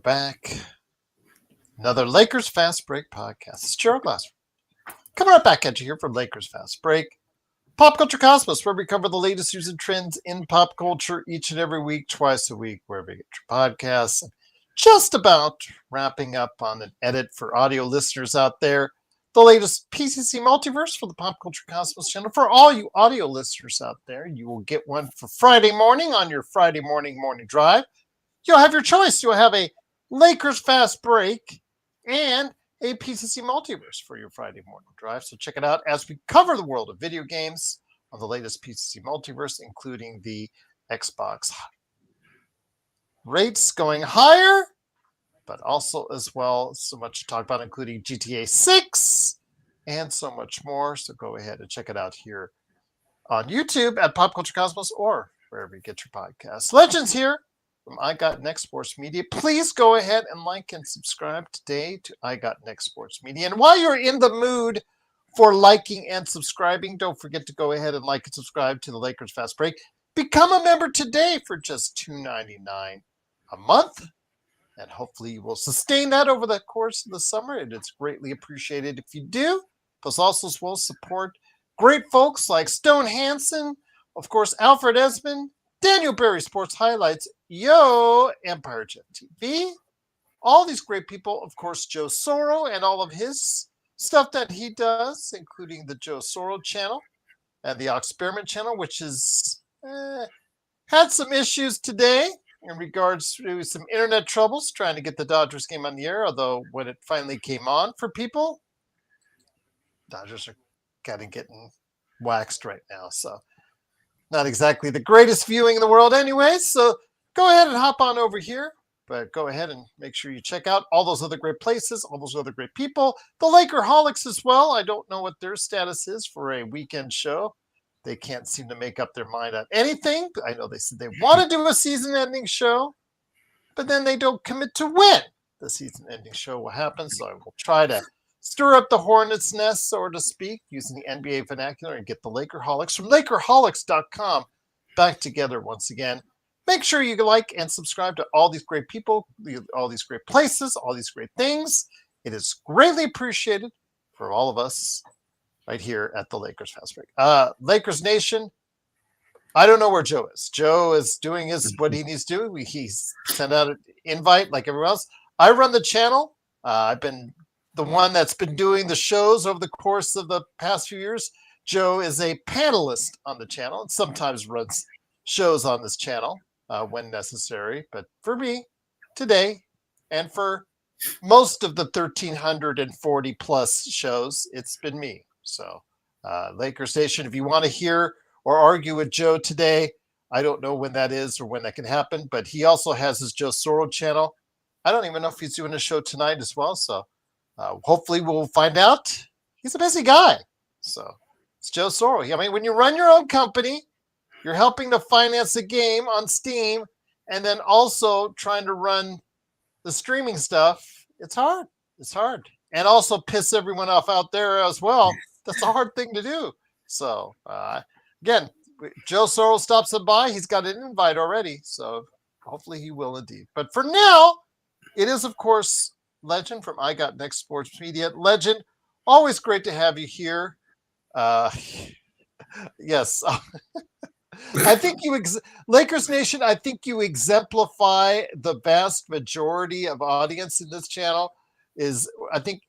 back. Another Lakers Fast Break podcast. It's Gerald Glass. Coming right back at you here for Lakers Fast Break. Pop Culture Cosmos, where we cover the latest news and trends in pop culture each and every week, twice a week, wherever you get your podcasts. Just about wrapping up on an edit for audio listeners out there. The latest PCC Multiverse for the Pop Culture Cosmos channel. For all you audio listeners out there, you will get one for Friday morning on your Friday morning drive. You'll have your choice. You'll have a Lakers Fast Break and a PCC Multiverse for your Friday morning drive. So check it out as we cover the world of video games on the latest PCC Multiverse, including the Xbox rates going higher, but also as well so much to talk about, including GTA 6 and so much more. So go ahead and check it out here on YouTube at Pop Culture Cosmos or wherever you get your podcasts. Legends here from I Got Next Sports Media. Please go ahead and like and subscribe today to I Got Next Sports Media. And while you're in the mood for liking and subscribing, don't forget to go ahead and like and subscribe to the Lakers Fast Break. Become a member today for just $2.99 a month. And hopefully you will sustain that over the course of the summer. And it's greatly appreciated if you do. Plus also as well support great folks like Stone Hansen, of course, Alfred Esmond, Daniel Berry Sports Highlights, Yo, Empire Jet TV, all these great people, of course, Joe Soro and all of his stuff that he does, including the Joe Soro channel and the Experiment channel, which has had some issues today in regards to some internet troubles trying to get the Dodgers game on the air, although when it finally came on for people, Dodgers are kind of getting waxed right now, so not exactly the greatest viewing in the world anyway, so go ahead and hop on over here, but go ahead and make sure you check out all those other great places, all those other great people. The Lakerholics as well. I don't know what their status is for a weekend show. They can't seem to make up their mind on anything. I know they said they want to do a season-ending show, but then they don't commit to when the season-ending show will happen, so I will try to stir up the hornet's nest, so to speak, using the NBA vernacular and get the Lakerholics from Lakerholics.com back together once again. Make sure you like and subscribe to all these great people, all these great places, all these great things. It is greatly appreciated for all of us right here at the Lakers Fast Break. Lakers Nation, I don't know where Joe is. Joe is doing what he needs to do. He's sent out an invite like everyone else. I run the channel. I've been the one that's been doing the shows over the course of the past few years. Joe is a panelist on the channel and sometimes runs shows on this channel when necessary. But for me today and for most of the 1,340 plus shows, it's been me. So Lakers Nation, if you want to hear or argue with Joe today, I don't know when that is or when that can happen, but he also has his Joe Soro channel. I don't even know if he's doing a show tonight as well. So hopefully we'll find out. He's a busy guy. So it's Joe Soro. I mean, when you run your own company, you're helping to finance a game on Steam and then also trying to run the streaming stuff. It's hard. It's hard. And also piss everyone off out there as well. That's a hard thing to do. So, again, Joe Soro stops by. He's got an invite already. So hopefully he will indeed. But for now, it is, of course, Legend from I Got Next Sports Media. Legend, always great to have you here. Yes. I think Lakers Nation, I think you exemplify the vast majority of audience in this channel. I think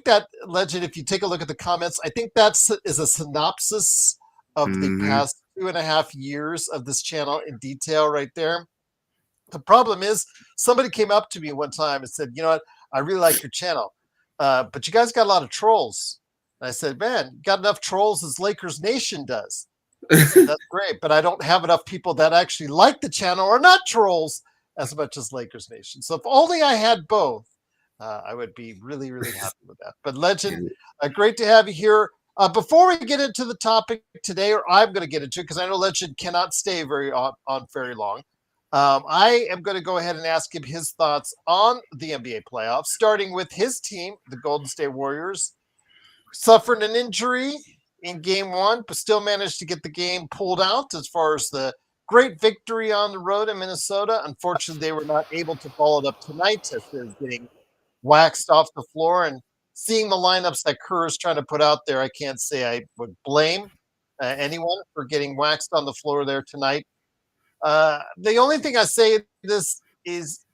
that, Legend, if you take a look at the comments, I think is a synopsis of the past 2.5 years of this channel in detail right there. The problem is somebody came up to me one time and said, you know what, I really like your channel, but you guys got a lot of trolls. And I said, man, you got enough trolls as Lakers Nation does. I said, that's great, but I don't have enough people that actually like the channel or not trolls as much as Lakers Nation. So if only I had both, I would be really, really happy with that. But Legend, great to have you here. Before we get into the topic today, or I'm going to get into it because I know Legend cannot stay on very long. I am going to go ahead and ask him his thoughts on the NBA playoffs, starting with his team, the Golden State Warriors, suffered an injury in game one, but still managed to get the game pulled out as far as the Great victory on the road in Minnesota. Unfortunately, they were not able to follow it up tonight as they're getting waxed off the floor. And seeing the lineups that Kerr is trying to put out there, I can't say I would blame anyone for getting waxed on the floor there tonight. The only thing I say this is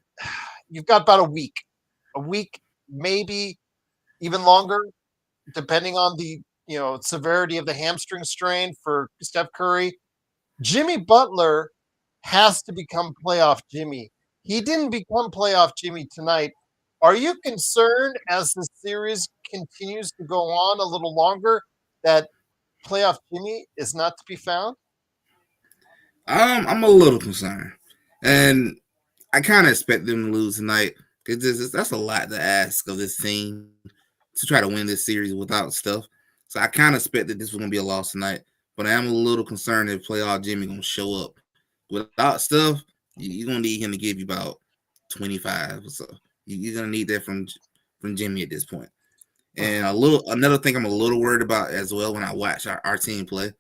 you've got about a week, maybe even longer, depending on the severity of the hamstring strain for Steph Curry. Jimmy Butler has to become playoff Jimmy. He didn't become playoff Jimmy tonight. Are you concerned as the series continues to go on a little longer that playoff Jimmy is not to be found? I'm a little concerned, and I kind of expect them to lose tonight because that's a lot to ask of this team to try to win this series without stuff. So I kind of expect that this was going to be a loss tonight, but I am a little concerned if playoff Jimmy going to show up without stuff. You're going to need him to give you about 25 or so. You're going to need that from Jimmy at this point. And Mhm. another thing I'm a little worried about as well when I watch our team play. Mhm.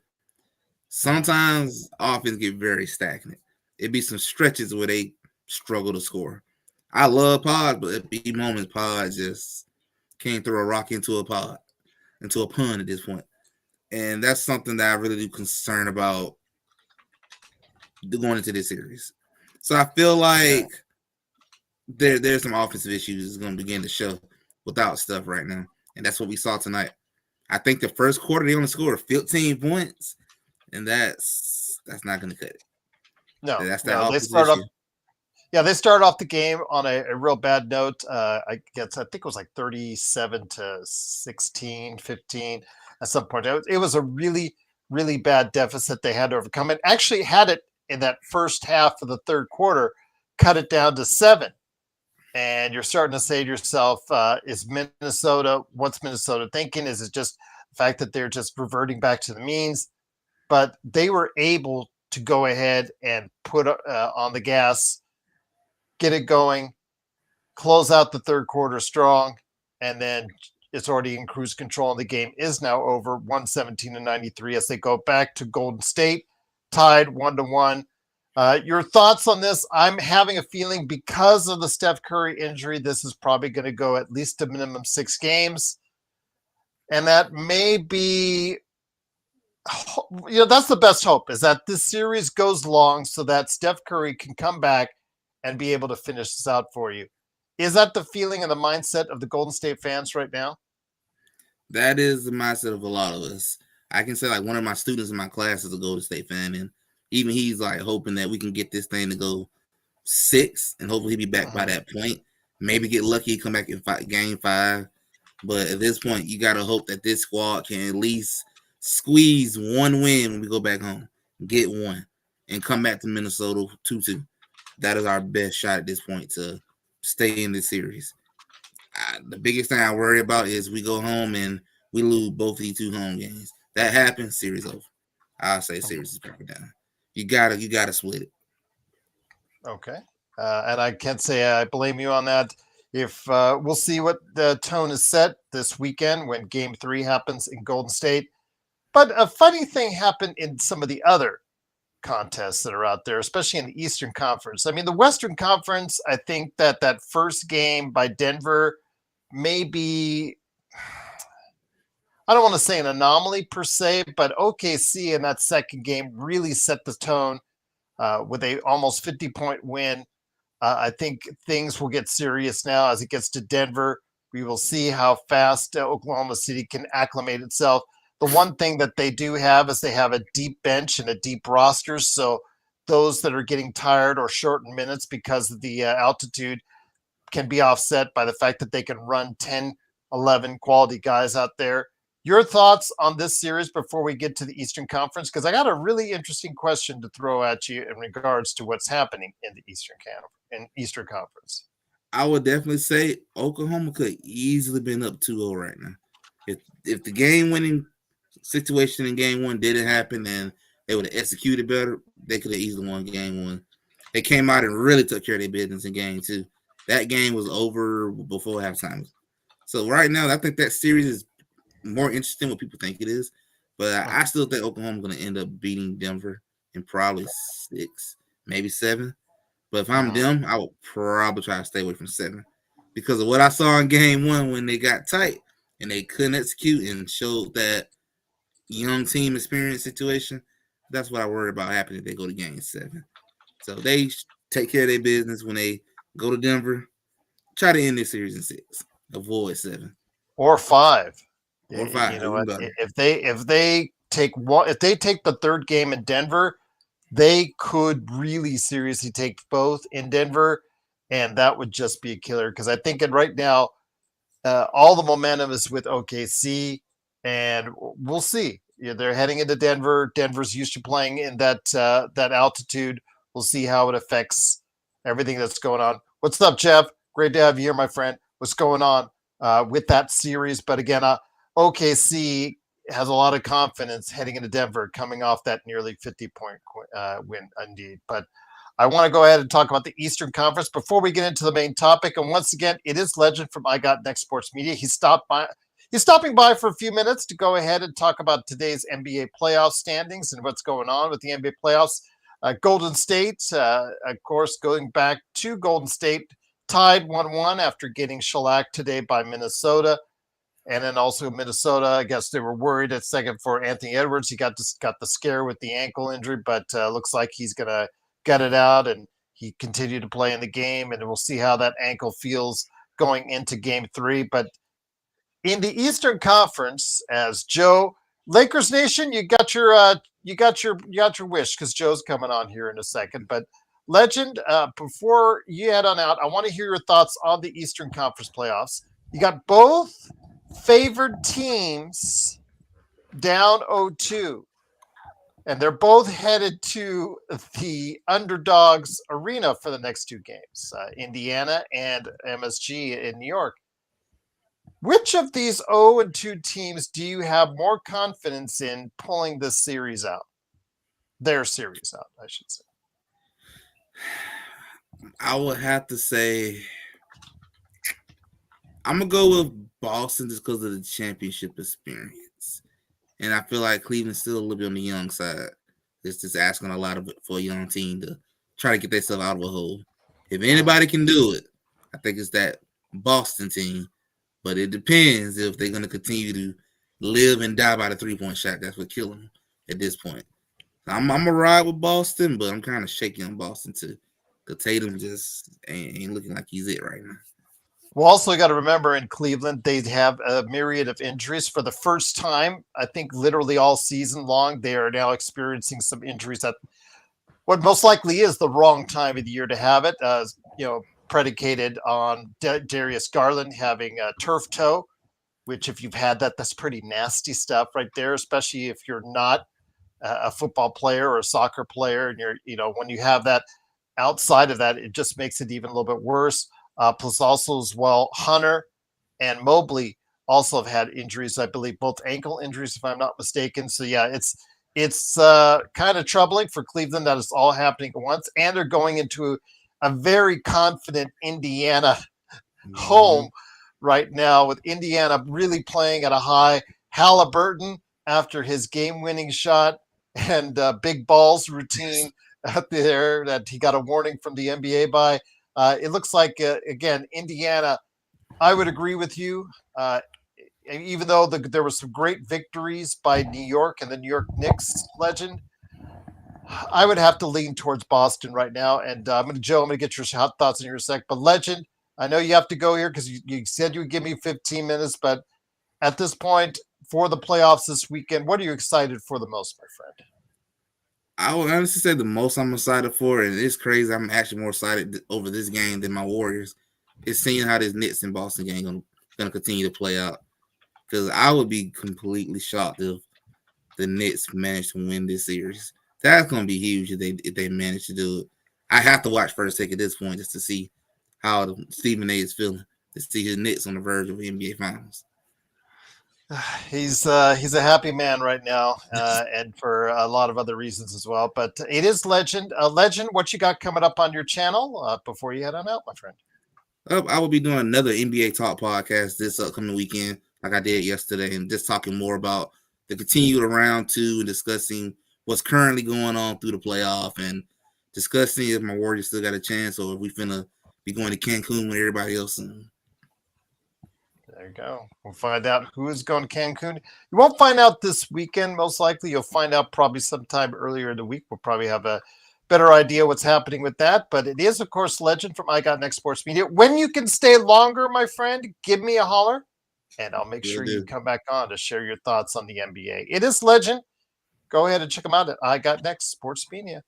Sometimes offense get very stagnant. It be some stretches where they struggle to score. I love pods, but it be moments pods just can't throw a rock into a pun at this point. And that's something that I really do concern about going into this series. So I feel Okay. like there's some offensive issues that's going to begin to show without stuff right now, and that's what we saw tonight. I think the first quarter they only scored 15 points, and that's not going to cut it. No, That's that no, they offensive start off. issue. Yeah, they started off the game on a real bad note. I think it was like 37-16, 15 at some point. It was a really, really bad deficit they had to overcome. And actually had it in that first half of the third quarter, cut it down to 7. And you're starting to say to yourself, what's Minnesota thinking? Is it just the fact that they're just reverting back to the means? But they were able to go ahead and put on the gas, get it going, close out the third quarter strong, and then it's already in cruise control. And the game is now over 117-93 as they go back to Golden State, tied 1-1. Your thoughts on this? I'm having a feeling because of the Steph Curry injury, this is probably going to go at least a minimum 6 games. And that may be, that's the best hope is that this series goes long so that Steph Curry can come back and be able to finish this out for you. Is that the feeling and the mindset of the Golden State fans right now? That is the mindset of a lot of us. I can say like one of my students in my class is a Golden State fan, and even he's like hoping that we can get this thing to go 6, and hopefully he'll be back by Mm-hmm. that point. Maybe get lucky, come back in game 5. But at this point, you gotta hope that this squad can at least squeeze one win when we go back home, get one, and come back to Minnesota 2-2. That is our best shot at this point to stay in this series. The biggest thing I worry about is we go home and we lose both of these 2 home games. That happens, series over. I'll say series is probably down. You gotta split it. Okay. And I can't say I blame you on that. If we'll see what the tone is set this weekend when game 3 happens in Golden State. But a funny thing happened in some of the other contests that are out there, especially in the Eastern Conference. I mean, the Western Conference, I think that first game by Denver may be, I don't want to say an anomaly per se, but OKC in that second game really set the tone with a almost 50-point win. I think things will get serious now as it gets to Denver. We will see how fast Oklahoma City can acclimate itself. The one thing that they do have is they have a deep bench and a deep roster. So those that are getting tired or short in minutes because of the altitude can be offset by the fact that they can run 10, 11 quality guys out there. Your thoughts on this series before we get to the Eastern Conference? Because I got a really interesting question to throw at you in regards to what's happening in the Eastern Conference. I would definitely say Oklahoma could easily been up 2-0 right now. If the game winning situation in game 1 didn't happen and they would have executed better, they could have easily won game 1. They came out and really took care of their business in game 2. That game was over before halftime. So right now, I think that series is more interesting than what people think it is. But I Mhm. still think Oklahoma's going to end up beating Denver and probably 6, maybe 7. But if I'm Mhm. them, I would probably try to stay away from 7 because of what I saw in game 1 when they got tight and they couldn't execute and showed that young team experience situation. That's what I worry about happening if they go to game 7. So they take care of their business when they go to Denver. Try to end this series in 6. Avoid 7 Or 5. or You 5, know even what? better. If they take the third game in Denver, they could really seriously take both in Denver, and that would just be a killer. Because I think right now, all the momentum is with OKC, and we'll see. Yeah, they're heading into Denver. Denver's used to playing in that altitude. We'll see how it affects everything that's going on. What's up, Jeff? Great to have you here, my friend. What's going on with that series? But again, OKC has a lot of confidence heading into Denver, coming off that nearly 50-point win, indeed. But I want to go ahead and talk about the Eastern Conference before we get into the main topic. And once again, it is Legend from I Got Next Sports Media. He's stopping by for a few minutes to go ahead and talk about today's NBA playoff standings and what's going on with the NBA playoffs. Golden State, of course, going back to Golden State, tied 1-1 after getting shellacked today by Minnesota. And then also Minnesota, I guess they were worried at second for Anthony Edwards. He got the scare with the ankle injury, but looks like he's going to get it out, and he continued to play in the game, and we'll see how that ankle feels going into game 3. But in the Eastern Conference, as Joe, Lakers Nation, you got your wish because Joe's coming on here in a second. But Legend, before you head on out, I want to hear your thoughts on the Eastern Conference playoffs. You got both favored teams down 0-2, and they're both headed to the underdogs arena for the next 2 games, Indiana and MSG in New York. Which of these 0-2 teams do you have more confidence in pulling this series out? Their series out, I should say. I would have to say I'm gonna go with Boston just because of the championship experience, and I feel like Cleveland's still a little bit on the young side. It's just asking a lot of it for a young team to try to get themselves out of a hole. If anybody can do it, I think it's that Boston team. But it depends if they're gonna continue to live and die by the 3-point shot. That's what killing them at this point. I'm gonna ride with Boston, but I'm kind of shaky on Boston too. Because Tatum just ain't looking like he's it right now. We also got to remember in Cleveland, they have a myriad of injuries for the first time. I think literally all season long, they are now experiencing some injuries at what most likely is the wrong time of the year to have it. Predicated on Darius Garland having a turf toe, which if you've had that, that's pretty nasty stuff right there, especially if you're not a football player or a soccer player. And when you have that outside of that, it just makes it even a little bit worse. Plus also as well, Hunter and Mobley also have had injuries, I believe both ankle injuries, if I'm not mistaken. So yeah, it's kind of troubling for Cleveland that it's all happening at once. And they're going into a very confident Indiana home right now, with Indiana really playing at a high. Halliburton, after his game-winning shot and big balls routine out there that he got a warning from the NBA by, it looks like, again, Indiana, I would agree with you. Even though there were some great victories by New York and the New York Knicks, Legend, I would have to lean towards Boston right now. And Joe, I'm going to get your hot thoughts in your sec. But Legend, I know you have to go here because you said you would give me 15 minutes. But at this point, for the playoffs this weekend, what are you excited for the most, my friend? I would honestly say the most I'm excited for, and it's crazy, I'm actually more excited over this game than my Warriors, is seeing how this Knicks and Boston game gonna continue to play out. Because I would be completely shocked if the Knicks manage to win this series. That's gonna be huge if they manage to do it. I have to watch first take at this point just to see how Stephen A is feeling, to see his Knicks on the verge of the NBA Finals. He's a happy man right now, and for a lot of other reasons as well. But it is Legend. Legend, what you got coming up on your channel before you head on out, my friend? I will be doing another NBA Talk podcast this upcoming weekend, like I did yesterday, and just talking more about the continued round 2 and discussing what's currently going on through the playoff and discussing if my Warriors still got a chance or if we finna be going to Cancun with everybody else. There you go. We'll find out who is going to Cancun. You won't find out this weekend, most likely. You'll find out probably sometime earlier in the week. We'll probably have a better idea what's happening with that. But it is, of course, Legend from I Got Next Sports Media. When you can stay longer, my friend, give me a holler, and I'll make sure you come back on to share your thoughts on the NBA. It is Legend. Go ahead and check them out at I Got Next Sports Media.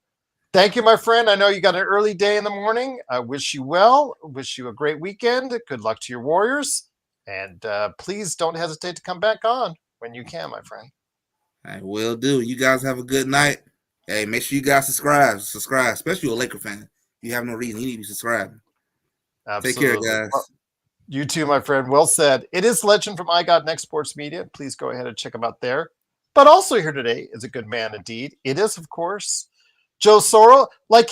Thank you, my friend. I know you got an early day in the morning. I wish you well. Wish you a great weekend. Good luck to your Warriors. And please don't hesitate to come back on when you can, my friend. I will do. You guys have a good night. Hey, make sure you guys subscribe, especially a Laker fan. If you have no reason, you need to subscribe. Absolutely. Take care, guys. Well, you too, my friend. Well said. It is Legend from I Got Next Sports Media. Please go ahead and check them out there. But also here today is a good man indeed. It is, of course, Joe Soro. Like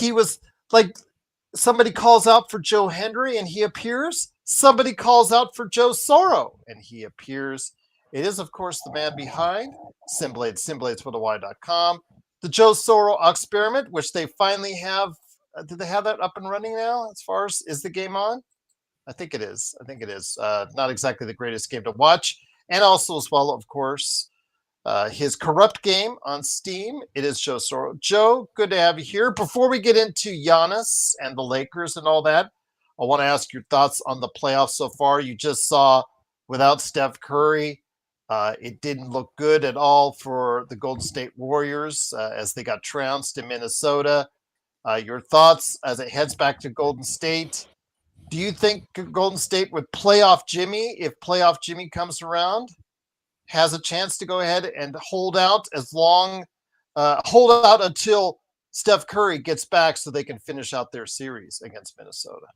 somebody calls out for Joe Hendry and he appears. Somebody calls out for Joe Soro and he appears. It is, of course, the man behind Simblades with a Y.com. The Joe Soro experiment, which they finally have. Do they have that up and running now? As far as is the game on? I think it is. Not exactly the greatest game to watch. And also, as well, of course, his corrupt game on Steam. It is Joe Soro. Joe, good to have you here. Before we get into Giannis and the Lakers and all that, I want to ask your thoughts on the playoffs so far. You just saw without Steph Curry, it didn't look good at all for the Golden State Warriors as they got trounced in Minnesota. Your thoughts as it heads back to Golden State. Do you think Golden State with playoff Jimmy, if playoff Jimmy comes around, has a chance to go ahead and hold out until Steph Curry gets back so they can finish out their series against Minnesota?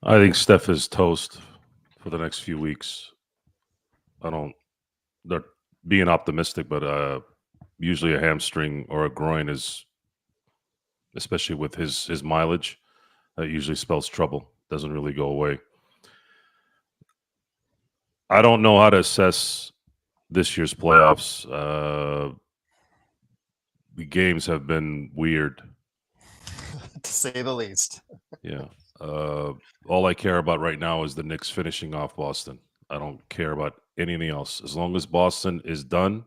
I think Steph is toast for the next few weeks. They're being optimistic, but usually a hamstring or a groin is, especially with his mileage, that usually spells trouble. Doesn't really go away. I don't know how to assess this year's playoffs. The games have been weird, to say the least. Yeah. All I care about right now is the Knicks finishing off Boston. I don't care about anything else. As long as Boston is done,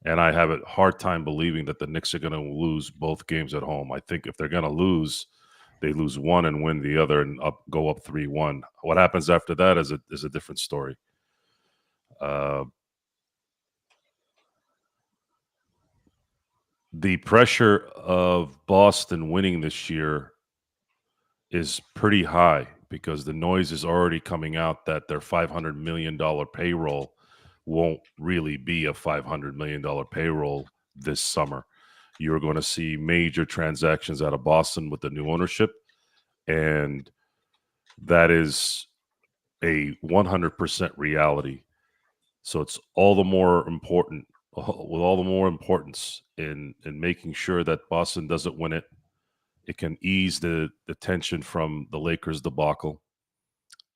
and I have a hard time believing that the Knicks are going to lose both games at home. I think if they're going to lose, they lose one and win the other and go up 3-1. What happens after that is a different story. The pressure of Boston winning this year is pretty high because the noise is already coming out that their $500 million payroll won't really be a $500 million payroll this summer. You're going to see major transactions out of Boston with the new ownership, and that is a 100% reality. So it's all the more important, with all the more importance in making sure that Boston doesn't win it. It can ease the tension from the Lakers debacle.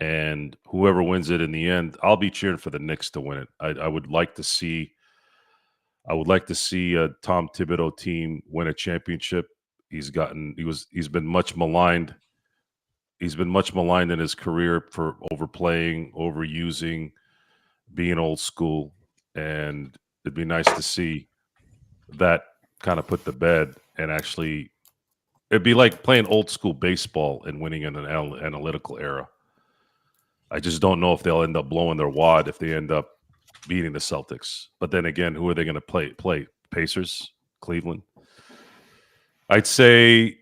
And whoever wins it in the end, I'll be cheering for the Knicks to win it. I would like to see a Tom Thibodeau team win a championship. He's been much maligned. He's been much maligned in his career for overplaying, overusing, being old school. And it'd be nice to see that kind of put to bed and actually it'd be like playing old school baseball and winning in an analytical era. I just don't know if they'll end up blowing their wad if they end up beating the Celtics. But then again, who are they going to play? Pacers? Cleveland? I'd say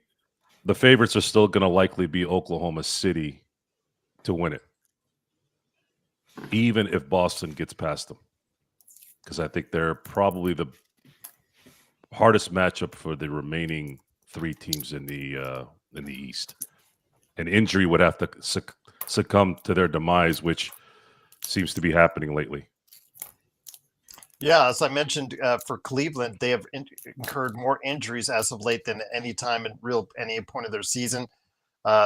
the favorites are still going to likely be Oklahoma City to win it, even if Boston gets past them. Because I think they're probably the hardest matchup for the remaining three teams in the East. An injury would have to succumb to their demise, which seems to be happening lately. Yeah, as I mentioned, for Cleveland, they have incurred more injuries as of late than any time in any point of their season.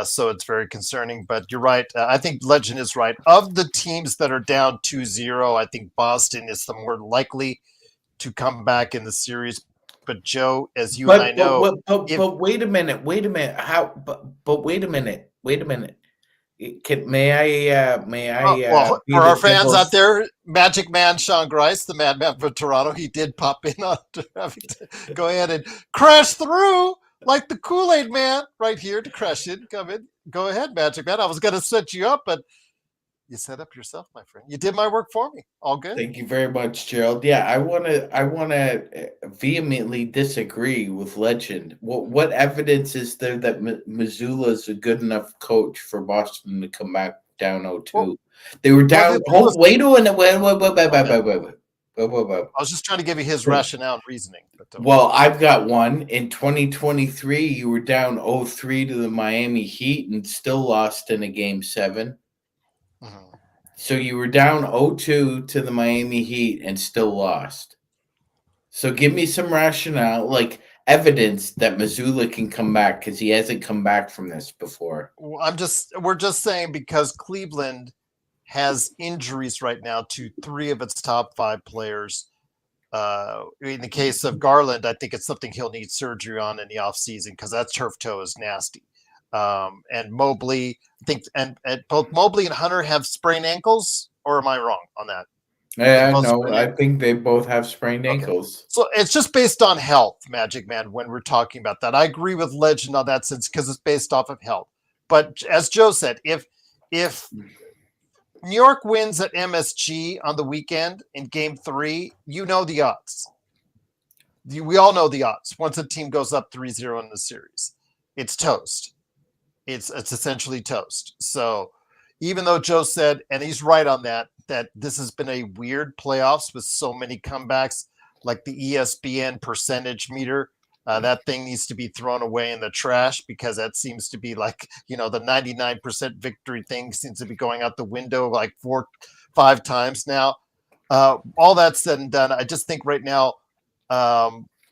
So it's very concerning. But you're right. I think Legend is right. Of the teams that are down 2-0, I think Boston is the more likely to come back in the series. But Joe, as you and I know, but wait a minute. How? But wait a minute. May I? well, Be for the our fans devil's- out there, Magic Man Sean Grice, the madman from Toronto, he did pop in on having to go ahead and crash through like the Kool-Aid Man right here to crash in. Come in. Go ahead, Magic Man. I was going to set you up, but you set up yourself, my friend. You did my work for me. All good. Thank you very much, Gerald. Yeah, I wanna vehemently disagree with Legend. What evidence is there that Missoula is a good enough coach for Boston to come back down 0-2? Well, they were down. Wait a minute. Wait. I was just trying to give you his rationale and reasoning. But Well, I've got one. In 2023, you were down 0-3 to the Miami Heat and still lost in a game 7. Mhm. So you were down 0-2 to the Miami Heat and still lost. So give me some rationale, like evidence that Missoula can come back, because he hasn't come back from this before. We're just saying because Cleveland has injuries right now to 3 of its top 5 players. In the case of Garland, I think it's something he'll need surgery on in the offseason because that turf toe is nasty. And Mobley, I think, and both Mobley and Hunter have sprained ankles, or am I wrong on that? No, I think they both have sprained ankles. So it's just based on health, Magic Man, when we're talking about that. I agree with Legend on that sense because it's based off of health. But as Joe said, if New York wins at MSG on the weekend in game 3, you know the odds. We all know the odds. Once a team goes up 3-0 in the series, it's toast. It's essentially toast. So even though Joe said, and he's right on that this has been a weird playoffs with so many comebacks, like the ESPN percentage meter, that thing needs to be thrown away in the trash because that seems to be like, the 99% victory thing seems to be going out the window like 4-5 times now. All that said and done, I just think right now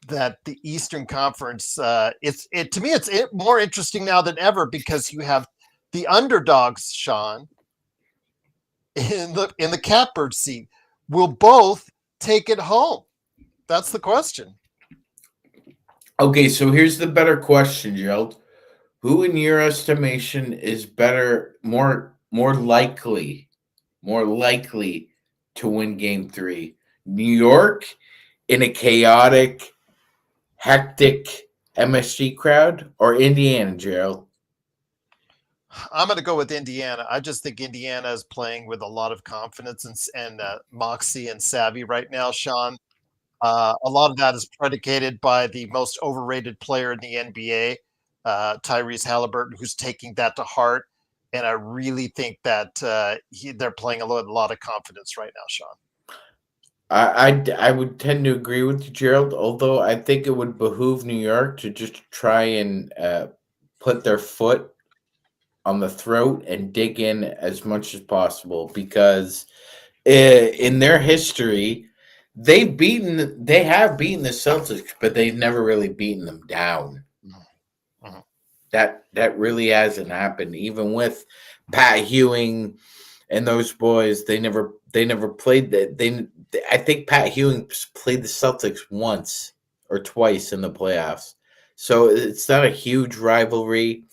that the Eastern Conference, to me, it's more interesting now than ever because you have the underdogs, Sean, in the catbird seat. Will both take it home? That's the question. Okay, so here's the better question, Gerald. Who, in your estimation, is better, more likely to win Game 3? New York in a chaotic, hectic MSG crowd, or Indiana, Gerald? I'm going to go with Indiana. I just think Indiana is playing with a lot of confidence and moxie and savvy right now, Sean. A lot of that is predicated by the most overrated player in the NBA, Tyrese Halliburton, who's taking that to heart. And I really think that they're playing a lot of confidence right now, Sean. I would tend to agree with you, Gerald, although I think it would behoove New York to just try and put their foot on the throat and dig in as much as possible, because in their history, they have beaten the Celtics, but they've never really beaten them down. Mm-hmm. That really hasn't happened. Even with Pat Ewing and those boys, they never played that. I think Pat Ewing played the Celtics once or twice in the playoffs, so it's not a huge rivalry.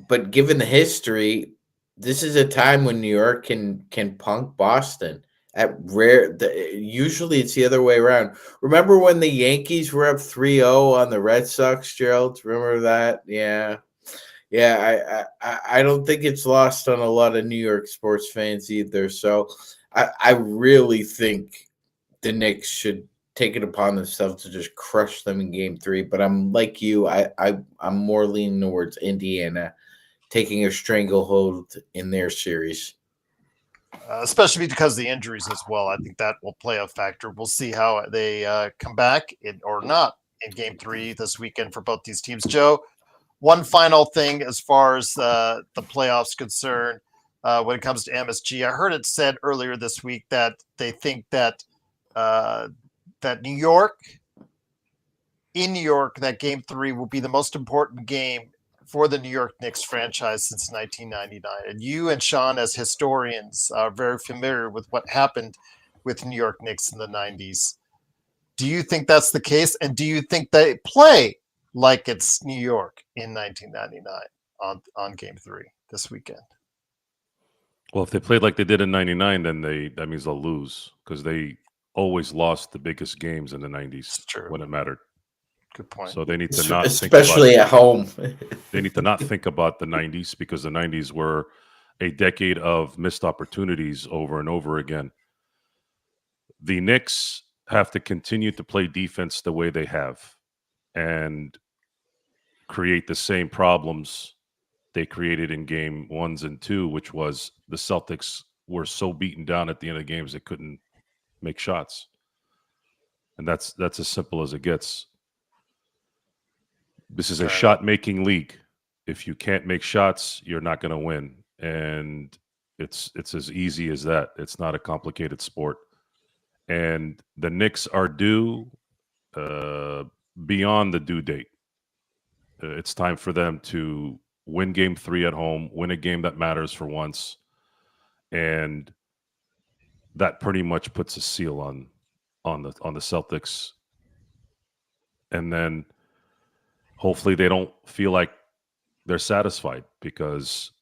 But given the history, this is a time when New York can punk Boston. Usually it's the other way around. Remember when the Yankees were up 3-0 on the Red Sox, Gerald? Remember that? Yeah. I don't think it's lost on a lot of New York sports fans either. So I really think the Knicks should take it upon themselves to just crush them in Game 3. But I'm like you. I'm more leaning towards Indiana taking a stranglehold in their series. Especially because of the injuries as well. I think that will play a factor. We'll see how they come back or not in Game 3 this weekend for both these teams. Joe, one final thing as far as the playoffs concerned, when it comes to MSG, I heard it said earlier this week that they think that that New York, that Game 3 will be the most important game for the New York Knicks franchise since 1999. And you and Sean, as historians, are very familiar with what happened with New York Knicks in the 90s. Do you think that's the case? And do you think they play like it's New York in 1999 on Game 3 this weekend? Well, if they played like they did in '99, then that means they'll lose because they always lost the biggest games in the '90s It's true. when it mattered. Good point. So they need to not especially think at home. they need to not think about the '90s because the '90s were a decade of missed opportunities over and over again. The Knicks have to continue to play defense the way they have and create the same problems they created in game 1s and 2, which was the Celtics were so beaten down at the end of the games they couldn't make shots. And that's as simple as it gets. This is a shot-making league. If you can't make shots, you're not going to win. And it's as easy as that. It's not a complicated sport. And the Knicks are due beyond the due date. It's time for them to win game 3 at home, win a game that matters for once. And that pretty much puts a seal on the Celtics. And then hopefully they don't feel like they're satisfied, because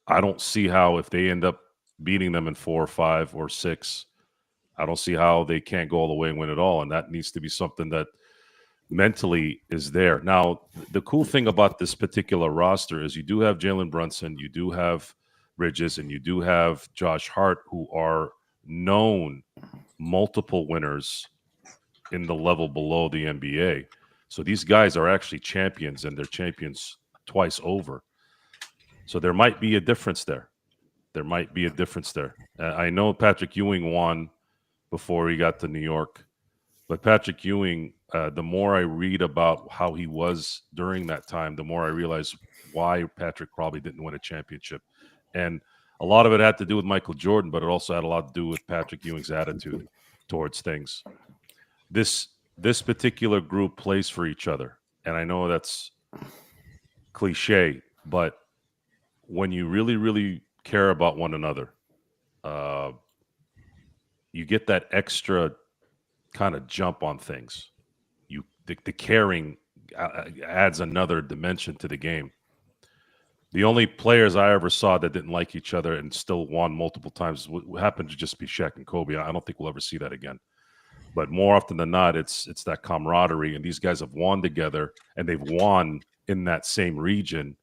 I don't see how, if they end up beating them in 4 or 5 or 6, I don't see how they can't go all the way and win it all. And that needs to be something that mentally is there. Now, the cool thing about this particular roster is you do have Jalen Brunson, you do have Bridges, and you do have Josh Hart, who are known multiple winners in the level below the NBA. So these guys are actually champions, and they're champions twice over. So there might be a difference there. I know Patrick Ewing won before he got to New York, but Patrick Ewing, the more I read about how he was during that time, the more I realize why Patrick probably didn't win a championship. And a lot of it had to do with Michael Jordan, but it also had a lot to do with Patrick Ewing's attitude towards things. This particular group plays for each other. And I know that's cliche, but when you really, really care about one another, you get that extra kind of jump on things. The caring adds another dimension to the game. The only players I ever saw that didn't like each other and still won multiple times happened to just be Shaq and Kobe. I don't think we'll ever see that again. But more often than not, it's that camaraderie, and these guys have won together, and they've won in that same region,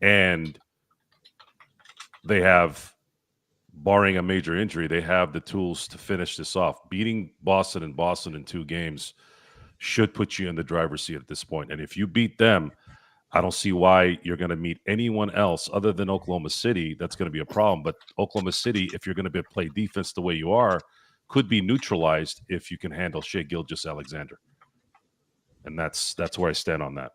and they have, barring a major injury, they have the tools to finish this off. Beating Boston in 2 games should put you in the driver's seat at this point. And if you beat them, I don't see why you're going to meet anyone else other than Oklahoma City. That's going to be a problem. But Oklahoma City, if you're going to play defense the way you are, could be neutralized if you can handle Shai Gilgeous-Alexander. And that's where I stand on that.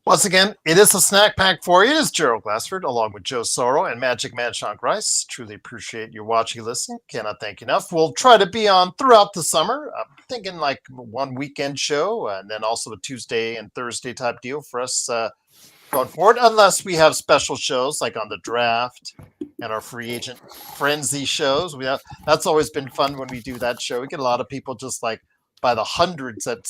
Once again, it is a snack pack for you. It is Gerald Glassford, along with Joe Soro and Magic Man Sean Grice. Truly appreciate your watching, listening. Cannot thank you enough. We'll try to be on throughout the summer. I'm thinking like one weekend show, and then also a Tuesday and Thursday type deal for us going forward, unless we have special shows like on the draft and our free agent frenzy shows. That's always been fun when we do that show. We get a lot of people just like by the hundreds at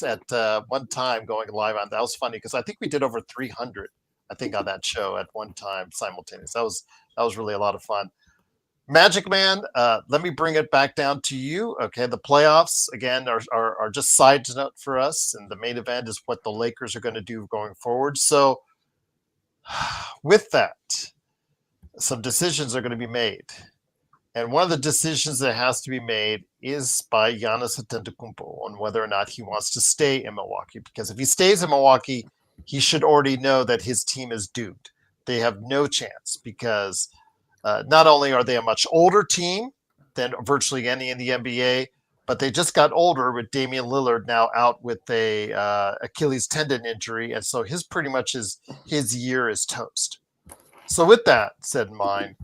one time going live on. That was funny because I think we did over 300, I think, on that show at one time simultaneous. That was really a lot of fun. Magic Man, let me bring it back down to you. Okay, the playoffs again are just side note for us, and the main event is what the Lakers are going to do going forward. So with that, some decisions are going to be made. And one of the decisions that has to be made is by Giannis Antetokounmpo on whether or not he wants to stay in Milwaukee. Because if he stays in Milwaukee, he should already know that his team is doomed. They have no chance because not only are they a much older team than virtually any in the NBA, but they just got older with Damian Lillard now out with a Achilles tendon injury. And so his year is toast. So with that said in mind,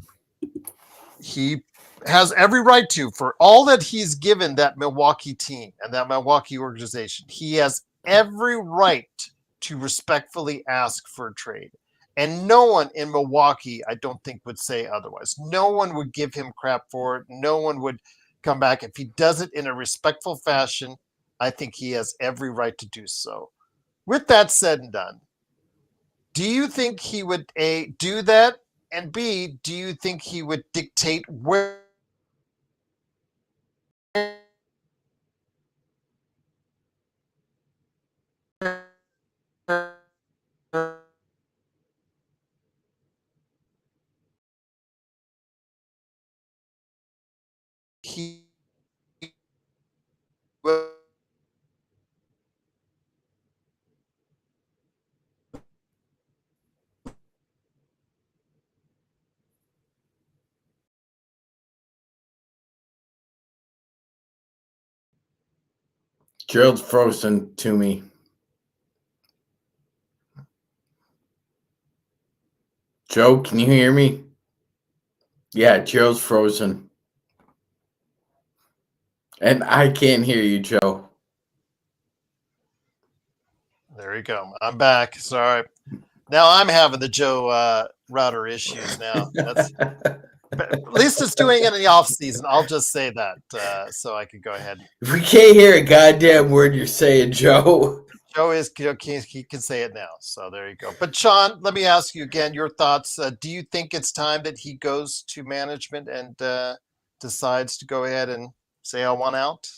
he has every right to, for all that he's given that Milwaukee team and that Milwaukee organization, he has every right to respectfully ask for a trade. And no one in Milwaukee, I don't think, would say otherwise. No one would give him crap for it. No one would come back. If he does it in a respectful fashion, I think he has every right to do so. With that said and done, do you think he would, A, do that? And B, do you think he would dictate where he will? Gerald's frozen to me. Joe, can you hear me? Yeah, Joe's frozen. And I can't hear you, Joe. There you go. I'm back. Sorry. Now I'm having the Joe router issues now. At least it's doing it in the off season. I'll just say that so I could go ahead. We can't hear a goddamn word you're saying, Joe. Joe is he can say it now. So there you go. But Sean, let me ask you again your thoughts. Do you think it's time that he goes to management and decides to go ahead and say I want out?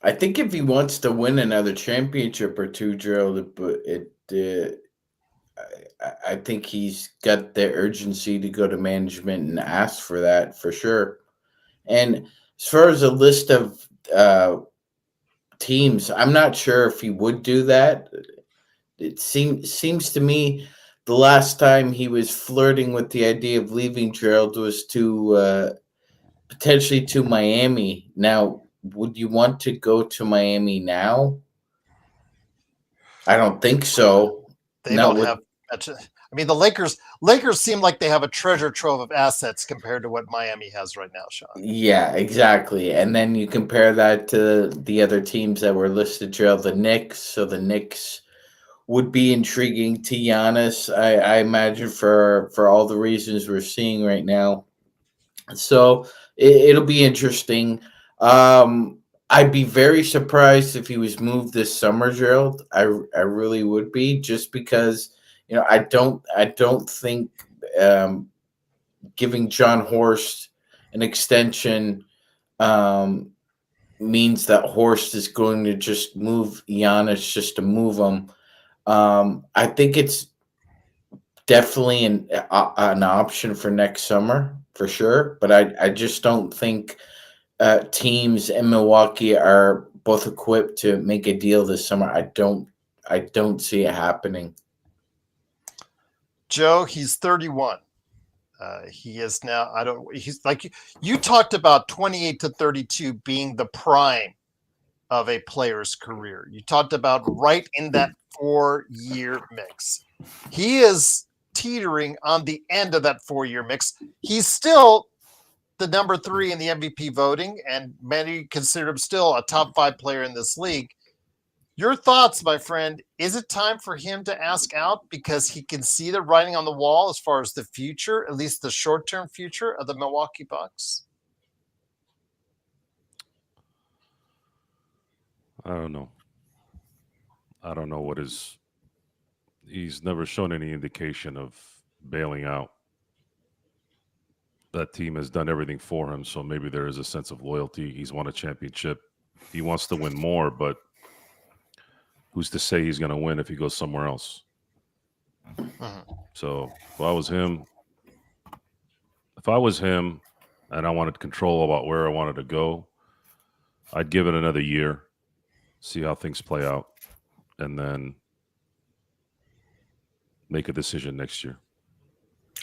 I think if he wants to win another championship or two, Gerald, I think he's got the urgency to go to management and ask for that for sure. And as far as a list of teams, I'm not sure if he would do that. It seems to me the last time he was flirting with the idea of leaving, Gerald, was to potentially to Miami. Now, would you want to go to Miami now? I don't think so. They don't have much. I mean, the Lakers seem like they have a treasure trove of assets compared to what Miami has right now, Sean. Yeah, exactly. And then you compare that to the other teams that were listed, Gerald, the Knicks. So the Knicks would be intriguing to Giannis, I imagine, for all the reasons we're seeing right now. So it'll be interesting. I'd be very surprised if he was moved this summer, Gerald. I really would be, just because I don't think giving John Horst an extension means that Horst is going to just move Giannis just to move him. I think it's definitely an option for next summer for sure, but I just don't think teams in Milwaukee are both equipped to make a deal this summer. I don't see it happening. Joe, he's 31. He is now. He's like you talked about 28 to 32 being the prime of a player's career. You talked about right in that 4-year mix. He is teetering on the end of that 4-year mix. He's still the number 3 in the MVP voting, and many consider him still a top 5 player in this league. Your thoughts, my friend, is it time for him to ask out because he can see the writing on the wall as far as the future, at least the short-term future of the Milwaukee Bucks? I don't know. I don't know what he's never shown any indication of bailing out. That team has done everything for him, so maybe there is a sense of loyalty. He's won a championship. He wants to win more, but who's to say he's going to win if he goes somewhere else? So if I was him and I wanted control about where I wanted to go, I'd give it another year, see how things play out, and then make a decision next year.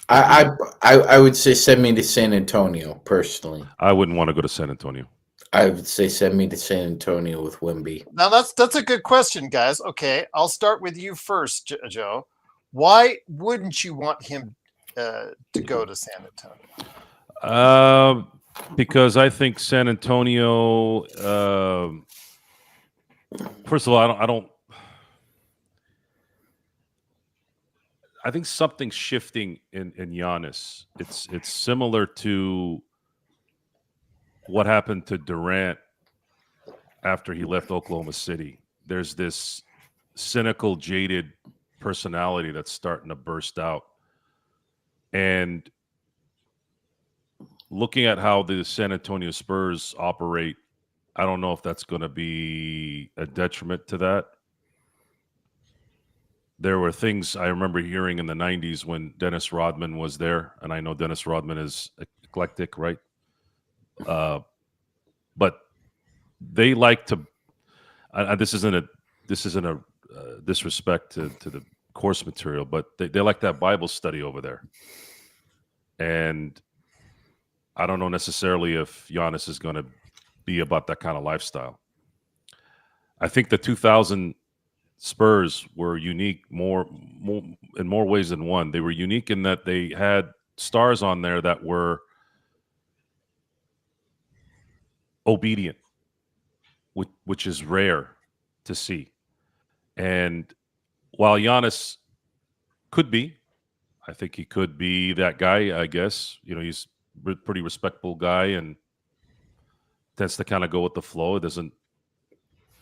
I would say send me to San Antonio personally. I wouldn't want to go to San Antonio. I would say send me to San Antonio with Wemby. Now that's a good question, guys. Okay, I'll start with you first, Joe. Why wouldn't you want him to go to San Antonio? Because I think San Antonio. First of all, I think something's shifting in Giannis. It's similar to what happened to Durant after he left Oklahoma City. There's this cynical, jaded personality that's starting to burst out. And looking at how the San Antonio Spurs operate, I don't know if that's going to be a detriment to that. There were things I remember hearing in the 90s when Dennis Rodman was there. And I know Dennis Rodman is eclectic, right? But they like to. This isn't a disrespect to the course material, but they like that Bible study over there. And I don't know necessarily if Giannis is going to be about that kind of lifestyle. I think the 2000 Spurs were unique more in more ways than one. They were unique in that they had stars on there that were obedient, which is rare to see. And while Giannis could be, I think he could be that guy, I guess. He's a pretty respectable guy and tends to kind of go with the flow.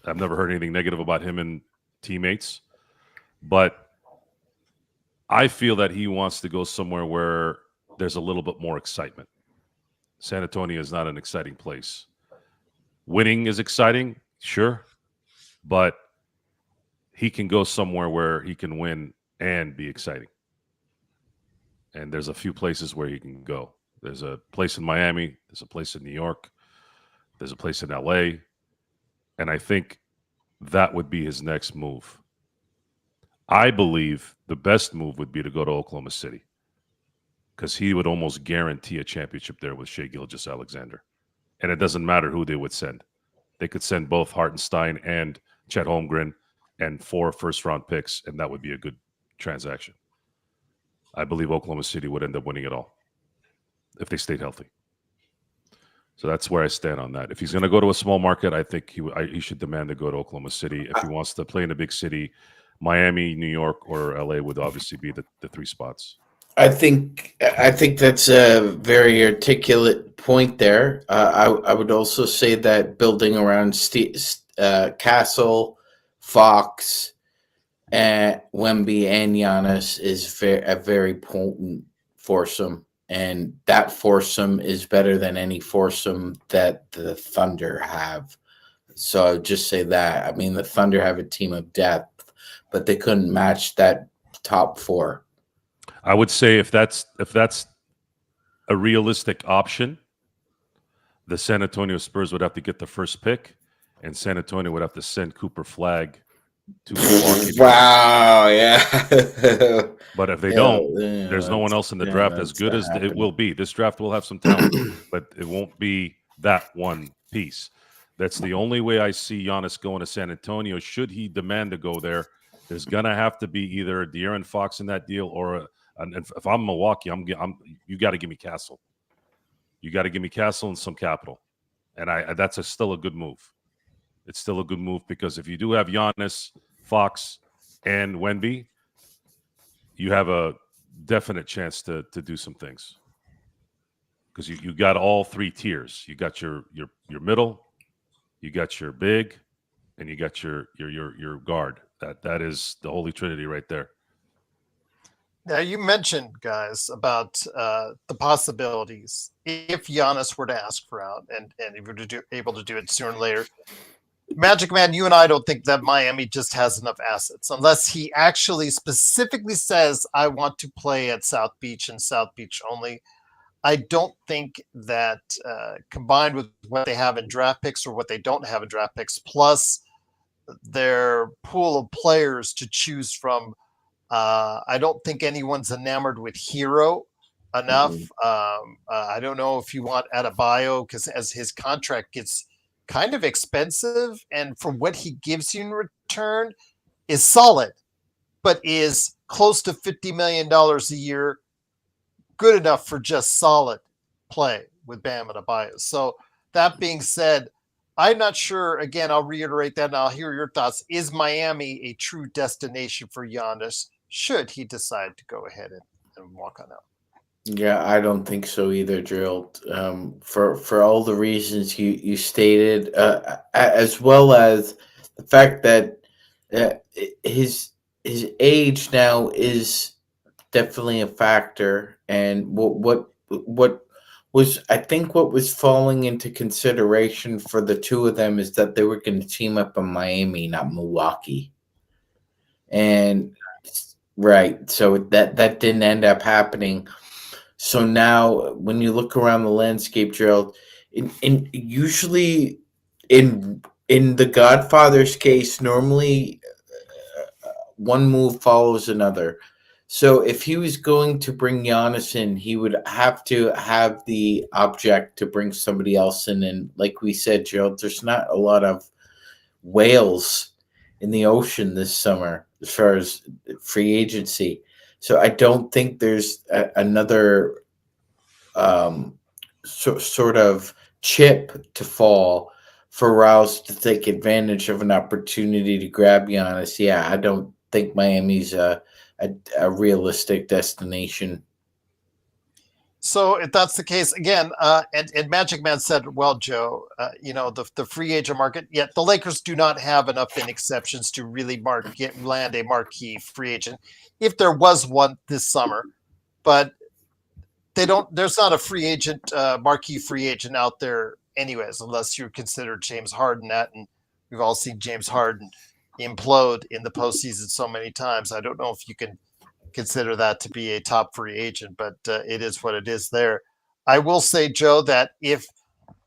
I've never heard anything negative about him and teammates. But I feel that he wants to go somewhere where there's a little bit more excitement. San Antonio is not an exciting place. Winning is exciting, sure, but he can go somewhere where he can win and be exciting. And there's a few places where he can go. There's a place in Miami. There's a place in New York. There's a place in LA. And I think that would be his next move. I believe the best move would be to go to Oklahoma City because he would almost guarantee a championship there with Shai Gilgeous-Alexander. And it doesn't matter who they would send. They could send both Hartenstein and Chet Holmgren and 4 first-round picks, and that would be a good transaction. I believe Oklahoma City would end up winning it all if they stayed healthy. So that's where I stand on that. If he's going to go to a small market, I think he should demand to go to Oklahoma City. If he wants to play in a big city, Miami, New York, or LA would obviously be the 3 spots. I think that's a very articulate point there. I would also say that building around Castle, Fox, and Wemby and Giannis is a very potent foursome, and that foursome is better than any foursome that the Thunder have. So I would just say that. I mean, the Thunder have a team of depth, but they couldn't match that top 4. I would say if that's a realistic option, the San Antonio Spurs would have to get the first pick, and San Antonio would have to send Cooper Flagg to Milwaukee. Wow, yeah. But if they don't, there's no one else in the draft as good as it will be. This draft will have some talent, but it won't be that one piece. That's the only way I see Giannis going to San Antonio. Should he demand to go there, there's gonna have to be either De'Aaron Fox in that deal or if I'm Milwaukee, you got to give me Castle. You got to give me Castle and some capital, and that's still a good move. It's still a good move because if you do have Giannis, Fox, and Wemby, you have a definite chance to do some things because you got all 3 tiers. You got your middle, you got your big, and you got your guard. That is the holy trinity right there. Now, you mentioned, guys, about the possibilities if Giannis were to ask for out and if you're able to do it sooner or later. Magic Man, you and I don't think that Miami just has enough assets unless he actually specifically says, I want to play at South Beach and South Beach only. I don't think that combined with what they have in draft picks or what they don't have in draft picks, plus their pool of players to choose from, I don't think anyone's enamored with Hero enough. I don't know if you want Adebayo because as his contract gets kind of expensive and for what he gives you in return is solid, but is close to $50 million a year, good enough for just solid play with Bam Adebayo. So that being said, I'm not sure, again, I'll reiterate that and I'll hear your thoughts. Is Miami a true destination for Giannis? should he decide to go ahead and walk on out. Yeah, I don't think so either, Gerald. For all the reasons you stated, as well as the fact that uh, his his age now is definitely a factor, and what was, I think, what was falling into consideration for the two of them is that they were going to team up in Miami, not Milwaukee, and right, so that didn't end up happening. So now, when you look around the landscape, Gerald, in usually in the Godfather's case, normally one move follows another. So if he was going to bring Giannis in, he would have to have the object to bring somebody else in. And like we said, Gerald, there's not a lot of whales in the ocean this summer as far as free agency. So I don't think there's another sort of chip to fall for Rouse to take advantage of an opportunity to grab Giannis. Yeah, I don't think Miami's a realistic destination. So if that's the case, again, and Magic Man said, well, Joe, the free agent market, yet the Lakers do not have enough in exceptions to really land a marquee free agent if there was one this summer. But there's not a free agent, marquee free agent out there anyways, unless you consider James Harden that. And we've all seen James Harden implode in the postseason so many times. I don't know if you can consider that to be a top free agent, but it is what it is there. I will say, Joe, that if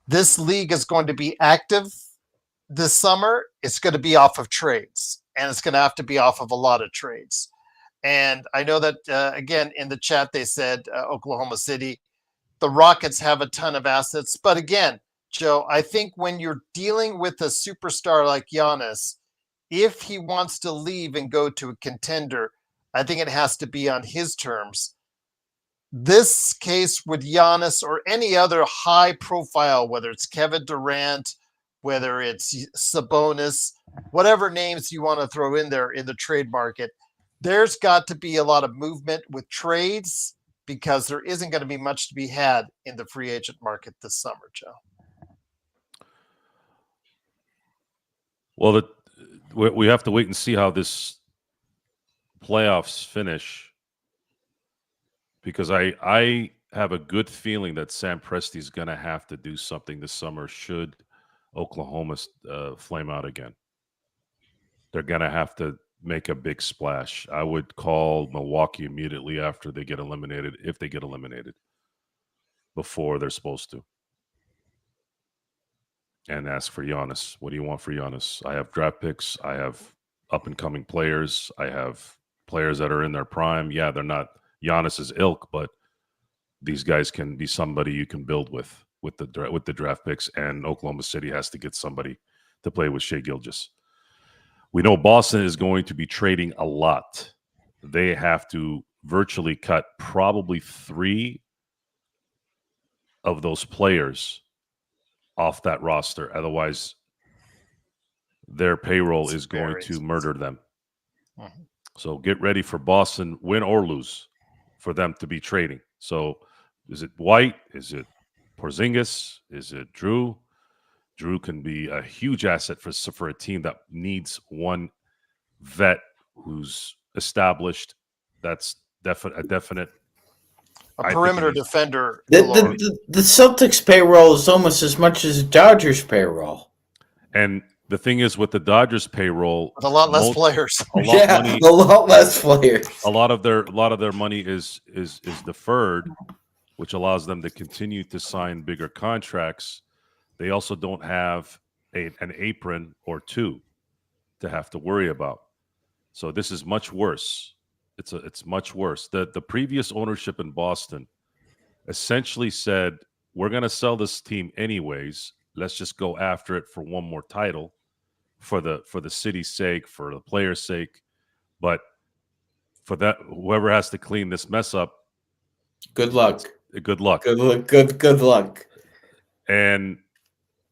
this league is going to be active this summer, it's going to be off of trades, and it's going to have to be off of a lot of trades. And I know that, again, in the chat, they said Oklahoma City, the Rockets have a ton of assets. But again, Joe, I think when you're dealing with a superstar like Giannis, if he wants to leave and go to a contender, I think it has to be on his terms. This case with Giannis or any other high profile, whether it's Kevin Durant, whether it's Sabonis, whatever names you want to throw in there in the trade market, there's got to be a lot of movement with trades because there isn't going to be much to be had in the free agent market this summer, Joe. Well, we have to wait and see how this playoffs finish, because I have a good feeling that Sam Presti's going to have to do something this summer should Oklahoma flame out again. They're going to have to make a big splash. I would call Milwaukee immediately after they get eliminated, if they get eliminated, before they're supposed to, and ask for Giannis. What do you want for Giannis? I have draft picks. I have up-and-coming players. I have players that are in their prime. Yeah, they're not Giannis's ilk, but these guys can be somebody you can build with the draft picks, and Oklahoma City has to get somebody to play with Shai Gilgeous. We know Boston is going to be trading a lot. They have to virtually cut probably 3 of those players off that roster. Otherwise, their payroll is going to murder them. Mm-hmm. So get ready for Boston, win or lose, for them to be trading. So is it White? Is it Porzingis? Is it Drew? Drew can be a huge asset for a team that needs one vet who's established. That's a definite. A perimeter defender. The Celtics payroll is almost as much as the Dodgers payroll. And the thing is, with the Dodgers payroll, with a lot less players. A lot less players. A lot of their money is deferred, which allows them to continue to sign bigger contracts. They also don't have an apron or two to have to worry about. So this is much worse. It's much worse. The previous ownership in Boston essentially said, we're going to sell this team anyways. Let's just go after it for one more title for the city's sake, for the players' sake. But for that, whoever has to clean this mess up, good luck. Good luck. Good luck. And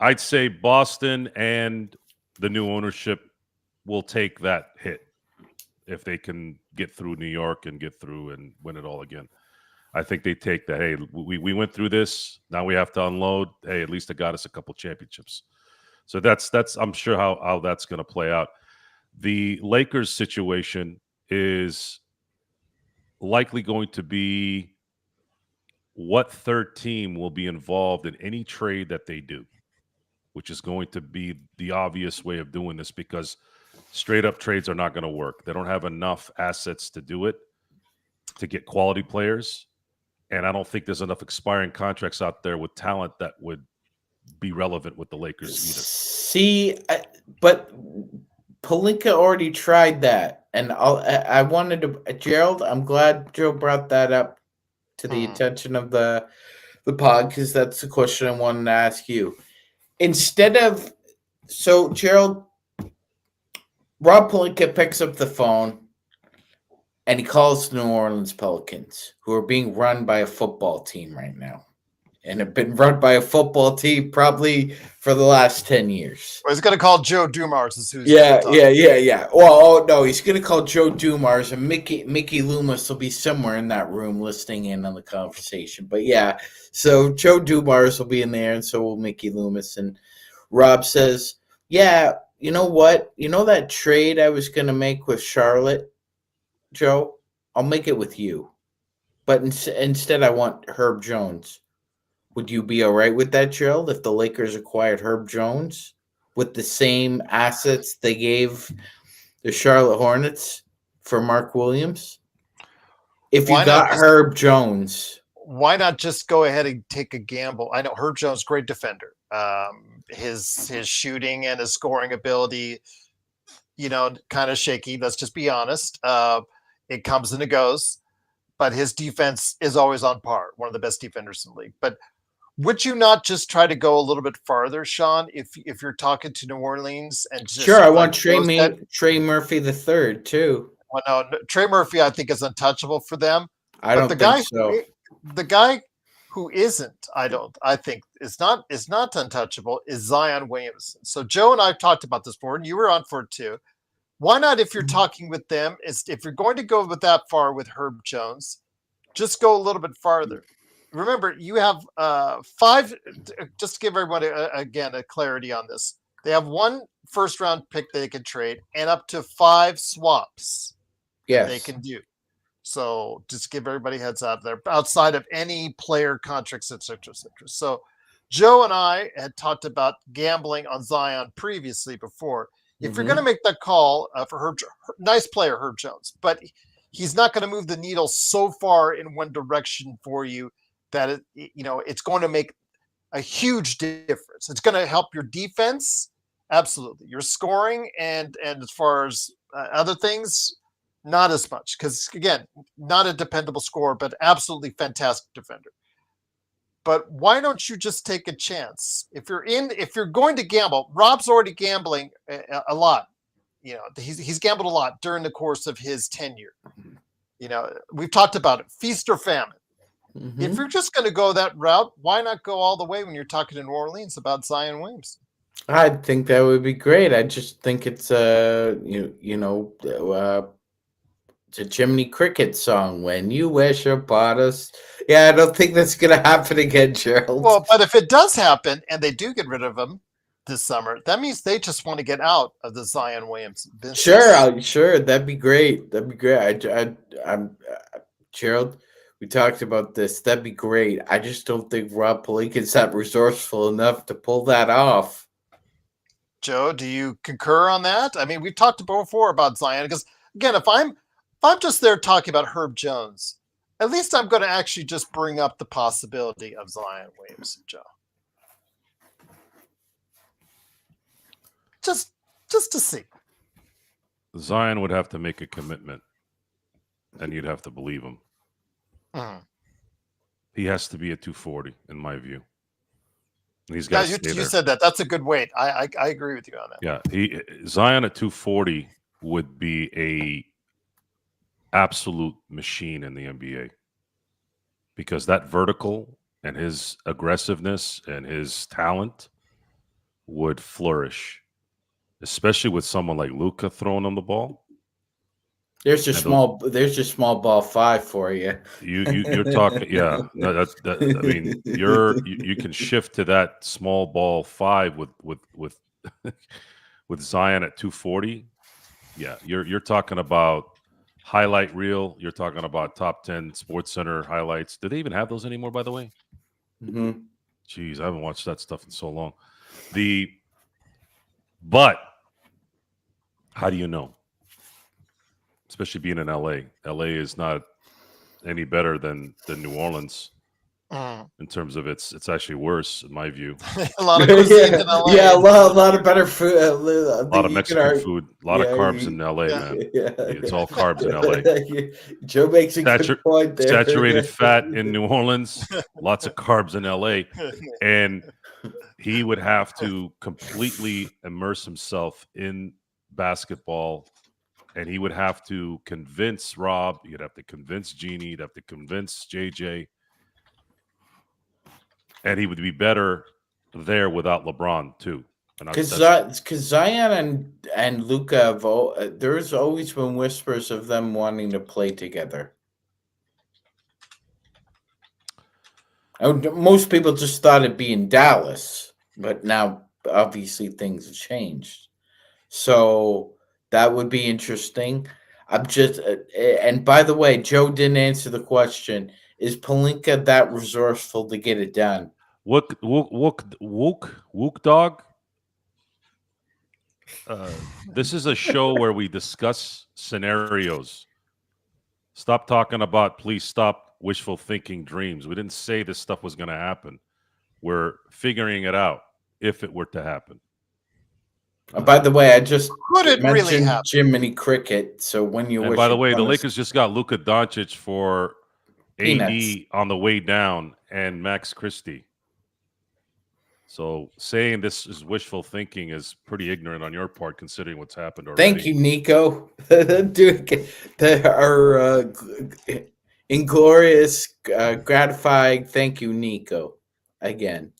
I'd say Boston and the new ownership will take that hit if they can get through New York and get through and win it all again. I think they take that. Hey, we went through this. Now we have to unload. Hey, at least it got us a couple championships. So that's I'm sure how that's going to play out. The Lakers situation is likely going to be what third team will be involved in any trade that they do, which is going to be the obvious way of doing this because straight up trades are not going to work. They don't have enough assets to do it, to get quality players. And I don't think there's enough expiring contracts out there with talent that would be relevant with the Lakers either. See, but Pelinka already tried that. And I wanted to, Gerald, I'm glad Joe brought that up to the attention of the pod, because that's the question I wanted to ask you. Instead of, so Gerald, Rob Pelinka picks up the phone and he calls the New Orleans Pelicans, who are being run by a football team right now, and have been run by a football team probably for the last 10 years. Well, he's going to call Joe Dumars. Is who's Yeah. Well, no, he's going to call Joe Dumars, and Mickey Loomis will be somewhere in that room listening in on the conversation. But yeah, so Joe Dumars will be in there, and so will Mickey Loomis. And Rob says, yeah, you know what? You know that trade I was going to make with Charlotte, Joe? I'll make it with you. But instead, I want Herb Jones. Would you be all right with that, Gerald, if the Lakers acquired Herb Jones with the same assets they gave the Charlotte Hornets for Mark Williams? If you got Herb Jones. Why not just go ahead and take a gamble? I know Herb Jones, great defender. His shooting and his scoring ability, kind of shaky. Let's just be honest. It comes and it goes. But his defense is always on par. One of the best defenders in the league. But would you not just try to go a little bit farther, Sean, if you're talking to New Orleans and just sure, I want Trey Murphy the third too. Well, no, Trey Murphy, I think, is untouchable for them. I don't think so. The guy who isn't, I think is not untouchable is Zion Williamson. So Joe and I have talked about this before, and you were on for it too. Why not, if you're talking with them, if you're going to go with that far with Herb Jones, just go a little bit farther. Remember, you have 5. Just to give everybody again a clarity on this, they have 1 first-round pick they can trade, and up to 5 swaps. Yes, they can do. So just give everybody heads up there, outside of any player contracts, etc. So Joe and I had talked about gambling on Zion previously before. If you're going to make that call for Herb, nice player Herb Jones, but he's not going to move the needle so far in one direction for you that it's going to make a huge difference. It's going to help your defense, absolutely. Your scoring and as far as other things, not as much, because again, not a dependable scorer, but absolutely fantastic defender. But why don't you just take a chance? If you're going to gamble, Rob's already gambling a lot. He's gambled a lot during the course of his tenure. We've talked about it, feast or famine. If you're just going to go that route, why not go all the way when you're talking to New Orleans about Zion Williams? I think that would be great. I just think it's it's a Jiminy Cricket song, When You Wish Upon Us. Yeah, I don't think that's going to happen again, Gerald. Well, but if it does happen and they do get rid of him this summer, that means they just want to get out of the Zion Williams business. Sure, that'd be great. I'm Gerald, we talked about this. That'd be great. I just don't think Rob Pelinka's that resourceful enough to pull that off. Joe, do you concur on that? I mean, we've talked before about Zion, because again, if I'm just there talking about Herb Jones, at least I'm going to actually just bring up the possibility of Zion Williamson, Joe. Just to see. Zion would have to make a commitment, and you'd have to believe him. He has to be at 240, in my view. He's got. Yeah, you said that. That's a good weight. I agree with you on that. Yeah, Zion at 240 would be a absolute machine in the NBA, because that vertical and his aggressiveness and his talent would flourish, especially with someone like Luka throwing on the ball. There's your And small ball 5 for you. you're talking, yeah. No, I mean, you can shift to that small ball 5 with with Zion at 240. Yeah, you're talking about highlight reel. You're talking about top 10 Sports Center highlights. Do they even have those anymore? By the way, Mhm. jeez, I haven't watched that stuff in so long. But how do you know? Especially being in LA. LA is not any better than New Orleans Mm. in terms of it's actually worse in my view. A lot of cuisine in LA. Yeah, a lot of better food. I A lot of think you can Mexican food, a lot of yeah, carbs in LA, Yeah. man. yeah. It's all carbs in LA. Joe makes a good point there. Saturated fat in New Orleans, lots of carbs in LA, and he would have to completely immerse himself in basketball, and he would have to convince Rob. He'd have to convince Jeannie. He'd have to convince JJ, and he would be better there without LeBron too. And Because that's Zion and Luca have there's always been whispers of them wanting to play together. Most people just thought it'd be in Dallas, but now obviously things have changed. So that would be interesting. I'm just, and by the way, Joe didn't answer the question. Is Palinka that resourceful to get it done? Wook dog. This is a show where we discuss scenarios. Stop talking about, please stop wishful thinking dreams. We didn't say this stuff was going to happen. We're figuring it out if it were to happen. By the way, I just Could it really mentioned happen? Jiminy Cricket. So when you And wish by the way, upon the a Lakers just got Luka Doncic for Peanuts. AD on the way down and Max Christie. So saying this is wishful thinking is pretty ignorant on your part, considering what's happened already. Thank you, Nico. Our inglorious, gratifying. Thank you, Nico. Again.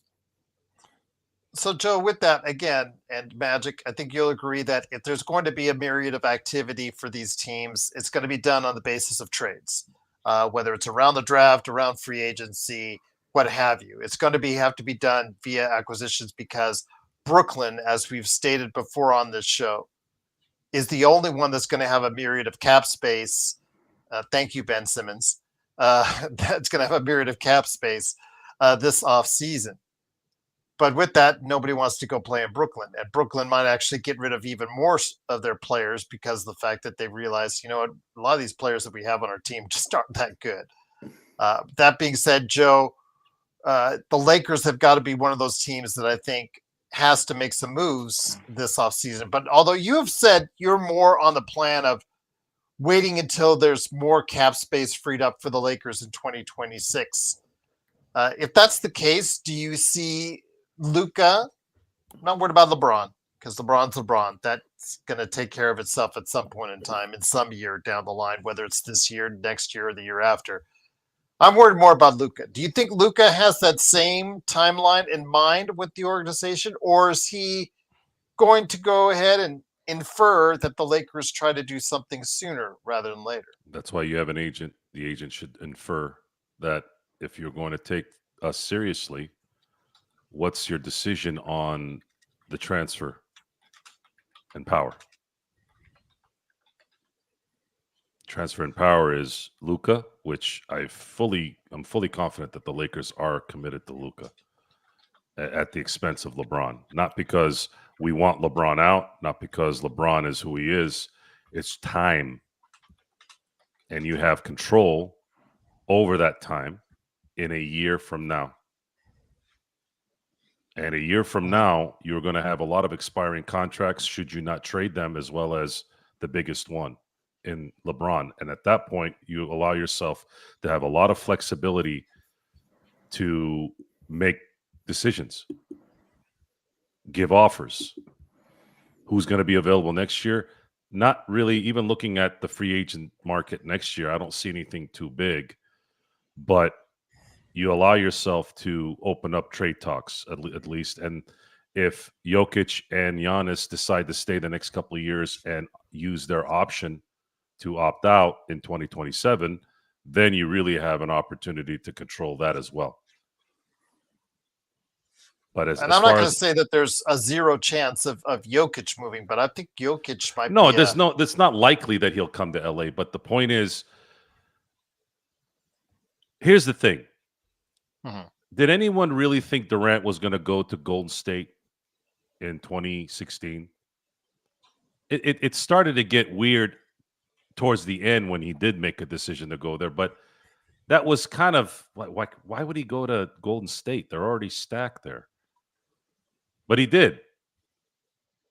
So, Joe, with that again, and Magic, I think you'll agree that if there's going to be a myriad of activity for these teams, it's going to be done on the basis of trades, whether it's around the draft, around free agency, what have you. It's going to have to be done via acquisitions because Brooklyn, as we've stated before on this show, is the only one that's going to have a myriad of cap space. Thank you, Ben Simmons. That's going to have a myriad of cap space this off season. But with that, nobody wants to go play in Brooklyn. And Brooklyn might actually get rid of even more of their players because of the fact that they realize, you know what, a lot of these players that we have on our team just aren't that good. That being said, Joe, the Lakers have got to be one of those teams that I think has to make some moves this offseason. But although you have said you're more on the plan of waiting until there's more cap space freed up for the Lakers in 2026, if that's the case, do you see Luka? I'm not worried about LeBron because LeBron's LeBron. That's going to take care of itself at some point in time, in some year down the line, whether it's this year, next year, or the year after. I'm worried more about Luka. Do you think Luka has that same timeline in mind with the organization, or is he going to go ahead and infer that the Lakers try to do something sooner rather than later? That's why you have an agent. The agent should infer that if you're going to take us seriously, what's your decision on the transfer and power? Transfer and power is Luka, which I'm fully confident that the Lakers are committed to Luka at the expense of LeBron. Not because we want LeBron out, not because LeBron is who he is. It's time. And you have control over that time in a year from now. And a year from now, you're going to have a lot of expiring contracts should you not trade them, as well as the biggest one in LeBron. And at that point, you allow yourself to have a lot of flexibility to make decisions, give offers. Who's going to be available next year? Not really. Even looking at the free agent market next year, I don't see anything too big. But you allow yourself to open up trade talks at least. And if Jokic and Giannis decide to stay the next couple of years and use their option to opt out in 2027, then you really have an opportunity to control that as well. But as I'm far not going to as say that there's a zero chance of Jokic moving, but I think Jokic might no, be it's not likely that he'll come to LA. But the point is, here's the thing. Mhm. Did anyone really think Durant was going to go to Golden State in 2016? It started to get weird towards the end when he did make a decision to go there, but that was kind of like why would he go to Golden State? They're already stacked there. But he did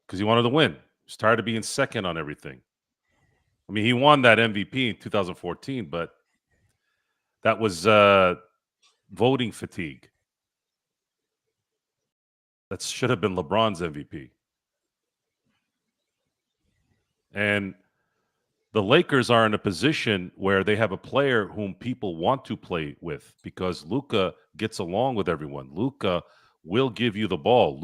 because he wanted to win. He was tired of being second on everything. I mean, he won that MVP in 2014, but that was voting fatigue. That should have been LeBron's MVP. And the Lakers are in a position where they have a player whom people want to play with because Luka gets along with everyone. Luka will give you the ball.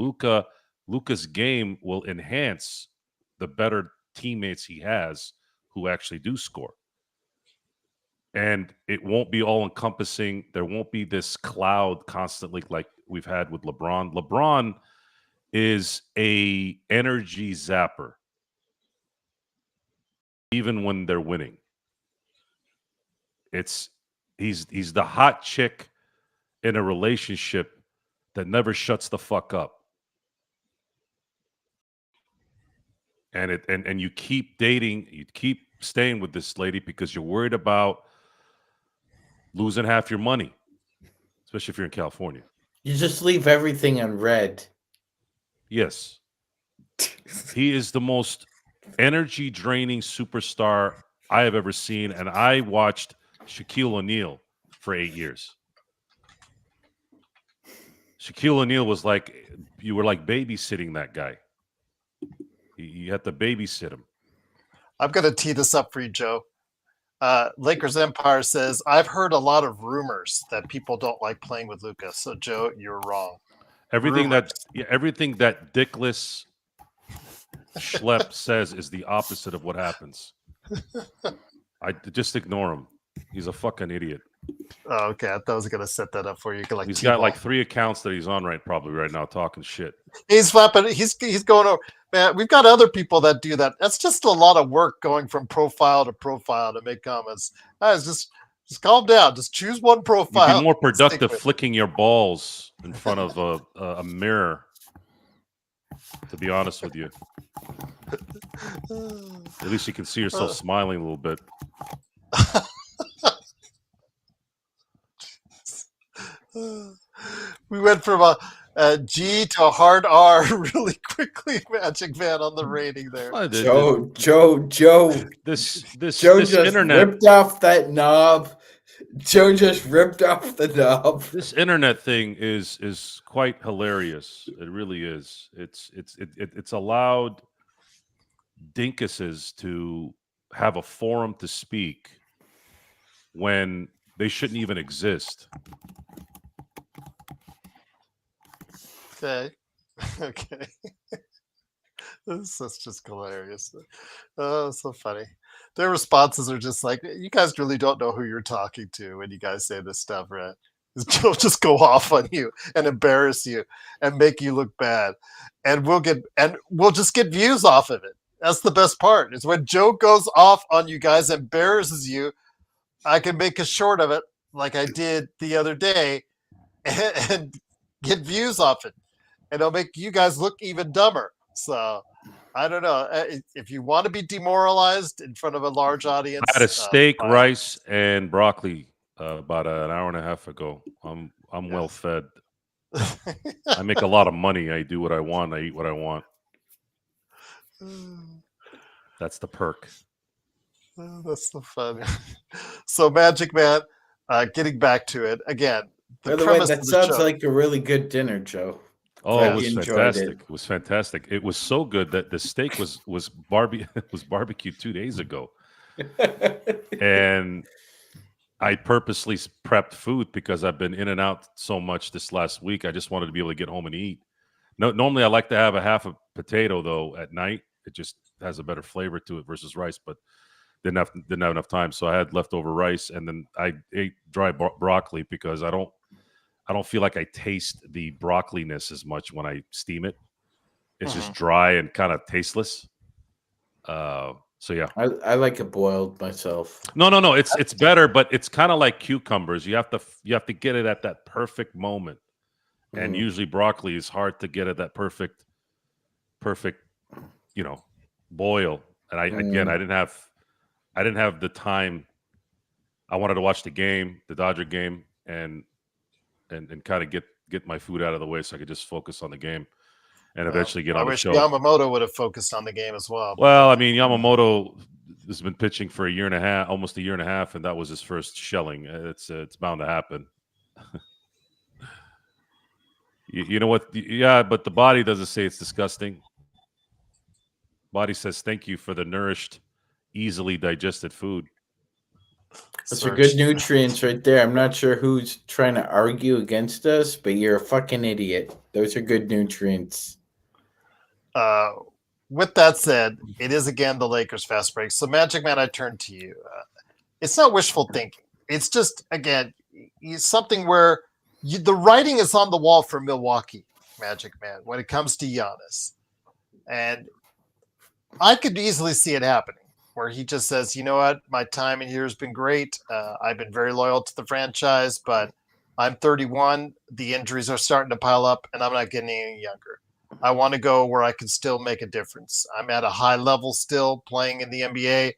Luka's game will enhance the better teammates he has who actually do score. And it won't be all encompassing. There won't be this cloud constantly like we've had with LeBron. LeBron is a energy zapper even when they're winning. He's the hot chick in a relationship that never shuts the fuck up. And you keep dating, you keep staying with this lady because you're worried about losing half your money, especially if you're in California. You just leave everything on red. Yes. He is the most energy draining superstar I have ever seen. And I watched Shaquille O'Neal for 8 years. Shaquille O'Neal was like, you were like babysitting that guy. You had to babysit him. I'm going to tee this up for you, Joe. Lakers Empire says, I've heard a lot of rumors that people don't like playing with Luka. So, Joe, you're wrong. Everything that dickless schlep says is the opposite of what happens. I just ignore him. He's a fucking idiot. Oh, okay. I thought I was going to set that up for you. Like He's T-ball. got like 3 accounts that he's on probably right now talking shit. He's flapping. He's going over. Man, we've got other people that do that. That's just a lot of work going from profile to profile to make comments. Guys, just calm down. Just choose one profile. You'd be more productive flicking your balls in front of a mirror, to be honest with you. At least you can see yourself smiling a little bit. We went from a G to a hard R really quickly, Magic Man, on the rating there. Joe. This Joe just internet ripped off that knob. Joe just ripped off the knob. This internet thing is quite hilarious. It really is. It's allowed dinkuses to have a forum to speak when they shouldn't even exist. Okay. This is just hilarious. Oh, so funny. Their responses are just like, you guys really don't know who you're talking to when you guys say this stuff, right? They'll just go off on you and embarrass you and make you look bad. And we'll just get views off of it. That's the best part. Is when Joe goes off on you guys, embarrasses you, I can make a short of it like I did the other day and get views off it. And it'll make you guys look even dumber. So I don't know. If you want to be demoralized in front of a large audience, I had a steak, rice, and broccoli about an hour and a half ago. I'm well fed. I make a lot of money. I do what I want. I eat what I want. That's the perk. Oh, that's so funny. So Magic Man, getting back to it again. By the way, that sounds like a really good dinner, Joe. Oh, it was fantastic. It was fantastic. It was so good that the steak was barbecued 2 days ago. And I purposely prepped food because I've been in and out so much this last week. I just wanted to be able to get home and eat. No, normally I like to have a half a potato though at night. It just has a better flavor to it versus rice. But didn't have enough time, so I had leftover rice, and then I ate dry broccoli because I don't feel like I taste the broccoliness as much when I steam it. It's just dry and kind of tasteless. So yeah. I like it boiled myself. No. It's better, but it's kind of like cucumbers. You have to get it at that perfect moment, and usually broccoli is hard to get at that perfect, boil. And I didn't have the time. I wanted to watch the game, the Dodger game, and kind of get my food out of the way so I could just focus on the game and eventually get on the show. Yamamoto would have focused on the game as well. Well, I mean, Yamamoto has been pitching for almost a year and a half, and that was his first shelling. It's bound to happen. you know what? Yeah, but the body doesn't say it's disgusting. Body says thank you for the nourished, easily digested food. Those are good nutrients right there. I'm not sure who's trying to argue against us, but you're a fucking idiot. Those are good nutrients. With that said, it is again the Lakers fast break. So Magic Man, I turn to you. It's not wishful thinking. It's just, again, something where the writing is on the wall for Milwaukee, Magic Man, when it comes to Giannis. And I could easily see it happening, where he just says, you know what, my time in here has been great. I've been very loyal to the franchise, but I'm 31. The injuries are starting to pile up, and I'm not getting any younger. I want to go where I can still make a difference. I'm at a high level still playing in the NBA,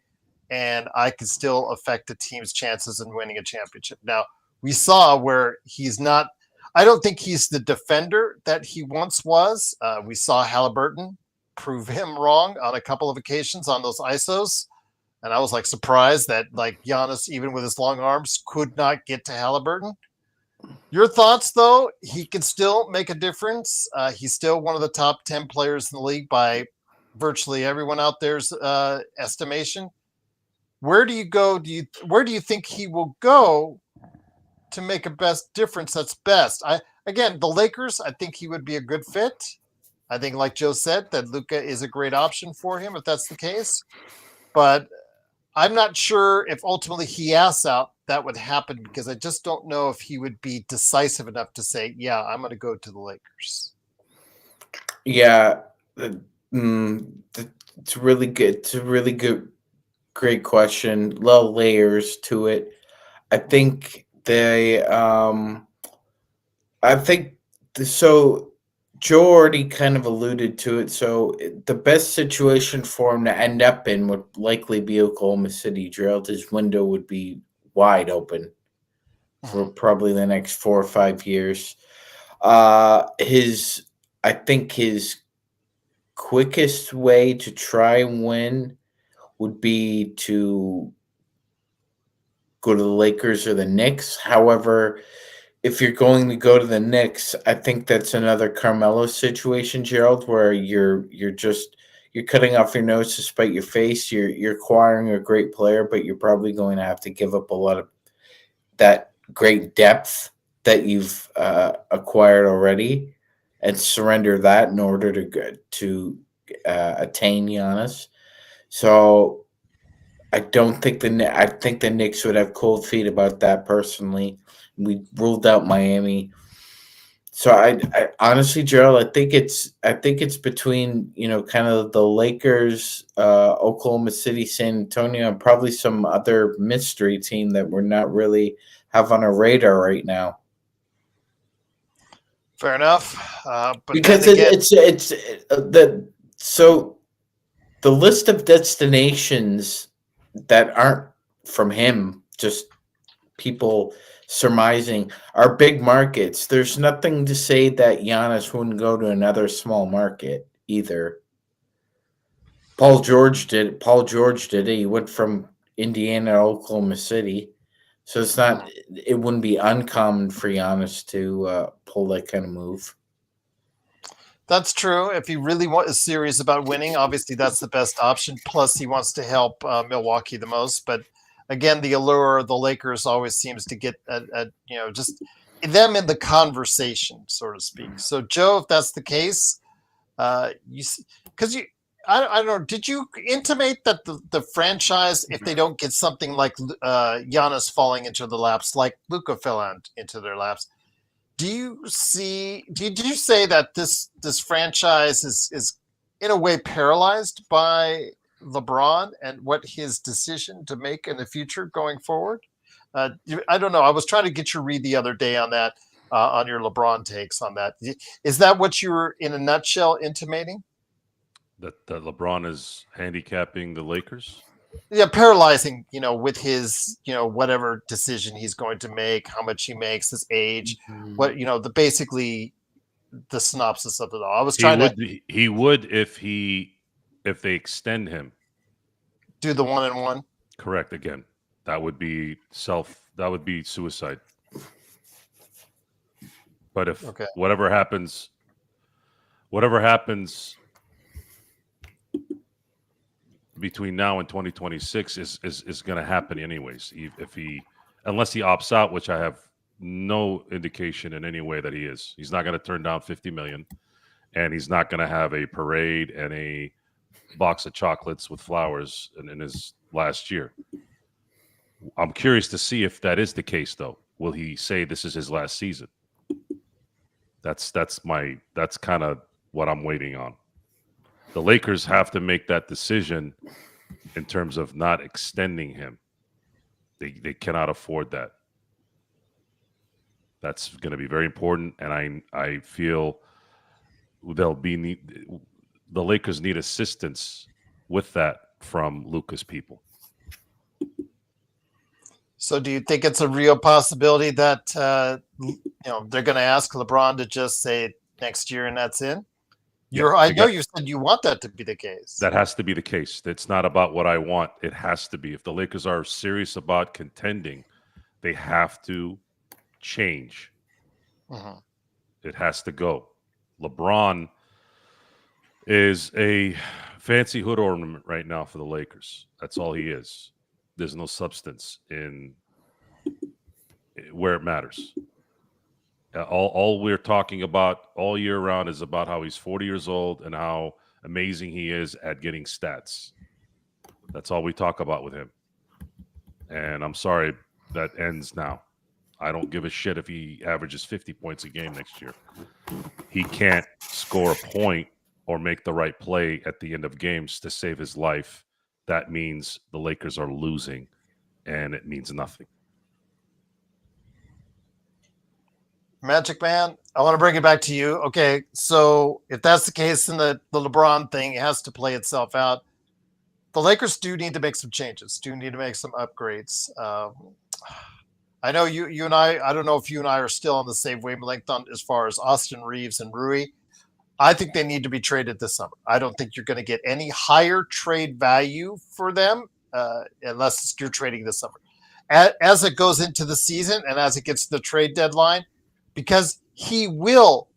and I can still affect the team's chances in winning a championship. Now, we saw where he's not – I don't think he's the defender that he once was. We saw Halliburton prove him wrong on a couple of occasions on those ISOs. And I was like surprised that like Giannis, even with his long arms, could not get to Halliburton. Your thoughts, though? He can still make a difference. He's still one of the top 10 players in the league by virtually everyone out there's estimation. Where do you go? Where do you think he will go to make a best difference? That's best. Again, the Lakers, I think he would be a good fit. I think, like Joe said, that Luka is a great option for him if that's the case. But I'm not sure if ultimately he asks out that would happen, because I just don't know if he would be decisive enough to say, yeah, I'm going to go to the Lakers. Yeah, it's really good. It's a really good, great question. Little layers to it. I think so. Joe already kind of alluded to it. So the best situation for him to end up in would likely be Oklahoma City. Gerald, his window would be wide open for probably the next 4 or 5 years. I think his quickest way to try and win would be to go to the Lakers or the Knicks. However, if you're going to go to the Knicks, I think that's another Carmelo situation, Gerald, where you're cutting off your nose to spite your face. You're acquiring a great player, but you're probably going to have to give up a lot of that great depth that you've acquired already, and surrender that in order to attain Giannis. So I think the Knicks would have cold feet about that personally. We ruled out Miami. So I honestly, Gerald, I think it's between, kind of the Lakers, Oklahoma City, San Antonio, and probably some other mystery team that we're not really have on our radar right now. Fair enough. But because the list of destinations that aren't from him, just people surmising, are big markets. There's nothing to say that Giannis wouldn't go to another small market either. Paul George did it. He went from Indiana to Oklahoma City. So it wouldn't be uncommon for Giannis to pull that kind of move. That's true. If he really is serious about winning, obviously that's the best option. Plus, he wants to help Milwaukee the most. But again, the allure of the Lakers always seems to get just them in the conversation, so to speak. So, Joe, if that's the case, I don't know. Did you intimate that the franchise, if they don't get something like Giannis falling into the laps, like Luka fell into their laps, do you see? Did you say that this franchise is in a way paralyzed by LeBron and what his decision to make in the future going forward? I don't know. I was trying to get your read the other day on that, on your LeBron takes on that. Is that what you were in a nutshell intimating? That LeBron is handicapping the Lakers. Yeah, paralyzing, with his, whatever decision he's going to make, how much he makes, his age, what, the basically the synopsis of it all. I was trying to He would if they extend him. do the 1-and-1. Correct. Again, that would be suicide. But if whatever happens between now and 2026 is going to happen anyways. Unless he opts out, which I have no indication in any way that he is. He's not going to turn down $50 million, and he's not going to have a parade and a box of chocolates with flowers in his last year. I'm curious to see if that is the case, though. Will he say this is his last season? That's kind of what I'm waiting on. The Lakers have to make that decision in terms of not extending him. They cannot afford that. That's going to be very important, and I feel the Lakers need assistance with that from Luka's people. So do you think it's a real possibility that they're going to ask LeBron to just say next year and that's it? I know you said you want that to be the case. That has to be the case. It's not about what I want. It has to be. If the Lakers are serious about contending, they have to change. Mm-hmm. It has to go. LeBron is a fancy hood ornament right now for the Lakers. That's all he is. There's no substance in where it matters. All we're talking about all year round is about how he's 40 years old and how amazing he is at getting stats. That's all we talk about with him. And I'm sorry, that ends now. I don't give a shit if he averages 50 points a game next year. He can't score a point or make the right play at the end of games to save his life. That means the Lakers are losing, and it means nothing. Magic Man, I want to bring it back to you. Okay, so if that's the case, then the LeBron thing has to play itself out. The Lakers do need to make some changes, do need to make some upgrades. I know you and I don't know if you and I are still on the same wavelength on as far as Austin Reeves and Rui. I think they need to be traded this summer. I don't think you're going to get any higher trade value for them unless you're trading this summer. As it goes into the season and as it gets to the trade deadline, because he will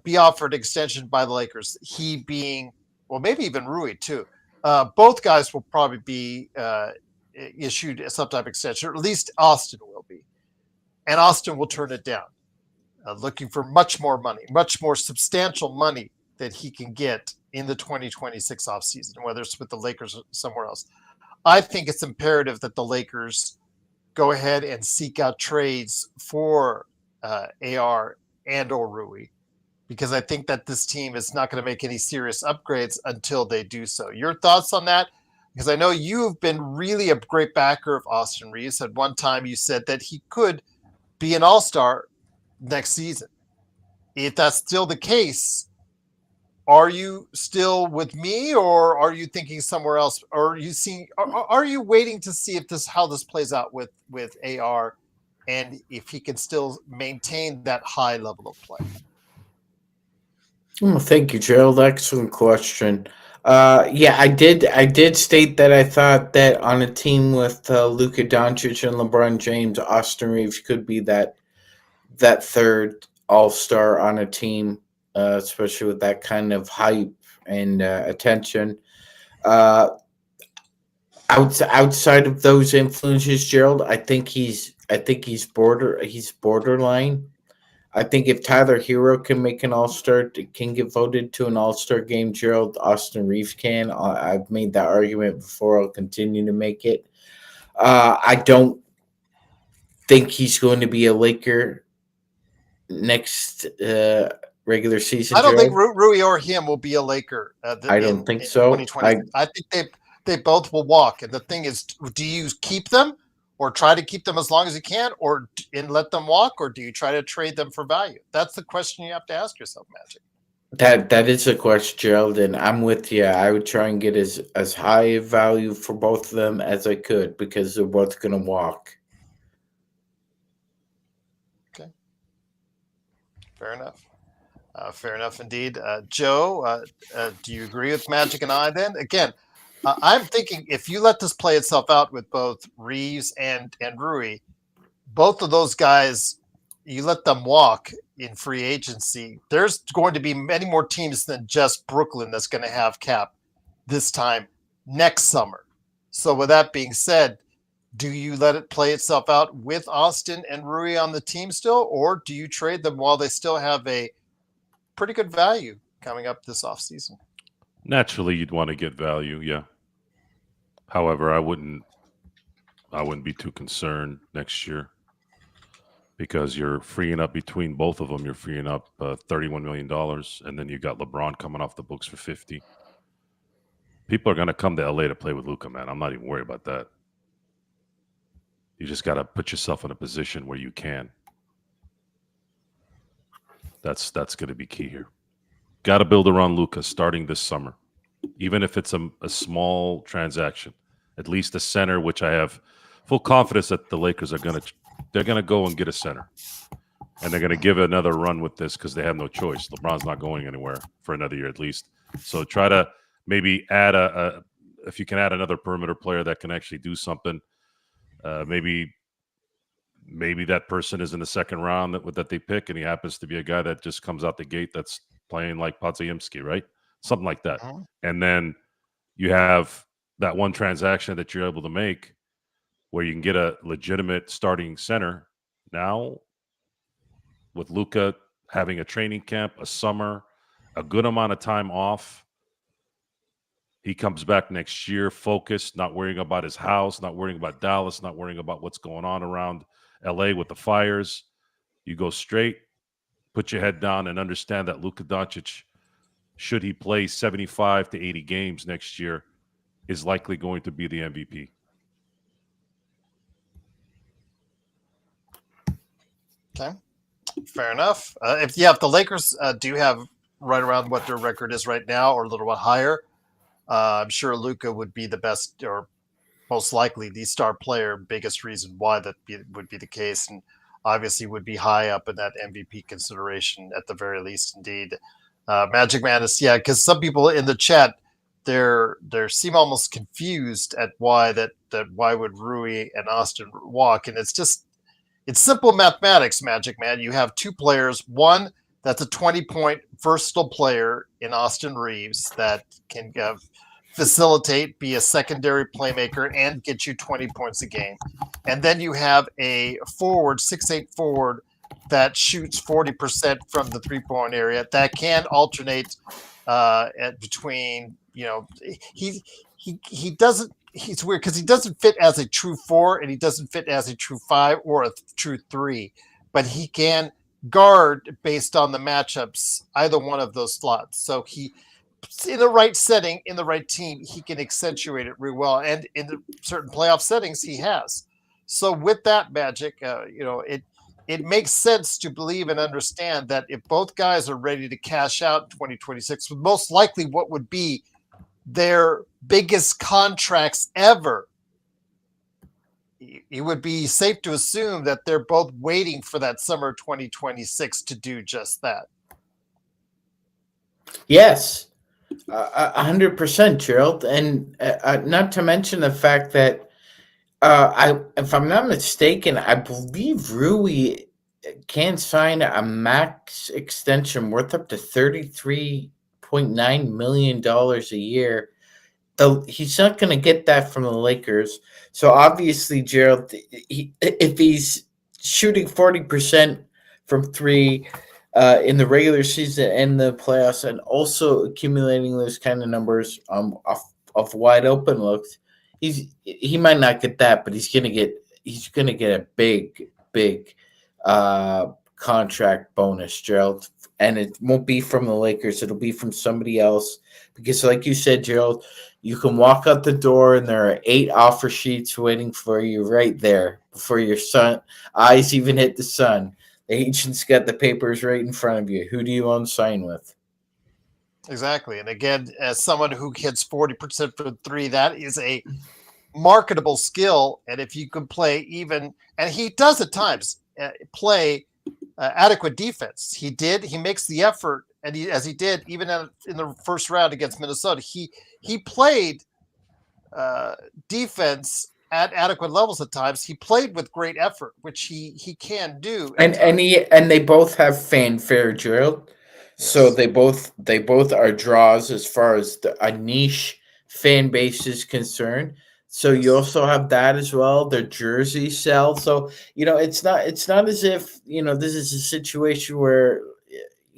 be offered extension by the Lakers. He being, well, maybe even Rui too. Both guys will probably be issued some type of extension, or at least Austin will be. And Austin will turn it down, looking for much more money, much more substantial money that he can get in the 2026 offseason, whether it's with the Lakers or somewhere else. I think it's imperative that the Lakers go ahead and seek out trades for AR and or Rui, because I think that this team is not going to make any serious upgrades until they do so. Your thoughts on that? Because I know you've been really a great backer of Austin Reeves. At one time you said that he could be an all-star next season. If that's still the case, are you still with me, or are you thinking somewhere else? Or are you waiting to see if how this plays out with AR, and if he can still maintain that high level of play? Oh, thank you, Gerald. Excellent question. Yeah, I did state that I thought that on a team with Luka Doncic and LeBron James, Austin Reeves could be that third all-star on a team, especially with that kind of hype and attention. Outside of those influences, Gerald, I think he's borderline. I think if Tyler Hero can make an All-Star, can get voted to an All-Star game, Gerald, Austin Reeves can. I've made that argument before. I'll continue to make it. I don't think he's going to be a Laker next regular season, I don't think Gerald. Rui or him will be a Laker I don't think so. 2020. I think they both will walk. And the thing is, do you keep them or try to keep them as long as you can, and let them walk, or do you try to trade them for value? That's the question you have to ask yourself, Magic. That is a question, Gerald, and I'm with you. I would try and get as high a value for both of them as I could because they're both going to walk. Okay, fair enough. Fair enough indeed. Joe, do you agree with Magic and I then? Again, I'm thinking if you let this play itself out with both Reeves and Rui, both of those guys, you let them walk in free agency, there's going to be many more teams than just Brooklyn that's going to have cap this time next summer. So with that being said, do you let it play itself out with Austin and Rui on the team still, or do you trade them while they still have a pretty good value coming up this offseason? Naturally, you'd want to get value, yeah. However, I wouldn't be too concerned next year because you're freeing up between both of them. You're freeing up $31 million, and then you got LeBron coming off the books for 50. People are going to come to LA to play with Luka, man. I'm not even worried about that. You just got to put yourself in a position where you can. That's going to be key here. Got to build around Luka starting this summer, even if it's a small transaction. At least a center, which I have full confidence that the Lakers are they're gonna go and get a center, and they're gonna give it another run with this because they have no choice. LeBron's not going anywhere for another year at least. So try to maybe add if you can add another perimeter player that can actually do something. Maybe that person is in the second round that they pick, and he happens to be a guy that just comes out the gate that's playing like Podziemski, right? Something like that. Uh-huh. And then you have that one transaction that you're able to make where you can get a legitimate starting center. Now, with Luka having a training camp, a summer, a good amount of time off, he comes back next year focused, not worrying about his house, not worrying about Dallas, not worrying about what's going on around LA with the fires. You go straight, put your head down, and understand that Luka Doncic, should he play 75 to 80 games next year, is likely going to be the MVP. Okay, fair enough. If the Lakers do have right around what their record is right now, or a little bit higher, I'm sure Luka would be the best, or most likely the star player. Biggest reason why that would be the case, and obviously would be high up in that MVP consideration at the very least. Indeed, Magic Man is because some people in the chat they seem almost confused at why would Rui and Austin walk, and it's simple mathematics, Magic Man. You have two players, one that's a 20-point versatile player in Austin Reeves that can facilitate, be a secondary playmaker, and get you 20 points a game. And then you have a forward, 6'8" forward that shoots 40% from the three-point area that can alternate between, he doesn't, he's weird because he doesn't fit as a true 4 and he doesn't fit as a true 5 or a true 3, but he can guard based on the matchups, either one of those slots. So he, in the right setting, in the right team, he can accentuate it really well. And in the certain playoff settings, he has. So with that, Magic, it makes sense to believe and understand that if both guys are ready to cash out in 2026, most likely what would be their biggest contracts ever, it would be safe to assume that they're both waiting for that summer 2026 to do just that. Yes, 100%, Gerald, and not to mention the fact that if I'm not mistaken, I believe Rui can sign a max extension worth up to $33.9 million a year. Though he's not going to get that from the Lakers. So obviously, Gerald, if he's shooting 40% from three in the regular season and the playoffs, and also accumulating those kind of numbers off wide open looks, he might not get that, but he's gonna get a big contract bonus, Gerald. And it won't be from the Lakers. It'll be from somebody else. Because like you said, Gerald, you can walk out the door and there are 8 offer sheets waiting for you right there before your eyes even hit the sun. The agent's got the papers right in front of you. Who do you want to sign with? Exactly. And again, as someone who hits 40% from three, that is a marketable skill. And if you can play even, and he does at times play adequate defense. He makes the effort, and as he did even in the first round against Minnesota, he played defense at adequate levels at times. He played with great effort, which he can do. And they both have fanfare, Gerald. Yes. So they both are draws as far as a niche fan base is concerned. So you also have that as well. Their jerseys sell. So it's not as if this is a situation where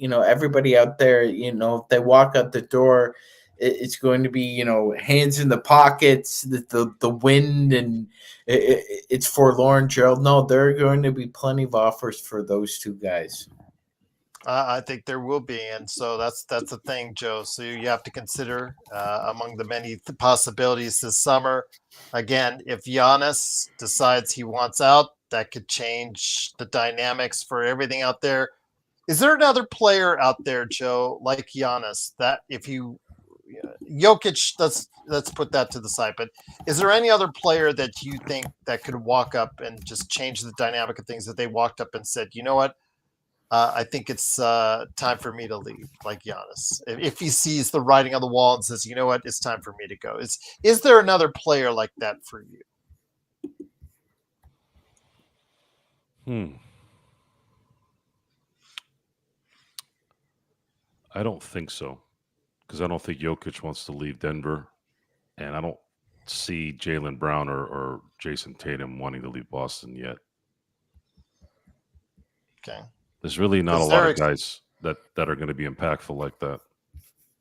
everybody out there, if they walk out the door, it's going to be hands in the pockets, the wind, and it's forlorn, Gerald. No, there are going to be plenty of offers for those two guys. I think there will be, and so that's the thing, Joe. So you have to consider among the many possibilities this summer. Again, if Giannis decides he wants out, that could change the dynamics for everything out there. Is there another player out there, Joe, like Giannis, that if you Jokic, let's put that to the side, but is there any other player that you think that could walk up and just change the dynamic of things, that they walked up and said, you know what? I think it's time for me to leave, like Giannis. If he sees the writing on the wall and says, you know what, it's time for me to go. Is there another player like that for you? I don't think so, because I don't think Jokic wants to leave Denver, and I don't see Jaylen Brown or Jason Tatum wanting to leave Boston yet. Okay. There's really not a lot of guys that are going to be impactful like that.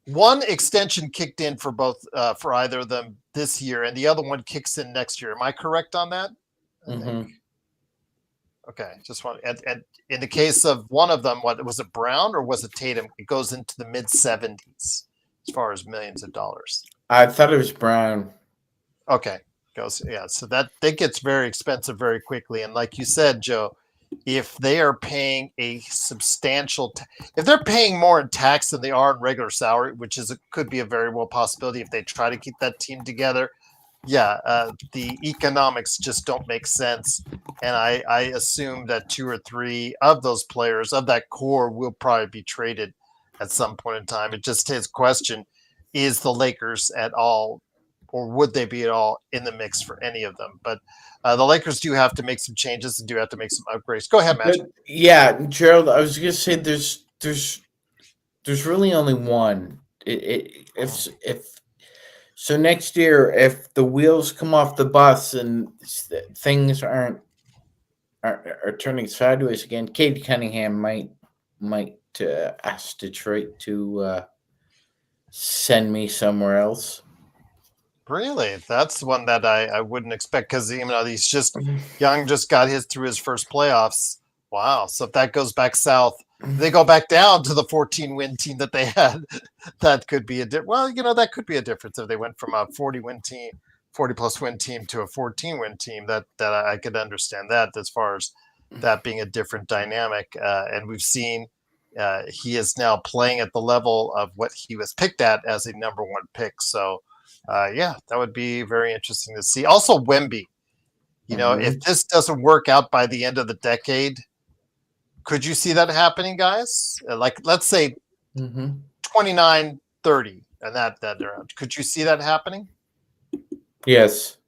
One extension kicked in for both for either of them this year, and the other one kicks in next year. Am I correct on that? Mm-hmm. Okay, just want and in the case of one of them, what was it, Brown or was it Tatum? It goes into the mid-70s as far as millions of dollars. I thought it was Brown. Okay, so that gets very expensive very quickly, and like you said, Joe, if they are paying a substantial, if they're paying more in tax than they are in regular salary, which could be a very well possibility if they try to keep that team together. Yeah, the economics just don't make sense, and I assume that 2 or 3 of those players of that core will probably be traded at some point in time. It just is a question: is the Lakers at all, or would they be at all in the mix for any of them? But the Lakers do have to make some changes and do have to make some upgrades. Go ahead, Matt. Yeah, Gerald, I was gonna say there's really only one. So next year, if the wheels come off the bus and things are turning sideways again, Cade Cunningham might ask Detroit to send me somewhere else. Really? That's one that I wouldn't expect, because he's just young, just got through his first playoffs. Wow. So if that goes back south, they go back down to the 14-win team that they had. That could be that could be a difference if they went from a 40-plus win team to a 14-win team. That I could understand that, as far as that being a different dynamic. And we've seen he is now playing at the level of what he was picked at as a number 1 pick. So that would be very interesting to see. Also, Wemby. If this doesn't work out by the end of the decade, could you see that happening, guys? Like, let's say 29-30 and that around. Could you see that happening? Yes.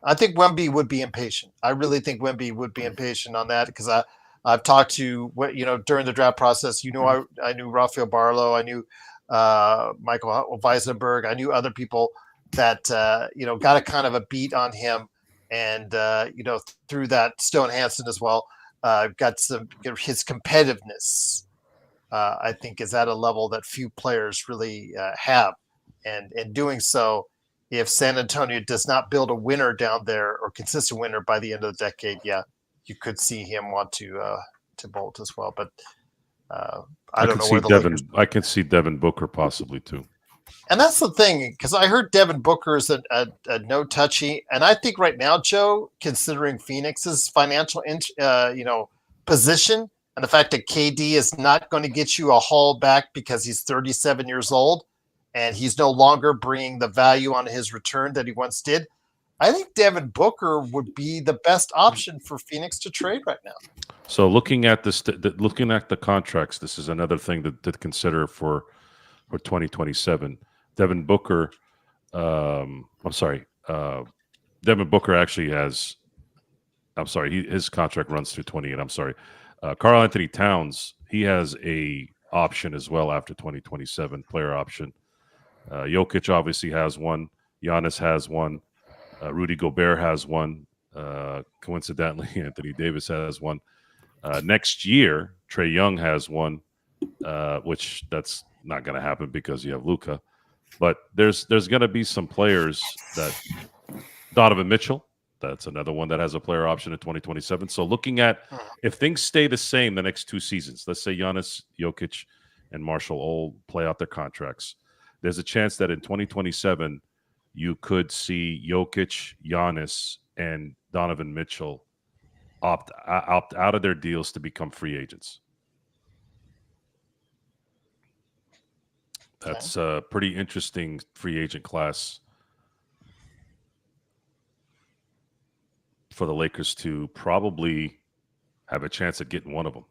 I think Wemby would be impatient. I really think Wemby would be impatient on that, because I've talked to during the draft process. I knew Rafael Barlow. I knew Michael Weisenberg. I knew other people that got a kind of a beat on him, and through that Stone Hansen as well. got some his competitiveness. I think is at a level that few players really have, and in doing so, if San Antonio does not build a winner down there or consistent winner by the end of the decade, yeah, you could see him want to bolt as well. But I don't know where the Lakers. I can see Devin Booker possibly too. And that's the thing, because I heard Devin Booker is a no touchy, and I think right now, Joe, considering Phoenix's financial position and the fact that KD is not going to get you a haul back because he's 37 years old and he's no longer bringing the value on his return that he once did, I think Devin Booker would be the best option for Phoenix to trade right now. So looking at looking at the contracts, this is another thing to consider for 2027. Devin Booker, Devin Booker actually has. His contract runs through 28. I'm sorry. Karl Anthony Towns, he has a option as well after 2027, player option. Jokic obviously has one. Giannis has one. Rudy Gobert has one. Coincidentally, Anthony Davis has one. Next year, Trae Young has one, which that's not going to happen because you have Luka. But there's going to be some players that Donovan Mitchell, that's another one that has a player option in 2027. So looking at if things stay the same the next 2 seasons, let's say Giannis, Jokic, and Marshall all play out their contracts, there's a chance that in 2027 you could see Jokic, Giannis, and Donovan Mitchell opt out of their deals to become free agents. That's a pretty interesting free agent class for the Lakers to probably have a chance at getting one of them.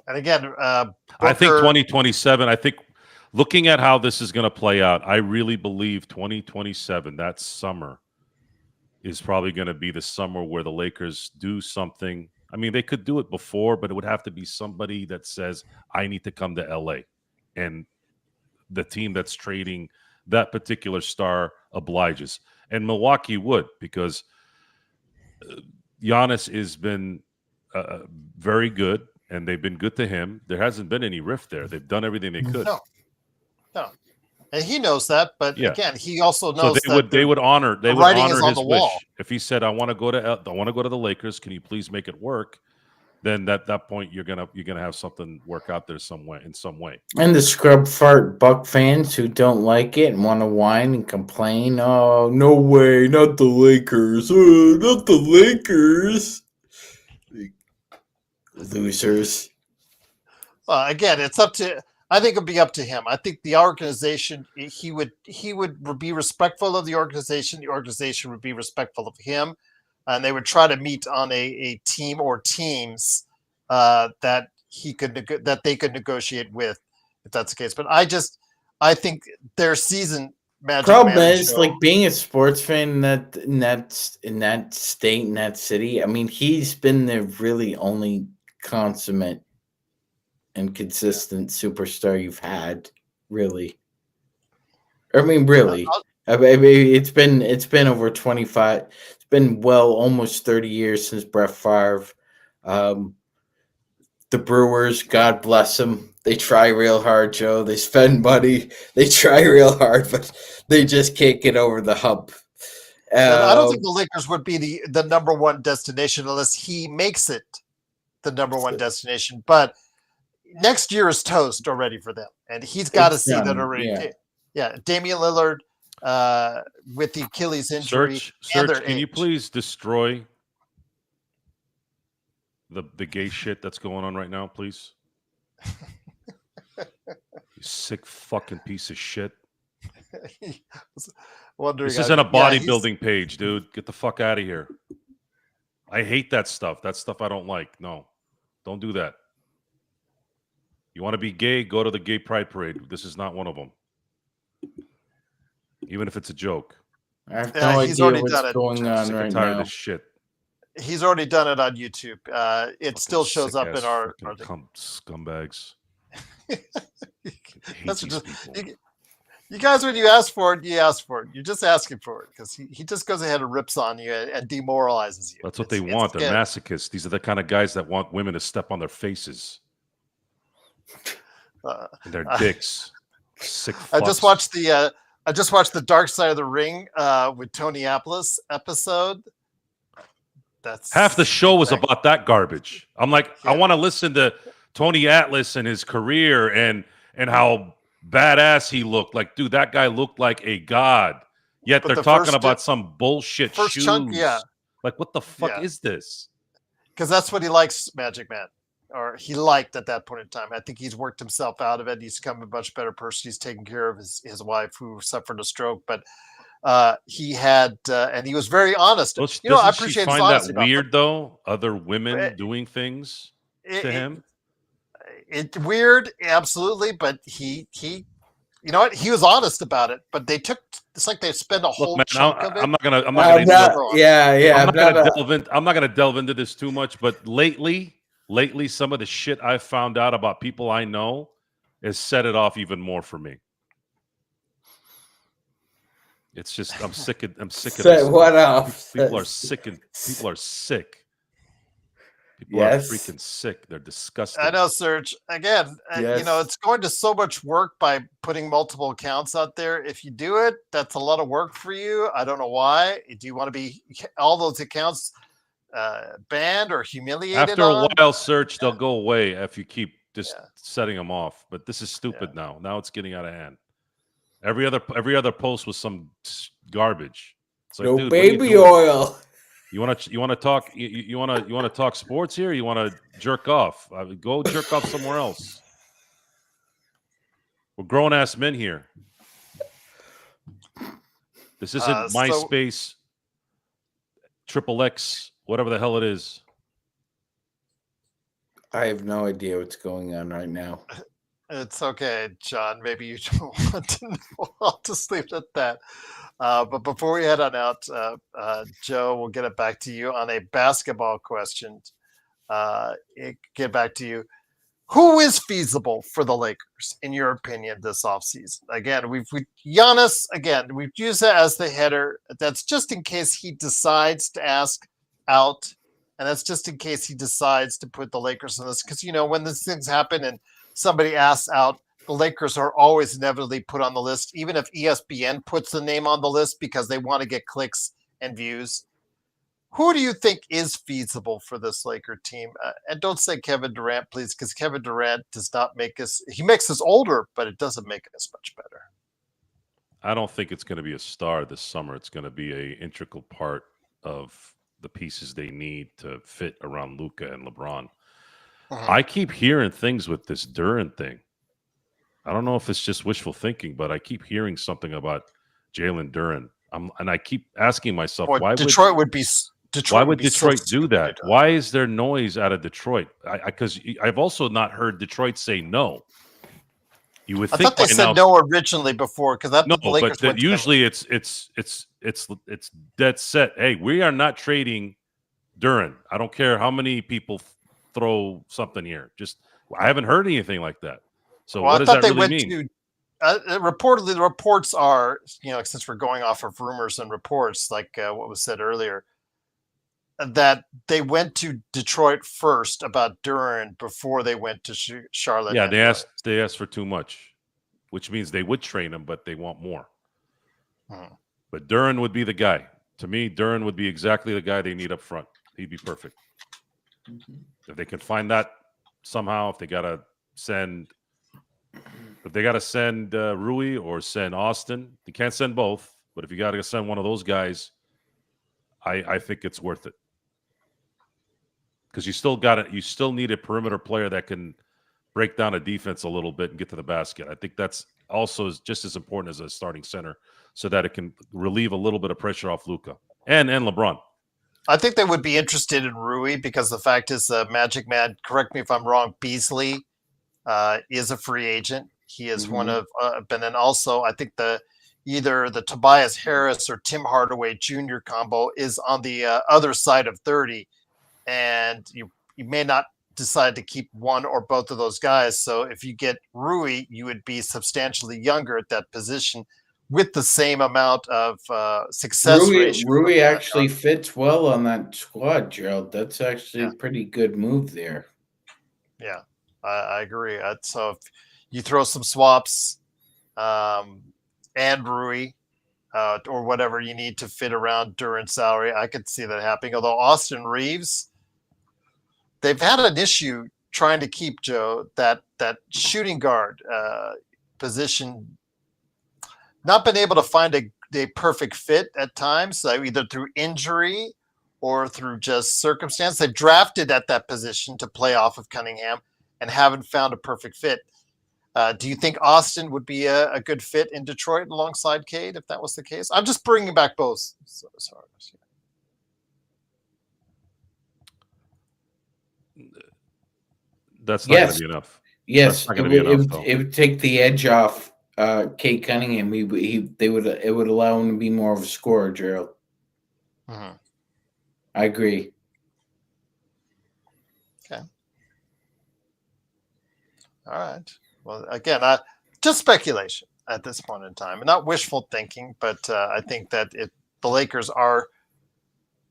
And again, Booker, I think 2027, looking at how this is going to play out, I really believe 2027, that summer, is probably going to be the summer where the Lakers do something. I mean, they could do it before, but it would have to be somebody that says, I need to come to LA. And the team that's trading that particular star obliges. And Milwaukee would, because Giannis has been very good, and they've been good to him. There hasn't been any rift there. They've done everything they could. No. And he knows that, but again, he also knows they would honor his wish. If he said, I want to go to the Lakers, can you please make it work? Then at that point you're gonna have something work out there in some way. And the scrub fart Buck fans who don't like it and want to whine and complain, oh no way, not the Lakers, not the Lakers, losers. Again, it's up to. I think it'd be up to him. I think the organization, he would be respectful of the organization. The organization would be respectful of him, and they would try to meet on a team or teams that they could negotiate with, if that's the case. But I think their season problem is like being a sports fan in that state, in that city. I mean, he's been the really only consummate and consistent superstar you've had, really. I mean, really. I mean, it's been over 25. It's been almost 30 years since Brett Favre. The Brewers, God bless them. They try real hard, Joe. They spend money. They try real hard, but they just can't get over the hump. I don't think the Lakers would be the number one destination unless he makes it the number one destination. But next year is toast already for them, and he's got to see that already. Yeah, Damian Lillard with the Achilles injury. Search, can you please destroy the gay shit that's going on right now, please? You sick fucking piece of shit. This isn't a bodybuilding page, dude. Get the fuck out of here. I hate that stuff. That stuff I don't like. No, don't do that. You want to be gay? Go to the gay pride parade. This is not one of them. Even if it's a joke. I have no idea what's going on right now. Of this shit. He's already done it on YouTube. It still shows up in our scumbags. You guys, when you ask for it, you ask for it. You're just asking for it because he just goes ahead and rips on you and demoralizes you. That's what they want. They're again, masochists. These are the kind of guys that want women to step on their faces and their dicks. Sick fucks. I just watched the Dark Side of the Ring with Tony Aplis episode. That's half the show was about that garbage. I'm like, Yeah. I want to listen to Tony Atlas and his career and how badass he looked. Like, dude, that guy looked like a god. Yet But they're the talking first- about some bullshit first shoes. chunk, yeah. Like, what the fuck Yeah. is this? because that's what he likes, Magic Man, or he liked at that point in time. I think he's worked himself out of it. He's become a much better person. He's taken care of his wife who suffered a stroke, but he had and he was very honest. Doesn't I she appreciate his find honesty that about it. weird though? Other women It- doing things to It- him. It's weird, absolutely, but he you know what, he was honest about it, but it's like they spend a whole Look, man, chunk of it. I'm not gonna I'm not, yeah. I'm not not gonna delve into this too much, but lately, some of the shit I've found out about people I know has set it off even more for me. It's just I'm sick of Set this. what off? People are sick and people are sick. People Yes. are freaking sick. They're disgusting. I know, Serge. Again, Yes. it's going to so much work by putting multiple accounts out there. If you do it, that's a lot of work for you. I don't know why. Do you want to be all those accounts banned or humiliated? After a while, search they'll go away if you keep just Yeah. setting them off. But this is stupid now. Now it's getting out of hand. Every other post was some garbage. It's like, No dude, what are you baby doing? oil. You want to talk? You want to talk sports here? You want to jerk off? Go jerk off somewhere else. We're grown ass men here. This isn't So- MySpace, XXX, whatever the hell it is. I have no idea what's going on right now. It's okay, John. Maybe you don't want to know. I'll just leave it at that. But before we head on out, Joe, we'll get it back to you on a basketball question. Get back to you. Who is feasible for the Lakers, in your opinion, this offseason? Again, Giannis, we've used that as the header. That's just in case he decides to ask out. And that's just in case he decides to put the Lakers on this. Because, when these things happen and somebody asks out, the Lakers are always inevitably put on the list, even if ESPN puts the name on the list because they want to get clicks and views. Who do you think is feasible for this Laker team? And don't say Kevin Durant, please, because Kevin Durant does not make us – he makes us older, but it doesn't make us much better. I don't think it's going to be a star this summer. It's going to be an integral part of the pieces they need to fit around Luka and LeBron. I keep hearing things with this Durant thing. I don't know if it's just wishful thinking, but I keep hearing something about Jalen Duren. And I keep asking myself, why Detroit would Detroit do that? Why is there noise out of Detroit? Because I've also not heard Detroit say no. You would I think thought they said no originally before because that no, the Lakers but usually it's dead set. Hey, we are not trading Duren. I don't care how many people throw something here. Just I haven't heard anything like that. So what does that really mean? Reportedly, the reports are, since we're going off of rumors and reports, like what was said earlier, that they went to Detroit first about Duren before they went to Charlotte. Yeah, they asked for too much, which means they would train him, but they want more. But Duren would be the guy. To me, Duren would be exactly the guy they need up front. He'd be perfect. If they can find that somehow, if they gotta send Rui or send Austin, they can't send both. But if you gotta send one of those guys, I think it's worth it. Because you still need a perimeter player that can break down a defense a little bit and get to the basket. I think that's also just as important as a starting center, so that it can relieve a little bit of pressure off Luka and LeBron. I think they would be interested in Rui because the fact is, Magic Man, correct me if I'm wrong, Beasley is a free agent. He is one of, but then also I think either the Tobias Harris or Tim Hardaway Jr. combo is on the other side of 30, and you may not decide to keep one or both of those guys. So if you get Rui, you would be substantially younger at that position with the same amount of success ratio. Rui actually fits well on that squad, Gerald. That's actually Yeah. a pretty good move there. Yeah, I agree. So if you throw some swaps and Rui or whatever you need to fit around Duran's salary, I could see that happening. Although Austin Reeves, they've had an issue trying to keep Joe that shooting guard position, not been able to find a perfect fit at times, either through injury or through just circumstance. They've drafted at that position to play off of Cunningham and haven't found a perfect fit. Do you think Austin would be a good fit in Detroit alongside Cade if that was the case? I'm just bringing back both. Sorry. That's not going to be enough. Yes, not gonna be enough, though. it would take the edge off Kate Cunningham. It would allow him to be more of a scorer, Gerald. Mm-hmm. I agree. Okay. All right. Well, again, just speculation at this point in time, not wishful thinking, but I think that the Lakers are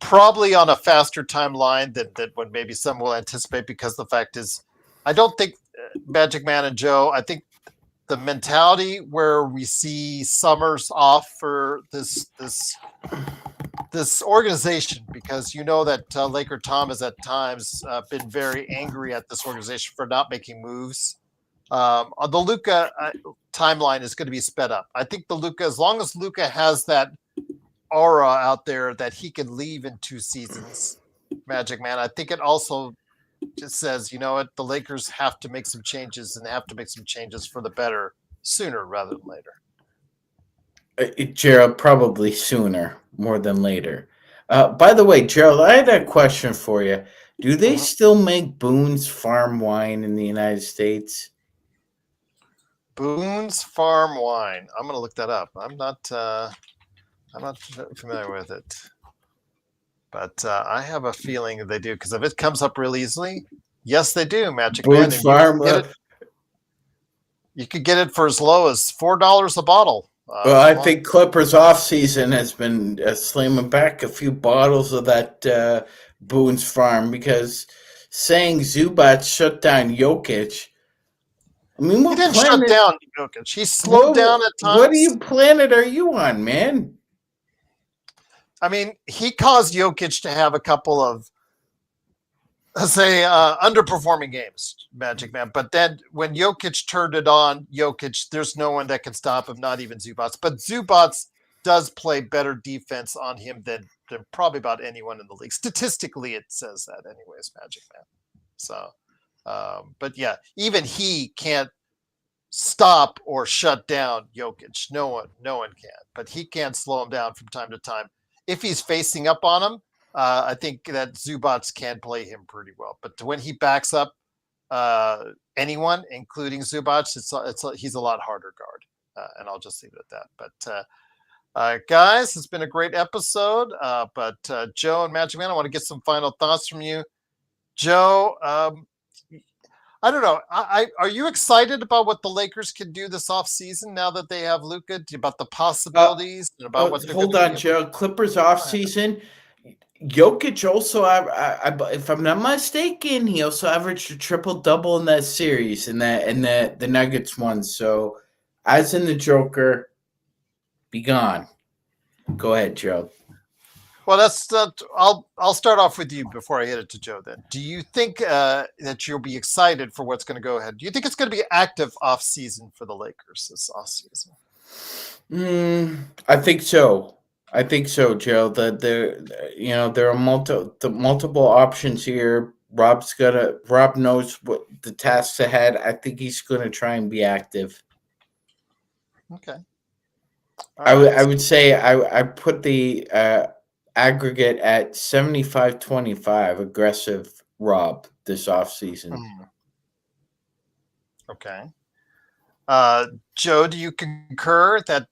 probably on a faster timeline than what maybe some will anticipate, because the fact is, I don't think Magic Man and Joe, I think the mentality where we see summers off for this organization, because you know that Laker Tom has at times been very angry at this organization for not making moves. The Luka timeline is going to be sped up. I think as long as Luka has that aura out there that he can leave in 2 seasons, Magic Man, I think it also just says, you know what, the Lakers have to make some changes, and have to make some changes for the better sooner rather than later. Gerald, probably sooner more than later. By the way, Gerald, I had a question for you. Do they still make Boone's Farm wine in the United States? Boone's Farm wine. I'm going to look that up. I'm not familiar with it, but I have a feeling that they do, because if it comes up real easily, yes, they do. Magic Boone's Man. Farm. You could get it for as low as $4 a bottle. Well, I think Clippers off season has been slamming back a few bottles of that Boone's Farm, because saying Zubac shut down Jokic. I mean, he didn't shut down Jokic. He slowed down at times. What planet are you on, man? I mean, he caused Jokic to have a couple of, let's say, underperforming games, Magic Man. But then when Jokic turned it on, there's no one that can stop him, not even Zubac. But Zubac does play better defense on him than probably about anyone in the league. Statistically, it says that anyways, Magic Man. So, but yeah, even he can't stop or shut down Jokic. No one can. But he can slow him down from time to time. If he's facing up on him, I think that Zubac can play him pretty well. But when he backs up anyone, including Zubac, he's a lot harder guard. And I'll just leave it at that. But guys, it's been a great episode. But Joe and Magic Man, I want to get some final thoughts from you. Joe, I don't know. Are you excited about what the Lakers can do this offseason now that they have Luka? About the possibilities and about what? Hold on, Joe. Clippers offseason. Jokic also, if I'm not mistaken, he also averaged a triple-double in that series, in the Nuggets one. So, as in the Joker, be gone. Go ahead, Joe. Well, I'll start off with you before I hit it to Joe. Then, do you think that you'll be excited for what's going to go ahead? Do you think it's going to be active off season for the Lakers this off season? I think so. Joe. There are multiple options here. Rob knows what the tasks ahead. I think he's going to try and be active. Okay. I would say I put the aggregate at 75-25 aggressive Rob this offseason. Okay. Joe, do you concur that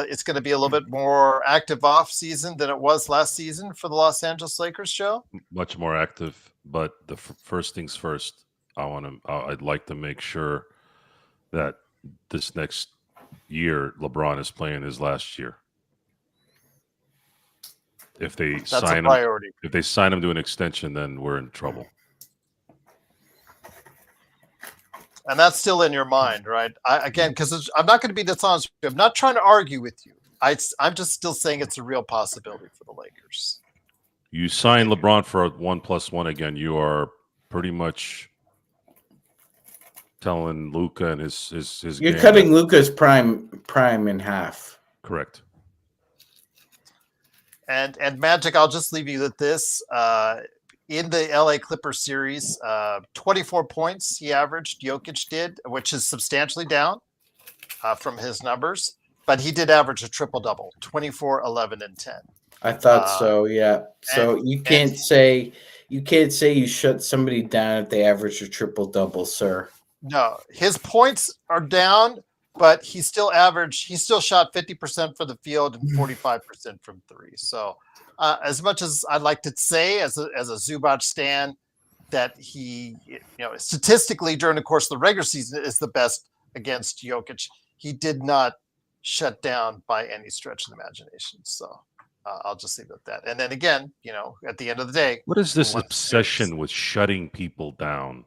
it's going to be a little bit more active off season than it was last season for the Los Angeles Lakers, Joe? Much more active, but the first things first. I'd like to make sure that this next year LeBron is playing his last year. If they That's a sign him, priority. if they sign him to an extension, then we're in trouble. And that's still in your mind, right? Again, because I'm not going to be dishonest. I'm not trying to argue with you. I'm just still saying it's a real possibility for the Lakers. You sign LeBron for a 1+1 again, you are pretty much telling Luka and his You're game cutting that, Luka's prime in half. correct. And Magic, I'll just leave you with this. In the LA Clippers series, 24 points he averaged, Jokic did, which is substantially down from his numbers. But he did average a triple-double, 24, 11, and 10. I thought so, yeah. So you can't say you shut somebody down if they average a triple-double, sir. No, his points are down, but he still shot 50% from the field and 45% from three. So as much as I'd like to say as a Zubac stan that he, statistically during the course of the regular season is the best against Jokic, he did not shut down by any stretch of the imagination. So I'll just leave it at that. And then again, at the end of the day, What is this obsession with shutting people down?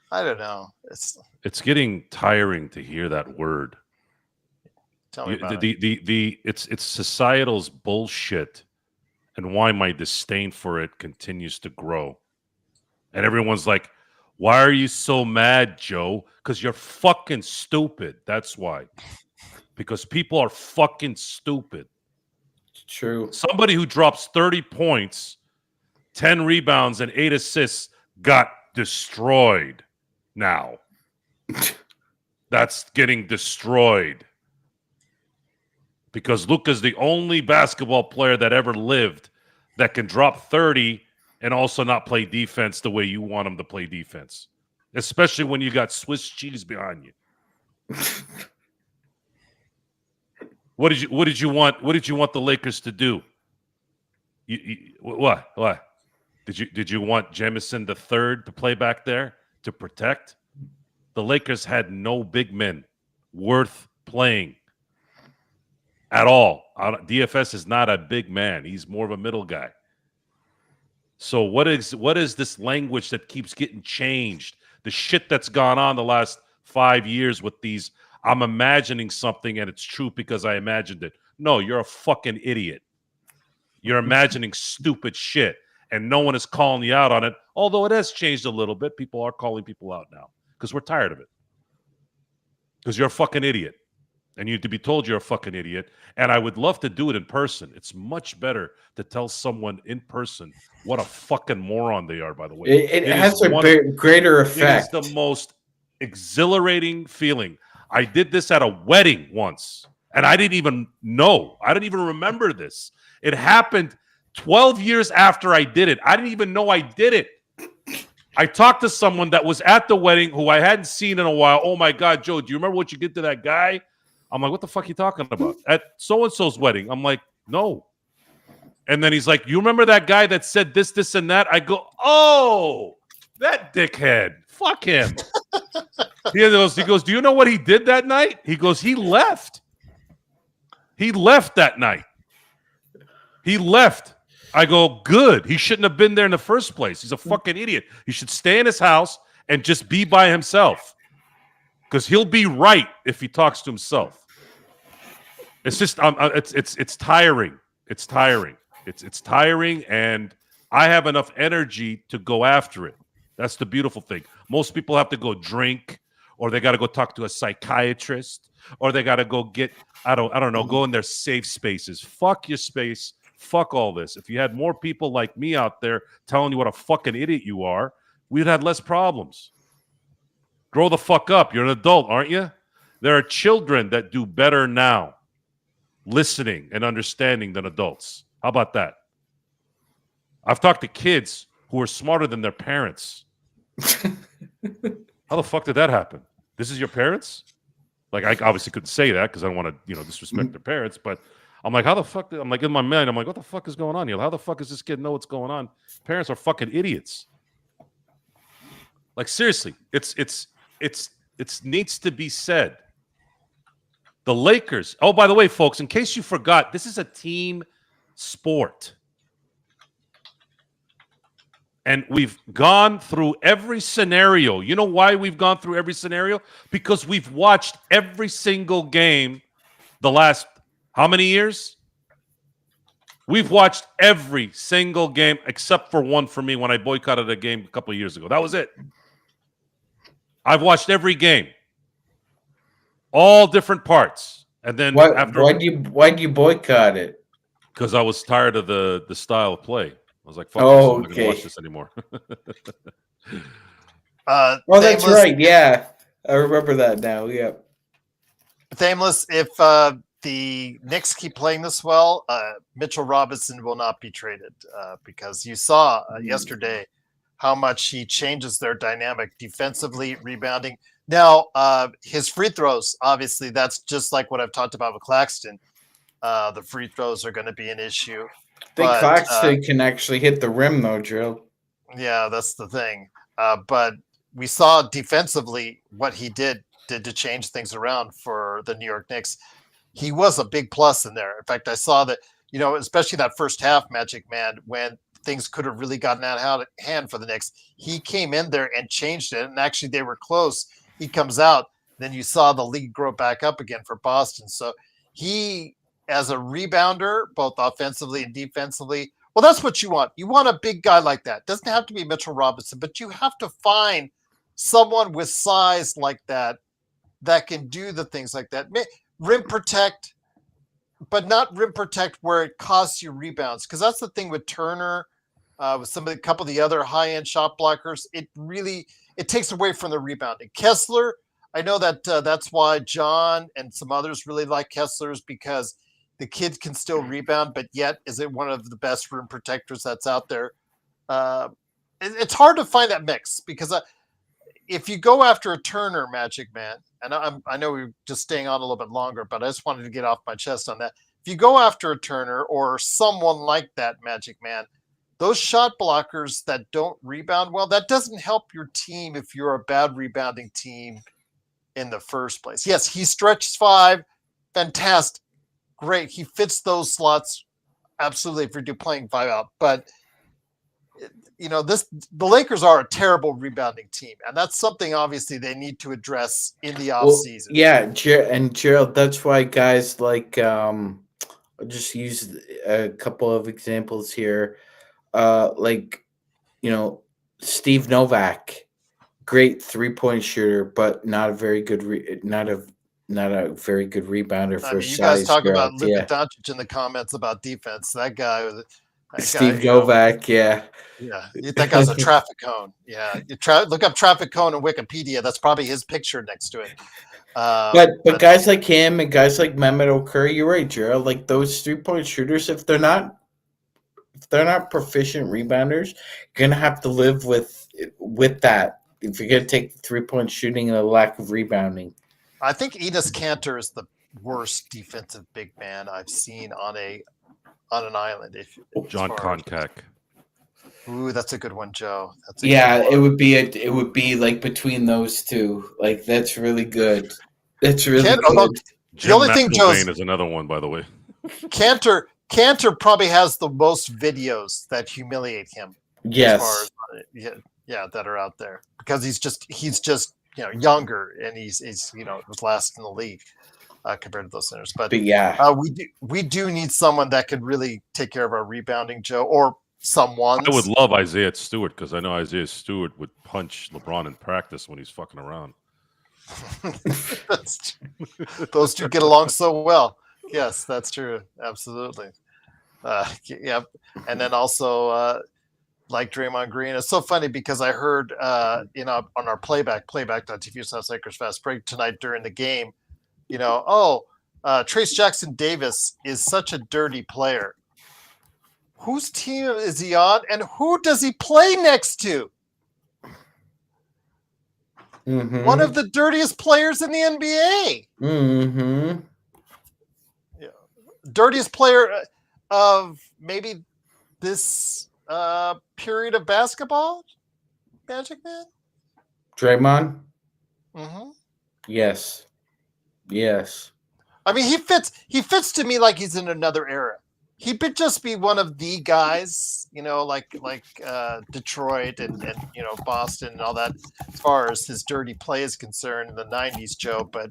I don't know. It's getting tiring to hear that word. Tell me about it. It's societal's bullshit, and why my disdain for it continues to grow. And everyone's like, "Why are you so mad, Joe? Because you're fucking stupid. That's why. Because people are fucking stupid." True. Somebody who drops 30 points, 10 rebounds, and 8 assists got destroyed. Now, that's getting destroyed because Luka's the only basketball player that ever lived that can drop 30 and also not play defense the way you want him to play defense, especially when you got Swiss cheese behind you. What did you want the Lakers to do? What? Did you want Jamison III to play back there to protect? The Lakers had no big men worth playing at all. DFS is not a big man. He's more of a middle guy. So what is this language that keeps getting changed? The shit that's gone on the last 5 years with these, I'm imagining something and it's true because I imagined it. No, you're a fucking idiot. You're imagining stupid shit and no one is calling you out on it. Although it has changed a little bit. People are calling people out now because we're tired of it. Because you're a fucking idiot. And you need to be told you're a fucking idiot. And I would love to do it in person. It's much better to tell someone in person what a fucking moron they are, by the way. It has a greater effect. It is the most exhilarating feeling. I did this at a wedding once, and I didn't even know. I didn't even remember this. It happened 12 years after I did it. I didn't even know I did it. I talked to someone that was at the wedding who I hadn't seen in a while. Oh, my God, Joe, do you remember what you did to that guy? I'm like, what the fuck are you talking about? At so-and-so's wedding. I'm like, no. And then he's like, you remember that guy that said this, this, and that? I go, oh, that dickhead. Fuck him. He goes, do you know what he did that night? He goes, he left. He left that night. He left. I go, good. He shouldn't have been there in the first place. He's a fucking idiot. He should stay in his house and just be by himself. Because he'll be right if he talks to himself. It's just, it's tiring. It's tiring. It's tiring, and I have enough energy to go after it. That's the beautiful thing. Most people have to go drink, or they got to go talk to a psychiatrist, or they got to go get, I don't know, go in their safe spaces. Fuck your space. Fuck all this. If you had more people like me out there telling you what a fucking idiot you are, we'd have less problems. Grow the fuck up. You're an adult, aren't you? There are children that do better now listening and understanding than adults. How about that? I've talked to kids who are smarter than their parents. How the fuck did that happen? This is your parents? Like, I obviously couldn't say that because I don't want to, disrespect their parents. But I'm like, how the fuck? I'm like, in my mind, I'm like, what the fuck is going on here? How the fuck does this kid know what's going on? Parents are fucking idiots. Like, seriously, it's needs to be said. The Lakers. Oh, by the way, folks, in case you forgot, this is a team sport. And we've gone through every scenario. You know why we've gone through every scenario? Because we've watched every single game the last how many years? We've watched every single game except for one for me when I boycotted a game a couple of years ago. That was it. I've watched every game. All different parts. And then why'd you boycott it? Because I was tired of the style of play. I was like, fuck Oh, this. I'm not going to okay. watch this anymore. Oh, that's right. Yeah. I remember that now. Yeah. Thameless, if the Knicks keep playing this well, Mitchell Robinson will not be traded because you saw yesterday how much he changes their dynamic defensively, rebounding. Now, his free throws, obviously, that's just like what I've talked about with Claxton. The free throws are going to be an issue. I think Claxton can actually hit the rim, though, Drill. Yeah, that's the thing. But we saw defensively what he did to change things around for the New York Knicks. He was a big plus in there. In fact, I saw that, especially that first half, Magic Man, when things could have really gotten out of hand for the Knicks, he came in there and changed it. And actually, they were close. He comes out. Then you saw the lead grow back up again for Boston. So he, as a rebounder, both offensively and defensively, well, that's what you want. You want a big guy like that. Doesn't have to be Mitchell Robinson, but you have to find someone with size like that can do the things like that. Rim protect, but not rim protect where it costs you rebounds. Because that's the thing with Turner, with a couple of the other high-end shot blockers. It takes away from the rebounding. Kessler, I know that that's why John and some others really like Kessler's, because the kid can still rebound, but yet is it one of the best rim protectors that's out there? It's hard to find that mix because if you go after a Turner, Magic Man, and I know we're just staying on a little bit longer, but I just wanted to get off my chest on that. If you go after a Turner or someone like that, Magic Man, those shot blockers that don't rebound well, that doesn't help your team if you're a bad rebounding team in the first place. Yes, he stretches 5, fantastic. Great. He fits those slots absolutely if you're playing 5 out. But the Lakers are a terrible rebounding team, and that's something obviously they need to address in the offseason. Yeah, and Gerald, that's why guys like I'll just use a couple of examples here. Steve Novak, great 3-point shooter, but not a very good not a very good rebounder for size. You guys talk about Luka Doncic in the comments about defense. That guy, Steve Novak, yeah, that guy's a traffic cone. Yeah, look up traffic cone in Wikipedia. That's probably his picture next to it. But guys like him and guys like Mehmet Okur, you're right, Gerald. Like those 3-point shooters, if they're not proficient rebounders, you're gonna have to live with that. If you're gonna take 3-point shooting and a lack of rebounding. I think Enes Kanter is the worst defensive big man I've seen on an island. John Koncak. Ooh, that's a good one, Joe. It would be like between those two. Like that's really good. That's really good. The only thing, Joe, is another one, by the way. Kanter probably has the most videos that humiliate him. Yes. As far as, that are out there because he's just younger and he's was last in the league compared to those centers. But we do need someone that could really take care of our rebounding, Joe, or someone. I would love Isaiah Stewart because I know Isaiah Stewart would punch LeBron in practice when he's fucking around. Those two get along so well. Yes, that's true. Absolutely. And then also like Draymond Green. It's so funny because I heard, on our playback.tv Lakers Fast Break tonight during the game, Trace Jackson Davis is such a dirty player. Whose team is he on and who does he play next to? Mm-hmm. One of the dirtiest players in the NBA. Mm-hmm. Dirtiest player of maybe this period of basketball, Magic Man? Draymond? Mm-hmm. Yes. Yes. I mean, he fits to me like he's in another era. He could just be one of the guys, like Detroit and Boston and all that, as far as his dirty play is concerned in the 90s, Joe. But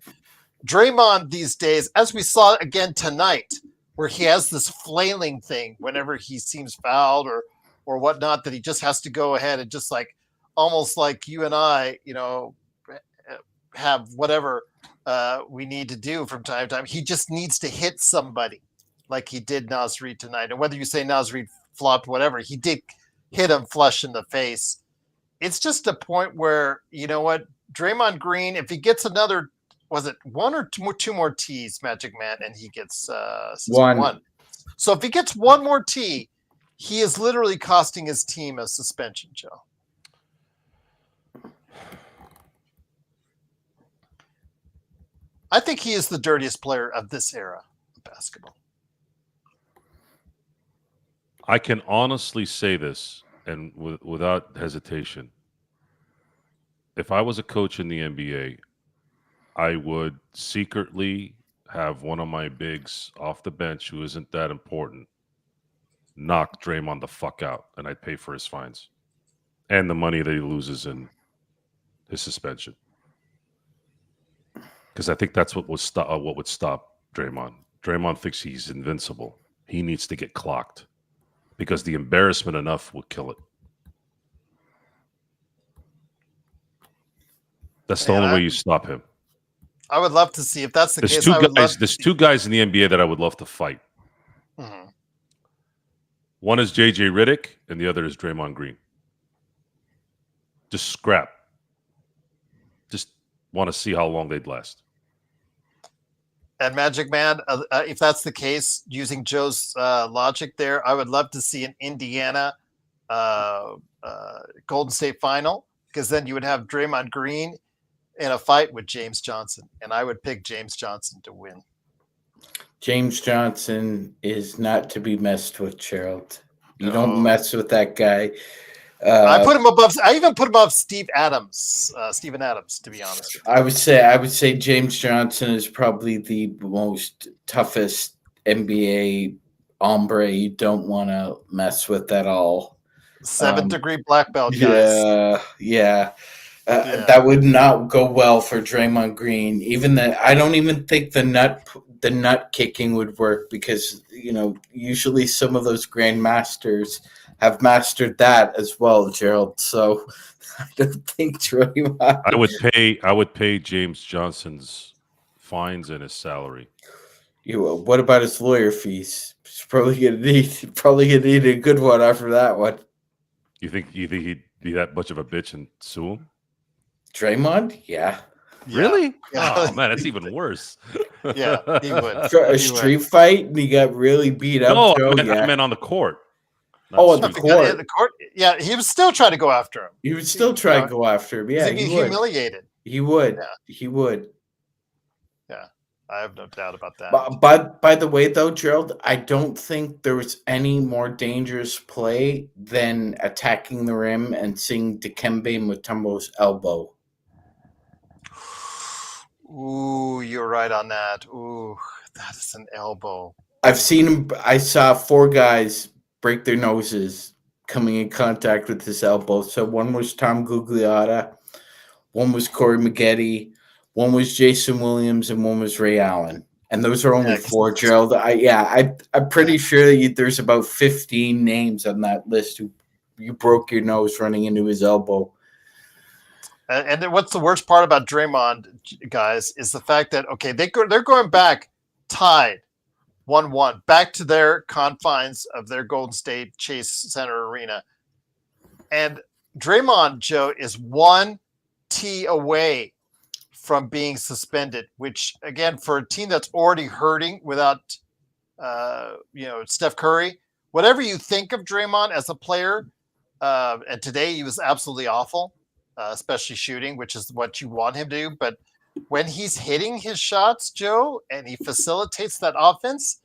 Draymond these days, as we saw again tonight, where he has this flailing thing whenever he seems fouled or whatnot, that he just has to go ahead and just like almost like you and I, have whatever we need to do from time to time. He just needs to hit somebody like he did Naz Reid tonight. And whether you say Naz Reid flopped, whatever, he did hit him flush in the face. It's just a point where, you know what, Draymond Green, if he gets another, was it one or two more tees, Magic Man, and he gets one. So if he gets one more tee, he is literally costing his team a suspension, Joe. I think he is the dirtiest player of this era of basketball. I can honestly say this, and without hesitation. If I was a coach in the NBA, I would secretly have one of my bigs off the bench who isn't that important knock Draymond the fuck out, and I'd pay for his fines and the money that he loses in his suspension. Because I think that's what would stop Draymond. Draymond thinks he's invincible. He needs to get clocked because the embarrassment enough will kill it. That's the only way you stop him. I would love to see if that's the There's case. There's two guys in the NBA that I would love to fight. Mm-hmm. One is JJ Redick, and the other is Draymond Green. Just scrap. Just want to see how long they'd last. And Magic Man, if that's the case, using Joe's logic there, I would love to see an Indiana Golden State final, because then you would have Draymond Green in a fight with James Johnson, and I would pick James Johnson to win. James Johnson is not to be messed with, Gerald. You don't mess with that guy. I put him above. I even put him above Steven Adams, to be honest. I would say James Johnson is probably the most toughest NBA hombre you don't want to mess with at all. 7th-degree black belt, guys. Yeah. That would not go well for Draymond Green. I don't even think the nut kicking would work, because usually some of those grandmasters have mastered that as well, Gerald. So I don't think Draymond. I would pay James Johnson's fines and his salary. What about his lawyer fees? He's probably gonna need a good one after that one. You think he'd be that much of a bitch and sue him? Draymond? Yeah. Really? Yeah. Oh man, that's even worse. Yeah, he would. A street fight and he got really beat up. No, I meant on the court. On the court. The court. Yeah, he would still try to go after him. He would still try to go after him. Yeah, he'd be humiliated. He would. Yeah. He would. Yeah, I have no doubt about that. But by the way, though, Gerald, I don't think there was any more dangerous play than attacking the rim and seeing Dikembe Mutombo's elbow. Ooh, you're right on that. Ooh, that is an elbow. I've seen him. I saw 4 guys break their noses coming in contact with his elbow. So one was Tom Gugliotta, one was Corey Maggette, one was Jason Williams, and one was Ray Allen. And those are only 4, Gerald. I'm pretty sure that there's about 15 names on that list who you broke your nose running into his elbow. And then what's the worst part about Draymond, guys, is the fact that, okay, they're going back tied 1-1 back to their confines of their Golden State Chase Center arena. And Draymond, Joe, is 1 tee away from being suspended, which, again, for a team that's already hurting without, Steph Curry, whatever you think of Draymond as a player, and today he was absolutely awful. especially shooting, which is what you want him to do. But when he's hitting his shots, Joe, and he facilitates that offense,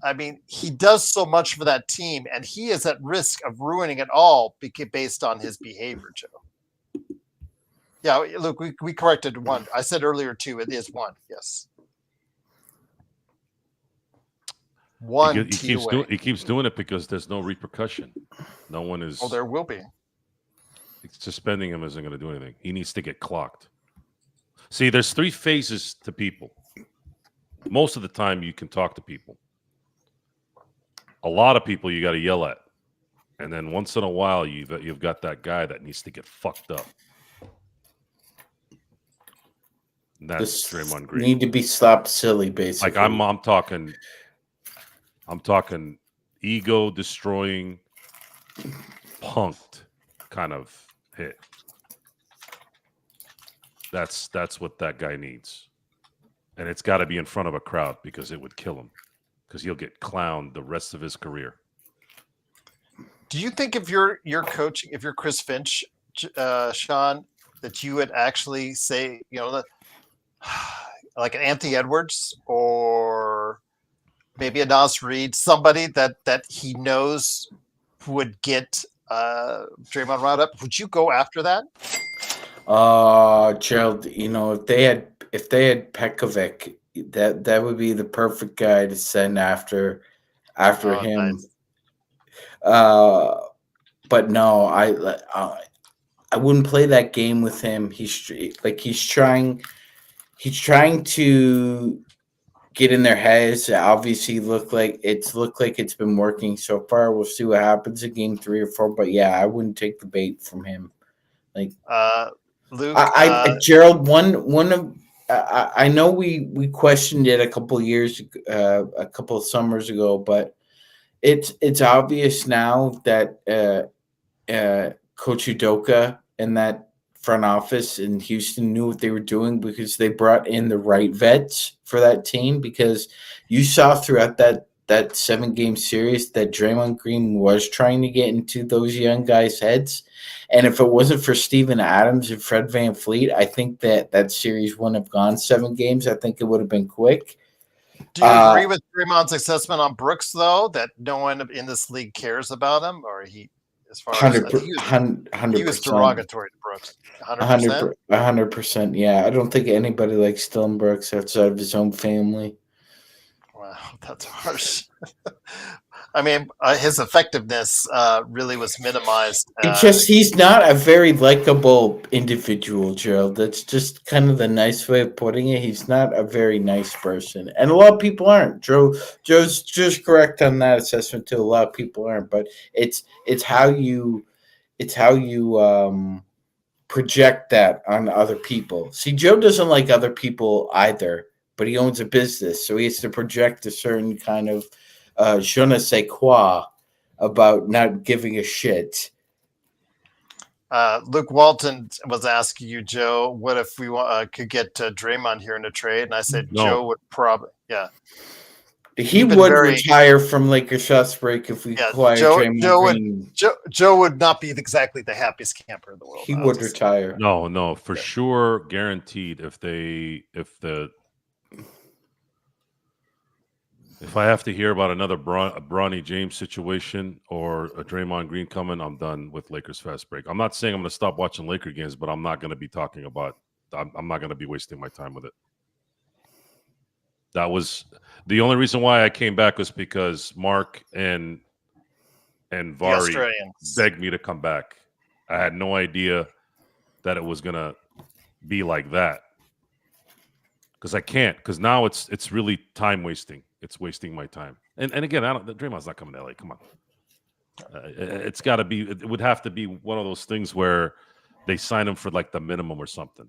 I mean, he does so much for that team, and he is at risk of ruining it all based on his behavior, Joe. Yeah, look, we corrected one. I said earlier, too, it is one. Yes. One he keeps doing it because there's no repercussion. No one is. Oh, there will be. Suspending him isn't going to do anything. He needs to get clocked. See, there's 3 phases to people. Most of the time, you can talk to people. A lot of people you got to yell at, and then once in a while, you've got that guy that needs to get fucked up. And that's Draymond Green. Need to be slapped silly, basically. Like I'm talking ego destroying, punked kind of hit. That's what that guy needs. And it's got to be in front of a crowd because it would kill him. Because he'll get clowned the rest of his career. Do you think if you're coaching, if you're Chris Finch, Sean, that you would actually say, like an Anthony Edwards or maybe a Nas Reed, somebody that he knows would get Draymond riled up? Would you go after that? Gerald, if they had Pekovic, that would be the perfect guy to send after him. Nice. But no, I wouldn't play that game with him. He's trying to get in their heads. Obviously, looked like it's been working so far. We'll see what happens in game 3 or 4. But yeah, I wouldn't take the bait from him. Like Luke, Gerald, one of I know we questioned it a couple of summers ago, but it's obvious now that Coach Udoka and that front office in Houston knew what they were doing because they brought in the right vets for that team. Because you saw throughout that 7-game series that Draymond Green was trying to get into those young guys' heads. And if it wasn't for Steven Adams and Fred VanVleet, I think that series wouldn't have gone 7 games. I think it would have been quick. Do you agree with Draymond's assessment on Brooks, though, that no one in this league cares about him? Or he, as far as 100%. He was derogatory to Brooks. 100%? 100%, yeah. I don't think anybody likes Dylan Brooks outside of his own family. Wow, that's harsh. I mean, his effectiveness really was minimized. He's not a very likable individual, Gerald. That's just kind of the nice way of putting it. He's not a very nice person. And a lot of people aren't. Joe's just correct on that assessment too. A lot of people aren't, but it's how you project that on other people. See, Joe doesn't like other people either, but he owns a business, so he has to project a certain kind of je ne sais quoi about not giving a shit. Luke Walton was asking you, Joe, what if we could get Draymond here in a trade? And I said No. Joe would probably, yeah. He would retire from Lakers Shots Break if we acquire Draymond Green. Joe would not be exactly the happiest camper in the world. He would retire. No, for sure, guaranteed. If I have to hear about another Bronny James situation or a Draymond Green coming, I'm done with Lakers Fast Break. I'm not saying I'm going to stop watching Laker games, but I'm not going to be talking about. I'm not going to be wasting my time with it. That was the only reason why I came back was because Mark and Vari begged me to come back. I had no idea that it was going to be like that because I can't. Because now it's really time wasting. It's wasting my time. And again, Draymond's not coming to LA. Come on. It's got to be. It would have to be one of those things where they sign him for like the minimum or something.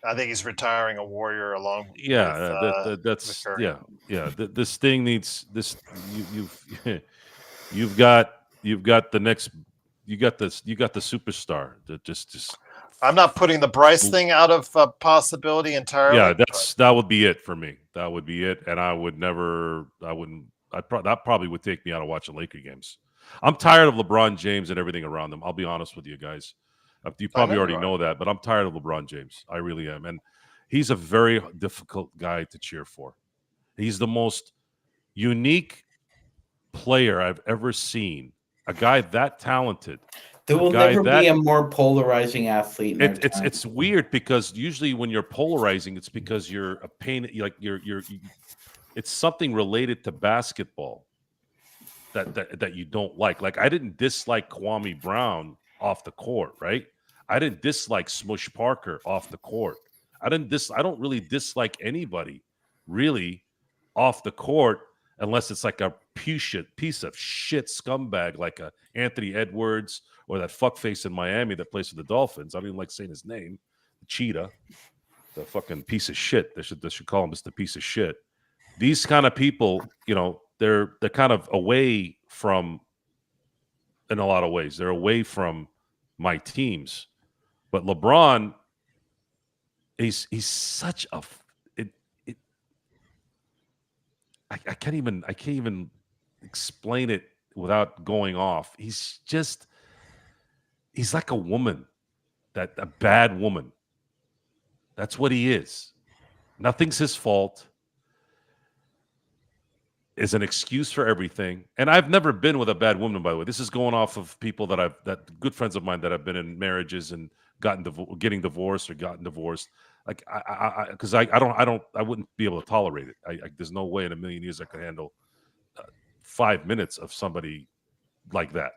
I think he's retiring a Warrior along. Yeah, that's yeah. This thing needs this. You've got the next. You got the superstar that just. I'm not putting the Bryce thing out of possibility entirely. Yeah, that would be it for me. That would be it, and that probably would take me out of watching Laker games. I'm tired of LeBron James and everything around them. I'll be honest with you guys. You probably know already you are. know that, but I'm tired of LeBron James. I really am. And he's a very difficult guy to cheer for. He's the most unique player I've ever seen. A guy that talented. There will guy never be that- a more polarizing athlete in our It's time. it's weird because usually when you're polarizing, it's because you're a pain. Like it's something related to basketball that you don't like. Like I didn't dislike Kwame Brown off the court, right? I didn't dislike Smush Parker off the court. I don't really dislike anybody really off the court unless it's like a piece of shit scumbag like a Anthony Edwards or that fuckface in Miami that plays for the Dolphins. I don't even like saying his name, the Cheetah, the fucking piece of shit. They should call him just the piece of shit. These kind of people, they're kind of away from, in a lot of ways, they're away from my teams. But LeBron, he's such a I can't even explain it without going off. He's like a woman, a bad woman. That's what he is. Nothing's his fault. Is an excuse for everything. And I've never been with a bad woman, by the way. This is going off of people that good friends of mine that have been in marriages and getting divorced or gotten divorced. Like because I wouldn't be able to tolerate it. There's no way in a million years I could handle 5 minutes of somebody like that.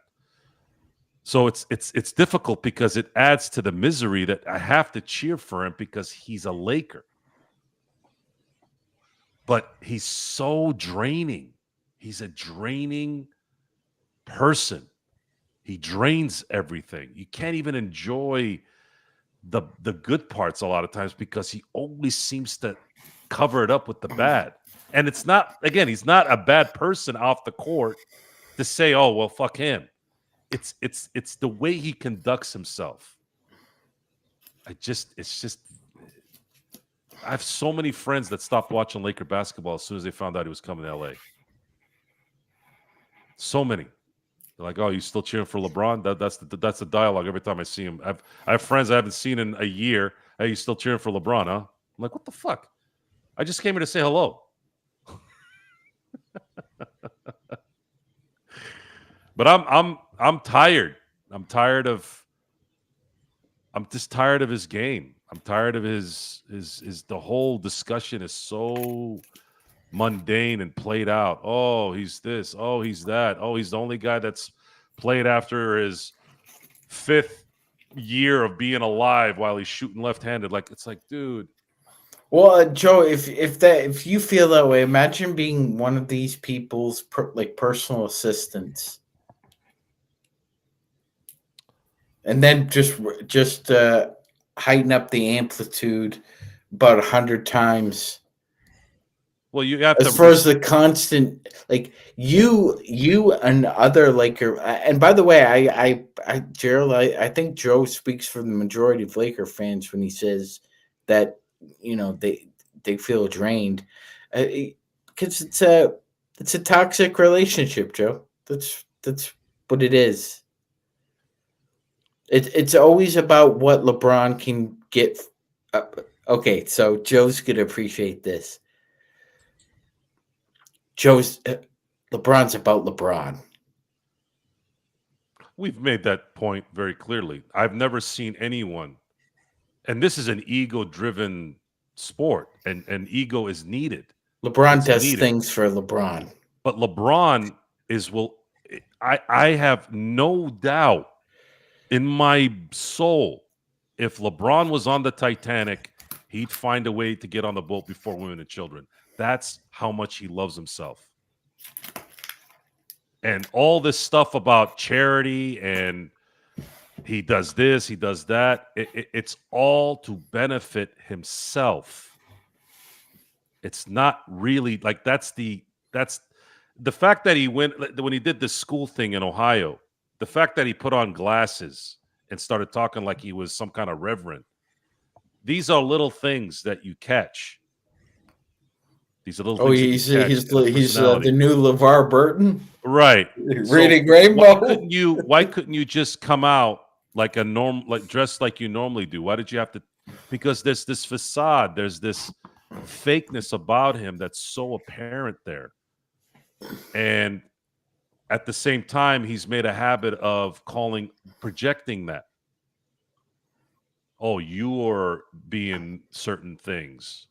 So it's difficult because it adds to the misery that I have to cheer for him because he's a Laker. But he's so draining. He's a draining person. He drains everything. You can't even enjoy the good parts a lot of times because he always seems to cover it up with the bad. And it's not, again, he's not a bad person off the court to say, oh, well, fuck him. It's the way he conducts himself. I have so many friends that stopped watching Laker basketball as soon as they found out he was coming to LA. So many. They're like, "Oh, you still cheering for LeBron?" That's the dialogue every time I see him. I have friends I haven't seen in a year. Hey, you still cheering for LeBron, huh? I'm like, what the fuck? I just came here to say hello. But I'm tired. I'm just tired of his game. I'm tired of his the whole discussion is so mundane and played out. Oh, he's this. Oh, he's that. Oh, he's the only guy that's played after his 5th year of being alive while he's shooting left-handed. Like, it's like, dude. Well, Joe, if you feel that way, imagine being one of these people's personal assistants, and then just heighten up the amplitude about 100 times. Well, you have as far as the constant, like you and other Laker. And by the way, Gerald, I think Joe speaks for the majority of Laker fans when he says that they feel drained because it's a toxic relationship, Joe. That's what it is. It's always about what LeBron can get. Okay, so Joe's gonna appreciate this. LeBron's about LeBron. We've made that point very clearly. I've never seen anyone, and this is an ego-driven sport, and ego is needed. LeBron does things for LeBron. But LeBron I have no doubt in my soul, if LeBron was on the Titanic, he'd find a way to get on the boat before women and children. That's how much he loves himself. And all this stuff about charity and he does this, he does that. It's all to benefit himself. It's not really like that's the fact that he went when he did the school thing in Ohio, the fact that he put on glasses and started talking like he was some kind of reverend. These are little things that you catch. These are little things. He's the new LeVar Burton, right? Reading Rainbow. Why couldn't you just come out like dressed like you normally do? Why did you have to? Because there's this facade, there's this fakeness about him that's so apparent there. And at the same time, he's made a habit of projecting that. Oh, you're being certain things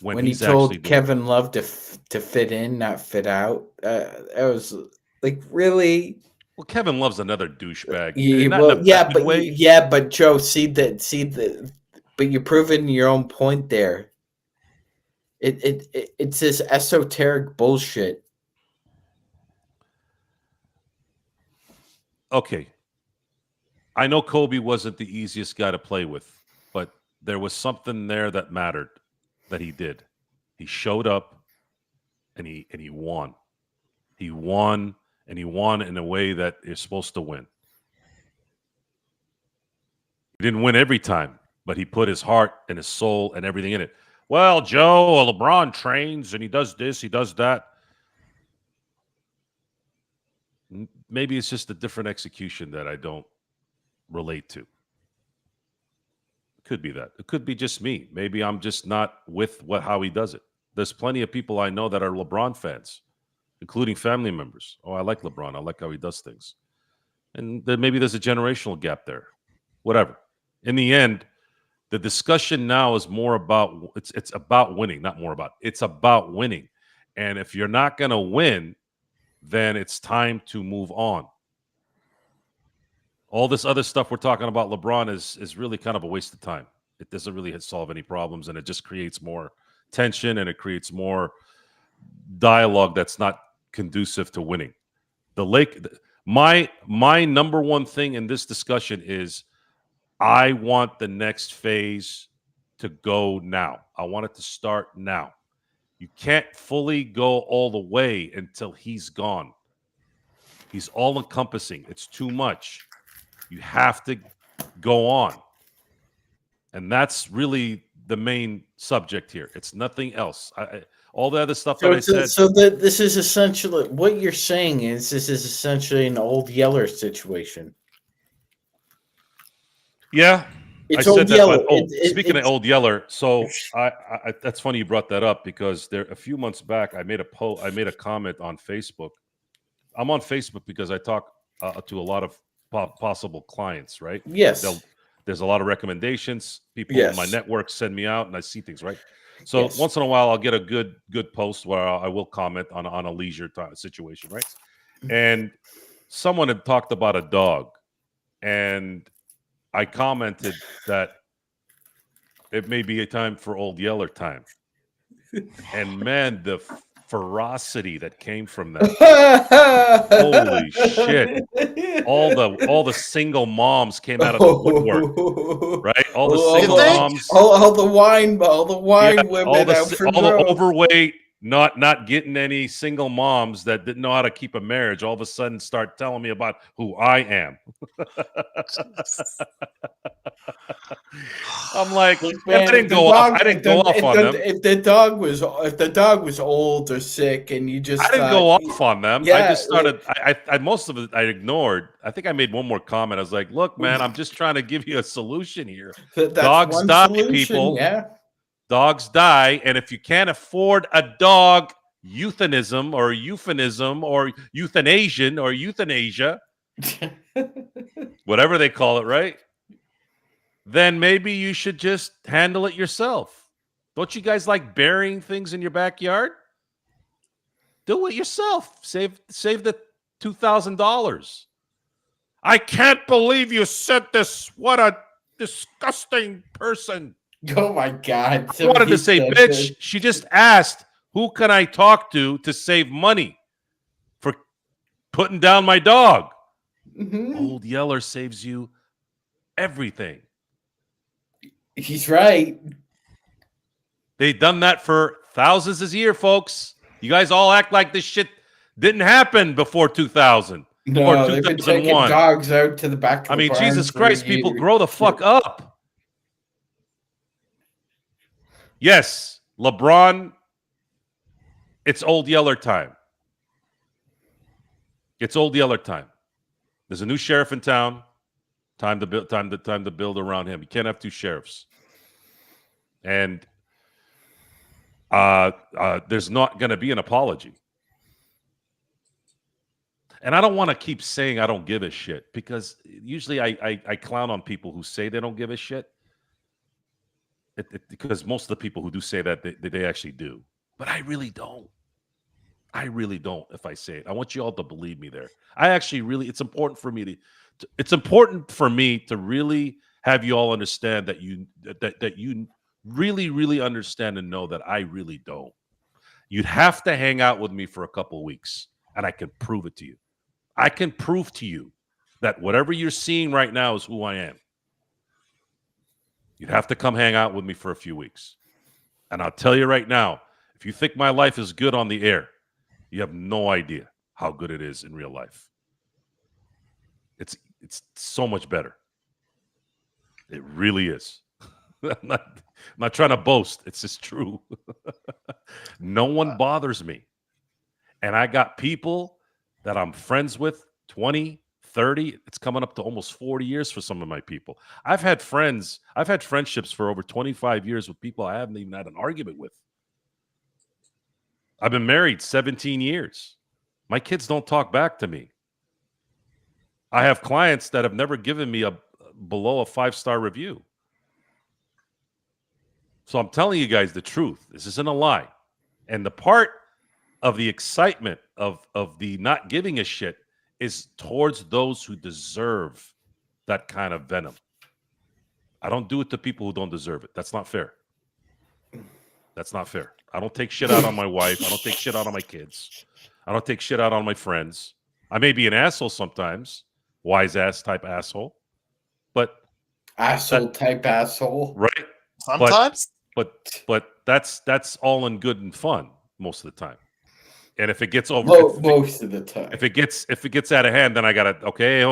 when he he's actually told Kevin Love to fit in, not fit out. It was like, really. Well, Kevin Love's another douchebag. Yeah, Not well, in a yeah, bad but way. but Joe, but you're proving your own point there. It's this esoteric bullshit. Okay. I know Kobe wasn't the easiest guy to play with, but there was something there that mattered that he did. He showed up and he won. He won, and he won in a way that you're supposed to win. He didn't win every time, but he put his heart and his soul and everything in it. Well, Joe, LeBron trains and he does this, he does that. Maybe it's just a different execution that I don't relate to. It could be that. It could be just me. Maybe I'm just not with how he does it. There's plenty of people I know that are LeBron fans, including family members. Oh, I like LeBron. I like how he does things. And then maybe there's a generational gap there. Whatever. In the end, the discussion now is more about it's about winning, not more about. It's about winning. And if you're not going to win, then it's time to move on. All this other stuff we're talking about LeBron is really kind of a waste of time. It doesn't really solve any problems, and it just creates more tension, and it creates more dialogue that's not conducive to winning. My number one thing in this discussion is I want the next phase to go now. I want it to start now. You can't fully go all the way until he's gone. He's all encompassing. It's too much. You have to go on. And that's really the main subject here. It's nothing else. All the other stuff that I said. So this is essentially what you're saying is this is essentially an Old Yeller situation. Yeah. It's I said Old that. Yeller. Speaking of Old Yeller, so I that's funny you brought that up because a few months back I made a comment on Facebook. I'm on Facebook because I talk to a lot of possible clients, right? Yes. There's a lot of recommendations. People in my network send me out, and I see things, right? So once in a while, I'll get a good post where I will comment on a leisure situation, right? And someone had talked about a dog, and I commented that it may be a time for Old Yeller time. And man, the ferocity that came from that. Holy shit. All the single moms came out of the woodwork, right? All the single moms, all the wine women, all the overweight, not getting any single moms that didn't know how to keep a marriage. All of a sudden, start telling me about who I am. I'm like, man, I didn't go off on them. If the dog was old or sick, and you just I didn't go off on them. Yeah, I just started. I most of it I ignored. I think I made one more comment. I was like, "Look, man, I'm just trying to give you a solution here. Dogs die, people. Yeah, dogs die, and if you can't afford a dog, euphemism or euthanasia whatever they call it, right? Then maybe you should just handle it yourself. Don't you guys like burying things in your backyard? Do it yourself. Save the $2,000. I can't believe you said this. What a disgusting person. Oh my God. I wanted to say, bitch, she just asked, who can I talk to save money for putting down my dog? Mm-hmm. Old Yeller saves you everything. He's right. They've done that for thousands of years, folks. You guys all act like this shit didn't happen before 2000. No, they've been taking dogs out to the back of the barn. Jesus Christ, people, grow the fuck up. Yes, LeBron, it's Old Yeller time. It's Old Yeller time. There's a new sheriff in town. Time to build around him. You can't have two sheriffs. And there's not going to be an apology. And I don't want to keep saying I don't give a shit, because usually I clown on people who say they don't give a shit. Because most of the people who do say that, they actually do. But I really don't. I really don't. If I say it, I want you all to believe me there. I actually really, it's important for me to really have you all understand that you really, really understand and know that I really don't. You'd have to hang out with me for a couple weeks, and I can prove it to you. I can prove to you that whatever you're seeing right now is who I am. You'd have to come hang out with me for a few weeks. And I'll tell you right now, if you think my life is good on the air, you have no idea how good it is in real life. It's so much better. It really is. I'm not trying to boast. It's just true. No one bothers me. And I got people that I'm friends with 20, 30. It's coming up to almost 40 years for some of my people. I've had friendships for over 25 years with people I haven't even had an argument with. I've been married 17 years. My kids don't talk back to me. I have clients that have never given me below a 5-star review. So I'm telling you guys the truth. This isn't a lie. And the part of the excitement of the not giving a shit is towards those who deserve that kind of venom. I don't do it to people who don't deserve it. That's not fair. That's not fair. I don't take shit out on my wife. I don't take shit out on my kids. I don't take shit out on my friends. I may be an asshole sometimes, wise ass type asshole, but type asshole, right? Sometimes, but that's all in good and fun most of the time. And if it gets over, most of the time, if it gets out of hand, then I gotta okay,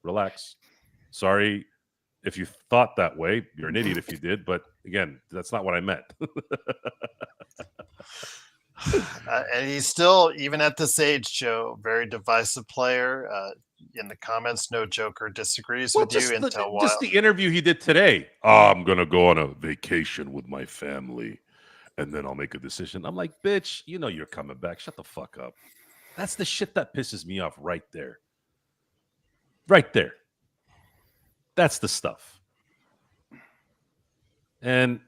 relax. Sorry if you thought that way. You're an idiot if you did. But again, that's not what I meant. and he's still, even at this age, Joe, very divisive player. In the comments, no joker disagrees with you. Just the interview he did today. I'm gonna go on a vacation with my family, and then I'll make a decision. I'm like, bitch, you know you're coming back. Shut the fuck up. That's the shit that pisses me off right there. Right there. That's the stuff. And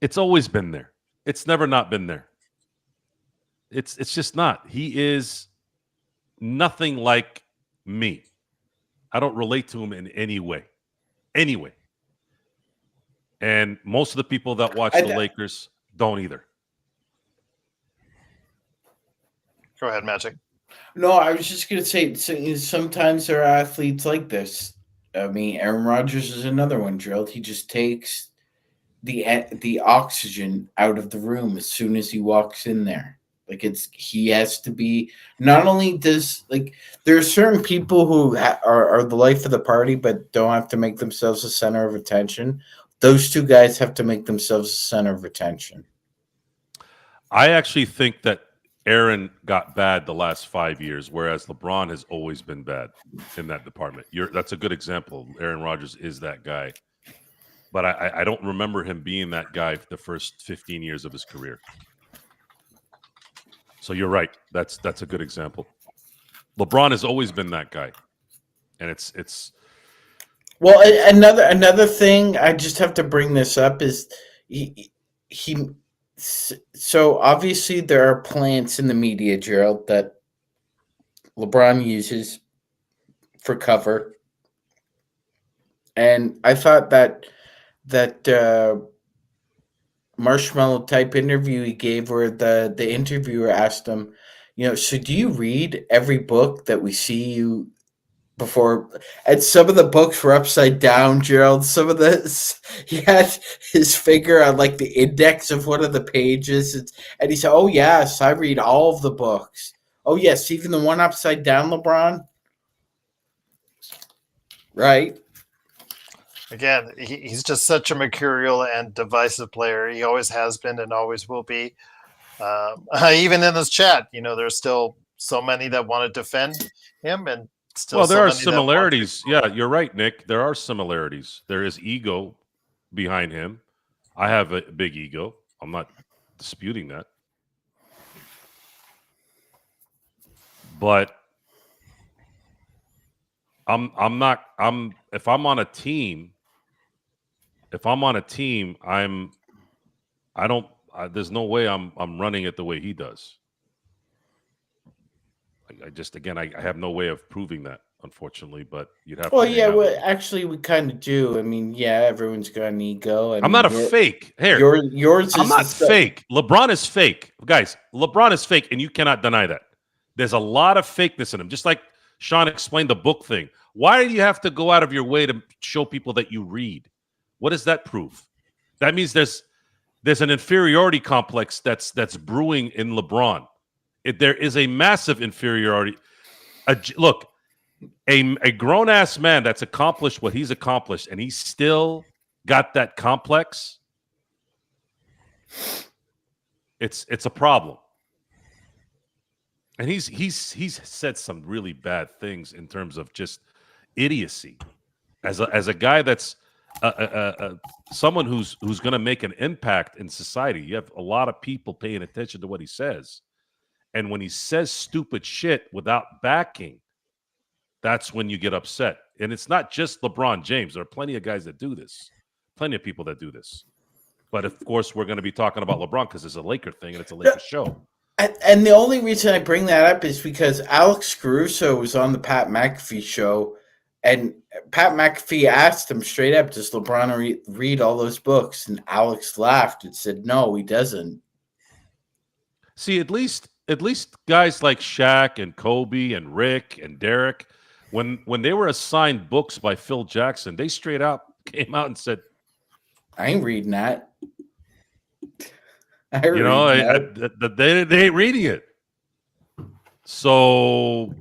it's always been there. It's never not been there. It's just not. He is nothing like me. I don't relate to him in any way. Anyway. And most of the people that watch the Lakers don't either. Go ahead, Magic. No, I was just going to say, sometimes there are athletes like this. I mean, Aaron Rodgers is another one, Gerald. He just takes the oxygen out of the room as soon as he walks in there. Like, he has to be, not only does, like, there are certain people who are the life of the party but don't have to make themselves the center of attention. Those two guys have to make themselves the center of attention. I actually think that Aaron got bad the last 5 years, whereas LeBron has always been bad in that department. That's a good example. Aaron Rodgers is that guy. But I don't remember him being that guy for the first 15 years of his career. So you're right. That's a good example. LeBron has always been that guy. And it's well, another thing I just have to bring this up is he so obviously there are plants in the media, Gerald, that LeBron uses for cover. And I thought that marshmallow type interview he gave, where the interviewer asked him, so do you read every book that we see you before? And some of the books were upside down, Gerald. Some of he had his finger on like the index of one of the pages, and he said, "Oh yes, I read all of the books. Oh yes, even the one upside down, LeBron." Right. Again, he's just such a mercurial and divisive player. He always has been and always will be. Even in this chat, there's still so many that want to defend him, and Still Well, there are somebody that wants similarities. to- Yeah, you're right, Nick. There are similarities. There is ego behind him. I have a big ego. I'm not disputing that. But I'm not if I'm on a team, there's no way I'm running it the way he does. I just again I have no way of proving that, unfortunately, but you'd have Well, to hang yeah, out with me. actually, we kind of do. I mean, yeah, everyone's got an ego. I'm not a fake. Here, yours I'm is not fake. LeBron is fake. Guys, LeBron is fake, and you cannot deny that. There's a lot of fakeness in him. Just like Sean explained the book thing. Why do you have to go out of your way to show people that you read? What does that prove? That means there's an inferiority complex that's brewing in LeBron. There is a massive inferiority. Look, a grown-ass man that's accomplished what he's accomplished, and he's still got that complex, it's a problem. And he's said some really bad things in terms of just idiocy. As a guy that's someone who's going to make an impact in society, you have a lot of people paying attention to what he says. And when he says stupid shit without backing, that's when you get upset. And it's not just LeBron James. There are plenty of guys that do this. Plenty of people that do this. But of course, we're going to be talking about LeBron because it's a Laker thing and it's a Laker show. And the only reason I bring that up is because Alex Caruso was on the Pat McAfee show, and Pat McAfee asked him straight up, does LeBron read all those books? And Alex laughed and said, no, he doesn't. See, at least guys like Shaq and Kobe and Rick and Derek, when they were assigned books by Phil Jackson, they straight out came out and said, I ain't reading that. They ain't reading it. So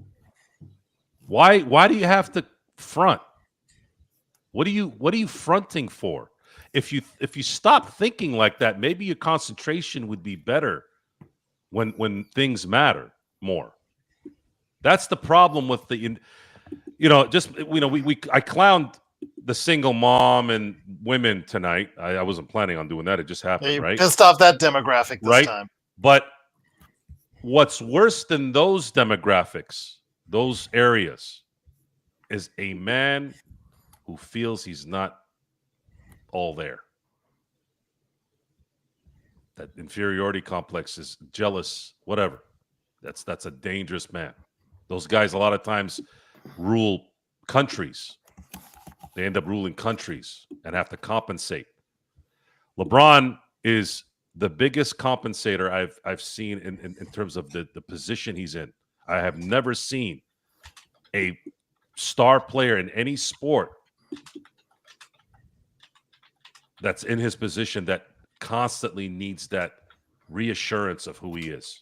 why do you have to front? What are you fronting for? If you stop thinking like that, maybe your concentration would be better when things matter more. That's the problem with I clowned the single mom and women tonight. I wasn't planning on doing that. It just happened, You right? pissed off that demographic this time. But what's worse than those demographics, those areas, is a man who feels he's not all there. That inferiority complex is jealous, whatever. That's a dangerous man. Those guys a lot of times rule countries. They end up ruling countries and have to compensate. LeBron is the biggest compensator I've seen in terms of the position he's in. I have never seen a star player in any sport that's in his position that constantly needs that reassurance of who he is.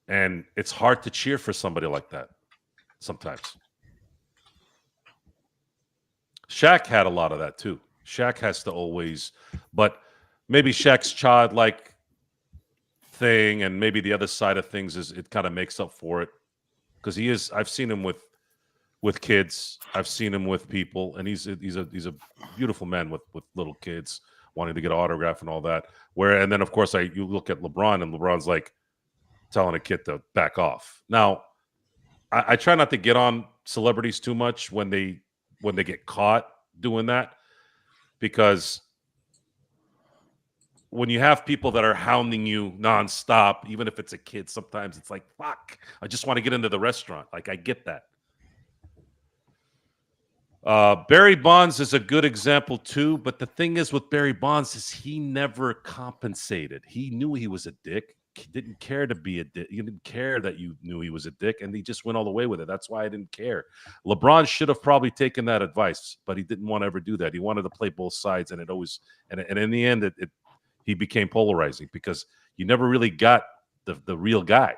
And it's hard to cheer for somebody like that sometimes. Shaq had a lot of that too. Shaq has to always, but maybe Shaq's childlike thing and maybe the other side of things is it kind of makes up for it. Because he is, I've seen him with kids. I've seen him with people, and he's a beautiful man with little kids wanting to get an autograph and all that. And then of course you look at LeBron, and LeBron's like telling a kid to back off. Now, I try not to get on celebrities too much when they get caught doing that, because when you have people that are hounding you nonstop, even if it's a kid, sometimes it's like, fuck, I just want to get into the restaurant. Like, I get that. Barry Bonds is a good example too, but the thing is with Barry Bonds is he never compensated. He knew he was a dick. He didn't care to be a dick. He didn't care that you knew he was a dick, and he just went all the way with it. That's why I didn't care. LeBron should have probably taken that advice, but he didn't want to ever do that. He wanted to play both sides, and and in the end, he became polarizing because you never really got the real guy.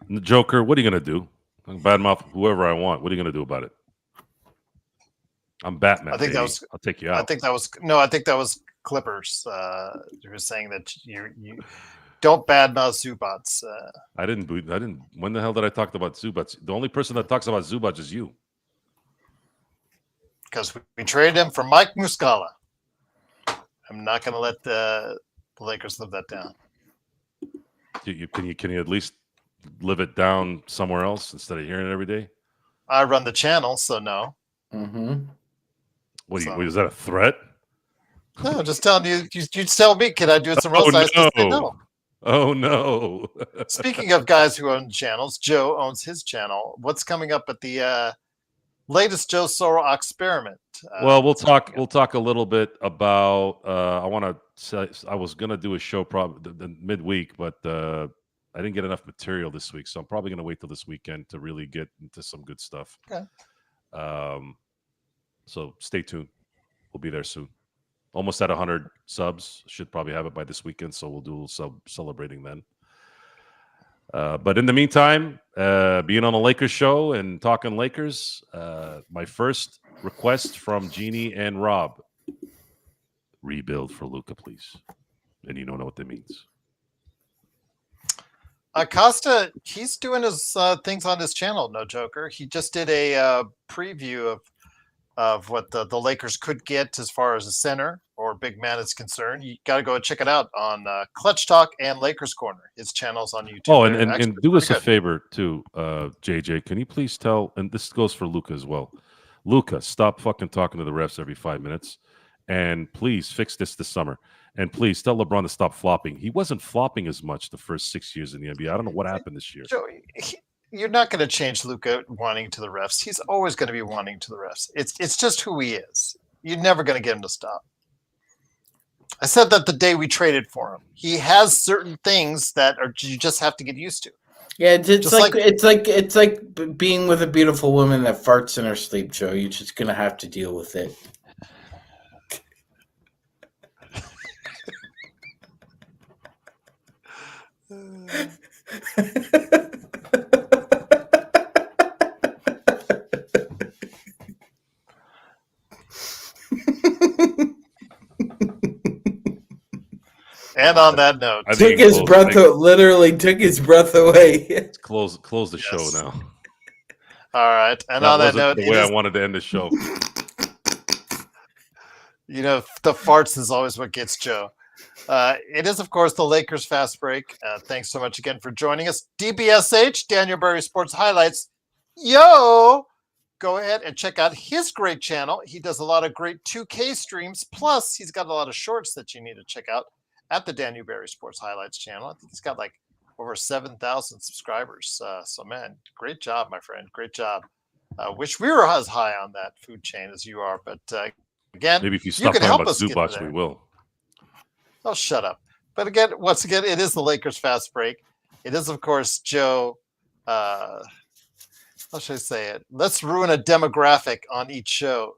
And the Joker, what are you going to do? I can badmouth whoever I want. What are you going to do about it? I'm Batman. I think baby. I'll take you out. I think that was Clippers, who was saying that you don't badmouth Zubats. I didn't. When the hell did I talk about Zubats? The only person that talks about Zubats is you. Because we traded him for Mike Muscala. I'm not going to let the Lakers live that down. Can you at least live it down somewhere else instead of hearing it every day? I run the channel, so no. Mm-hmm. What is that a threat? No, just telling you. You tell me, can I do it somewhere else? I just say no. Oh no! Speaking of guys who own channels, Joe owns his channel. What's coming up at the latest Joe Soro experiment? Well, we'll talk. We'll talk a little bit about. I want to say I was going to do a show probably the midweek, but I didn't get enough material this week, so I'm probably going to wait till this weekend to really get into some good stuff. Okay. So stay tuned. We'll be there soon. Almost at 100 subs. Should probably have it by this weekend, so we'll do celebrating then. But in the meantime, being on the Lakers show and talking Lakers, my first request from Jeannie and Rob: rebuild for Luka, please. And you don't know what that means. Acosta, he's doing his things on his channel. No joker. He just did a preview of what the Lakers could get as far as a center or big man is concerned. You got to go and check it out on Clutch Talk and Lakers Corner. His channel's on YouTube. Oh, and do us a favor too, JJ. Can you please tell, and this goes for Luka as well, Luka, stop fucking talking to the refs every 5 minutes, and please fix this summer. And please tell LeBron to stop flopping. He wasn't flopping as much the first 6 years in the NBA. I don't know what happened this year. Joey, you're not going to change Luka wanting to the refs. He's always going to be wanting to the refs. It's just who he is. You're never going to get him to stop. I said that the day we traded for him. He has certain things that you just have to get used to. Yeah, it's like being with a beautiful woman that farts in her sleep, Joe. You're just gonna have to deal with it. And on that note, literally took his breath away. Let's close the show now. All right, and on that note, the way I wanted to end the show. You know, the farts is always what gets Joe. It is, of course, the Lakers Fast Break. Thanks so much again for joining us. DBSH, Daniel Berry Sports Highlights. Yo! Go ahead and check out his great channel. He does a lot of great 2K streams. Plus, he's got a lot of shorts that you need to check out at the Daniel Berry Sports Highlights channel. I think he's got like over 7,000 subscribers. So, man, great job, my friend. Great job. Wish we were as high on that food chain as you are. But again, maybe if you stop talking about Zubats, we will. Oh, shut up. But again, once again, it is the Lakers Fast Break. It is, of course, Joe. How should I say it? Let's ruin a demographic on each show.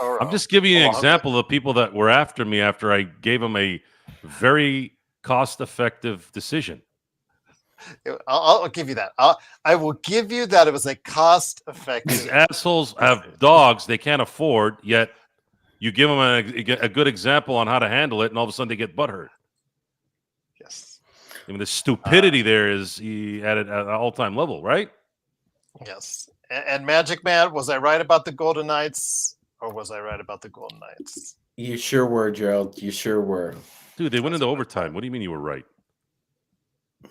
I'm just giving you an example of people that were after me after I gave them a very cost-effective decision. I'll give you that. I will give you that it was a cost-effective. These assholes have dogs they can't afford, yet you give them a good example on how to handle it, and all of a sudden they get butthurt. Yes. I mean, the stupidity there is at an all-time level, right? Yes. And Magic Man, was I right about the Golden Knights, or was I right about the Golden Knights? You sure were, Gerald. You sure were. Dude, they went into overtime. What do you mean you were right?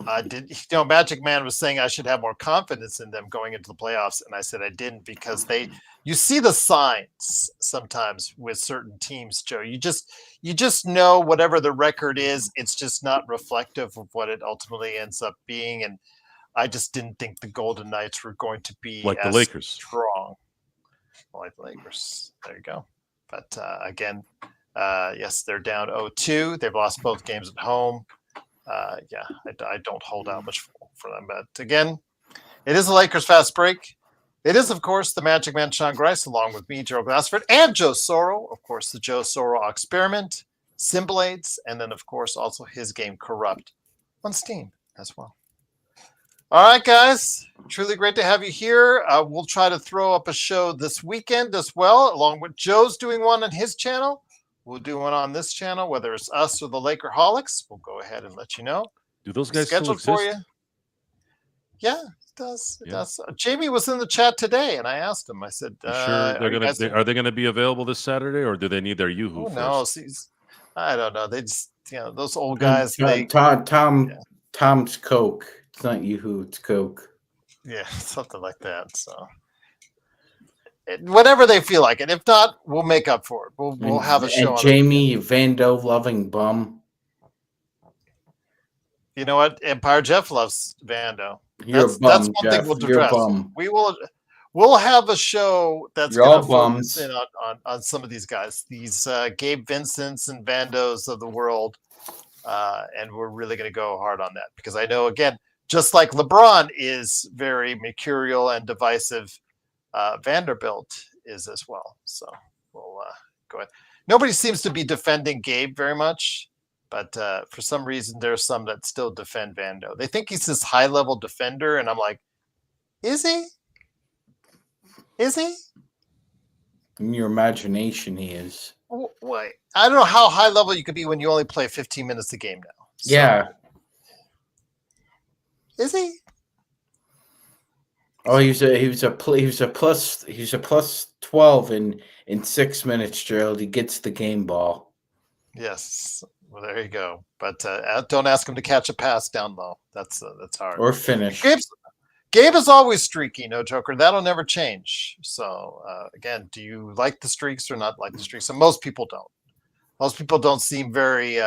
I did. You know, Magic Man was saying I should have more confidence in them going into the playoffs, and I said I didn't because you see the signs sometimes with certain teams, Joe. You just know whatever the record is, it's just not reflective of what it ultimately ends up being. And I just didn't think the Golden Knights were going to be like as the Lakers strong. Like the Lakers. There you go. But again, yes, they're down 0-2. They've lost both games at home. Yeah, I don't hold out much for them. But again, it is a Lakers Fast Break. It is, of course, the Magic Man, Sean Grice, along with me, Gerald Glassford, and Joe Soro. Of course, the Joe Soro Experiment, Simblades, and then, of course, also his game Corrupt on Steam as well. All right, guys. Truly great to have you here. We'll try to throw up a show this weekend as well, along with Joe's doing one on his channel. we'll do one on this channel, whether it's us or the Lakerholics. We'll go ahead and let you know. Do those guys still Scheduled for exist? you. Yeah, it does. It Yeah. does. Jamie was in the chat today, and I asked him. I said, You sure "Are you guys are they gonna be available this Saturday, or do they need their Yoo-hoo Who first? knows? I don't know. They just, those old guys. Tom's Coke. It's not Yoo-hoo, it's Coke. Yeah, something like that. So, whatever they feel like, and if not, we'll make up for it. We'll have a show. And Jamie, Vando loving bum. You know what? Empire Jeff loves Vando. You're a bum, that's one Jeff. thing we'll You're a address. bum. We'll have a show that's You're going all to focus bums. in on some of these guys, these Gabe Vincents and Vandos of the world, and we're really going to go hard on that because I know, again, just like LeBron is very mercurial and divisive, Vanderbilt is as well. So we'll go ahead. Nobody seems to be defending Gabe very much. But for some reason, there's some that still defend Vando. They think he's this high-level defender, and I'm like, is he? Is he? In your imagination, he is. Wait, I don't know how high-level you could be when you only play 15 minutes a game now. So, Yeah. Is he? Oh, he was a plus 12 in 6 minutes, Gerald. He gets the game ball. Yes. Well, there you go. But don't ask him to catch a pass down low. That's hard. Or finish. Gabe is always streaky, no joker. That'll never change. So again, do you like the streaks or not like the streaks? So most people don't. Most people don't seem very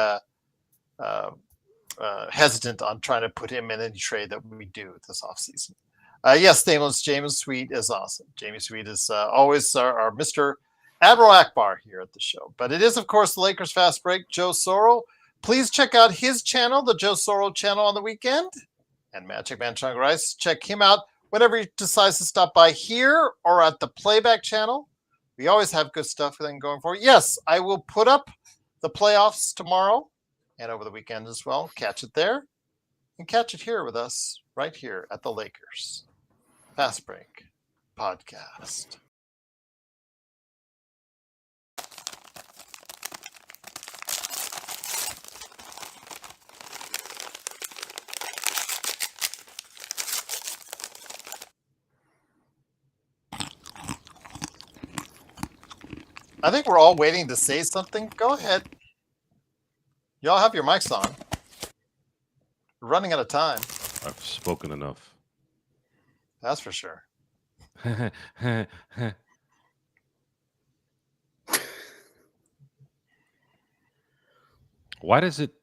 hesitant on trying to put him in any trade that we do this offseason. Yes, Stainless, James Sweet is awesome. Jamie Sweet is always our Mr. Admiral Akbar here at the show. But it is, of course, the Lakers Fast Break. Joe Sorrell. Please check out his channel, the Joe Sorrell channel on the weekend. And Magic Man Chung Rice. Check him out whenever he decides to stop by here or at the Playback channel. We always have good stuff then going forward. Yes, I will put up the playoffs tomorrow and over the weekend as well. Catch it there and catch it here with us right here at the Lakers Fast Break Podcast. I think we're all waiting to say something. Go ahead. Y'all have your mics on. We're running out of time. I've spoken enough. That's for sure. Why does it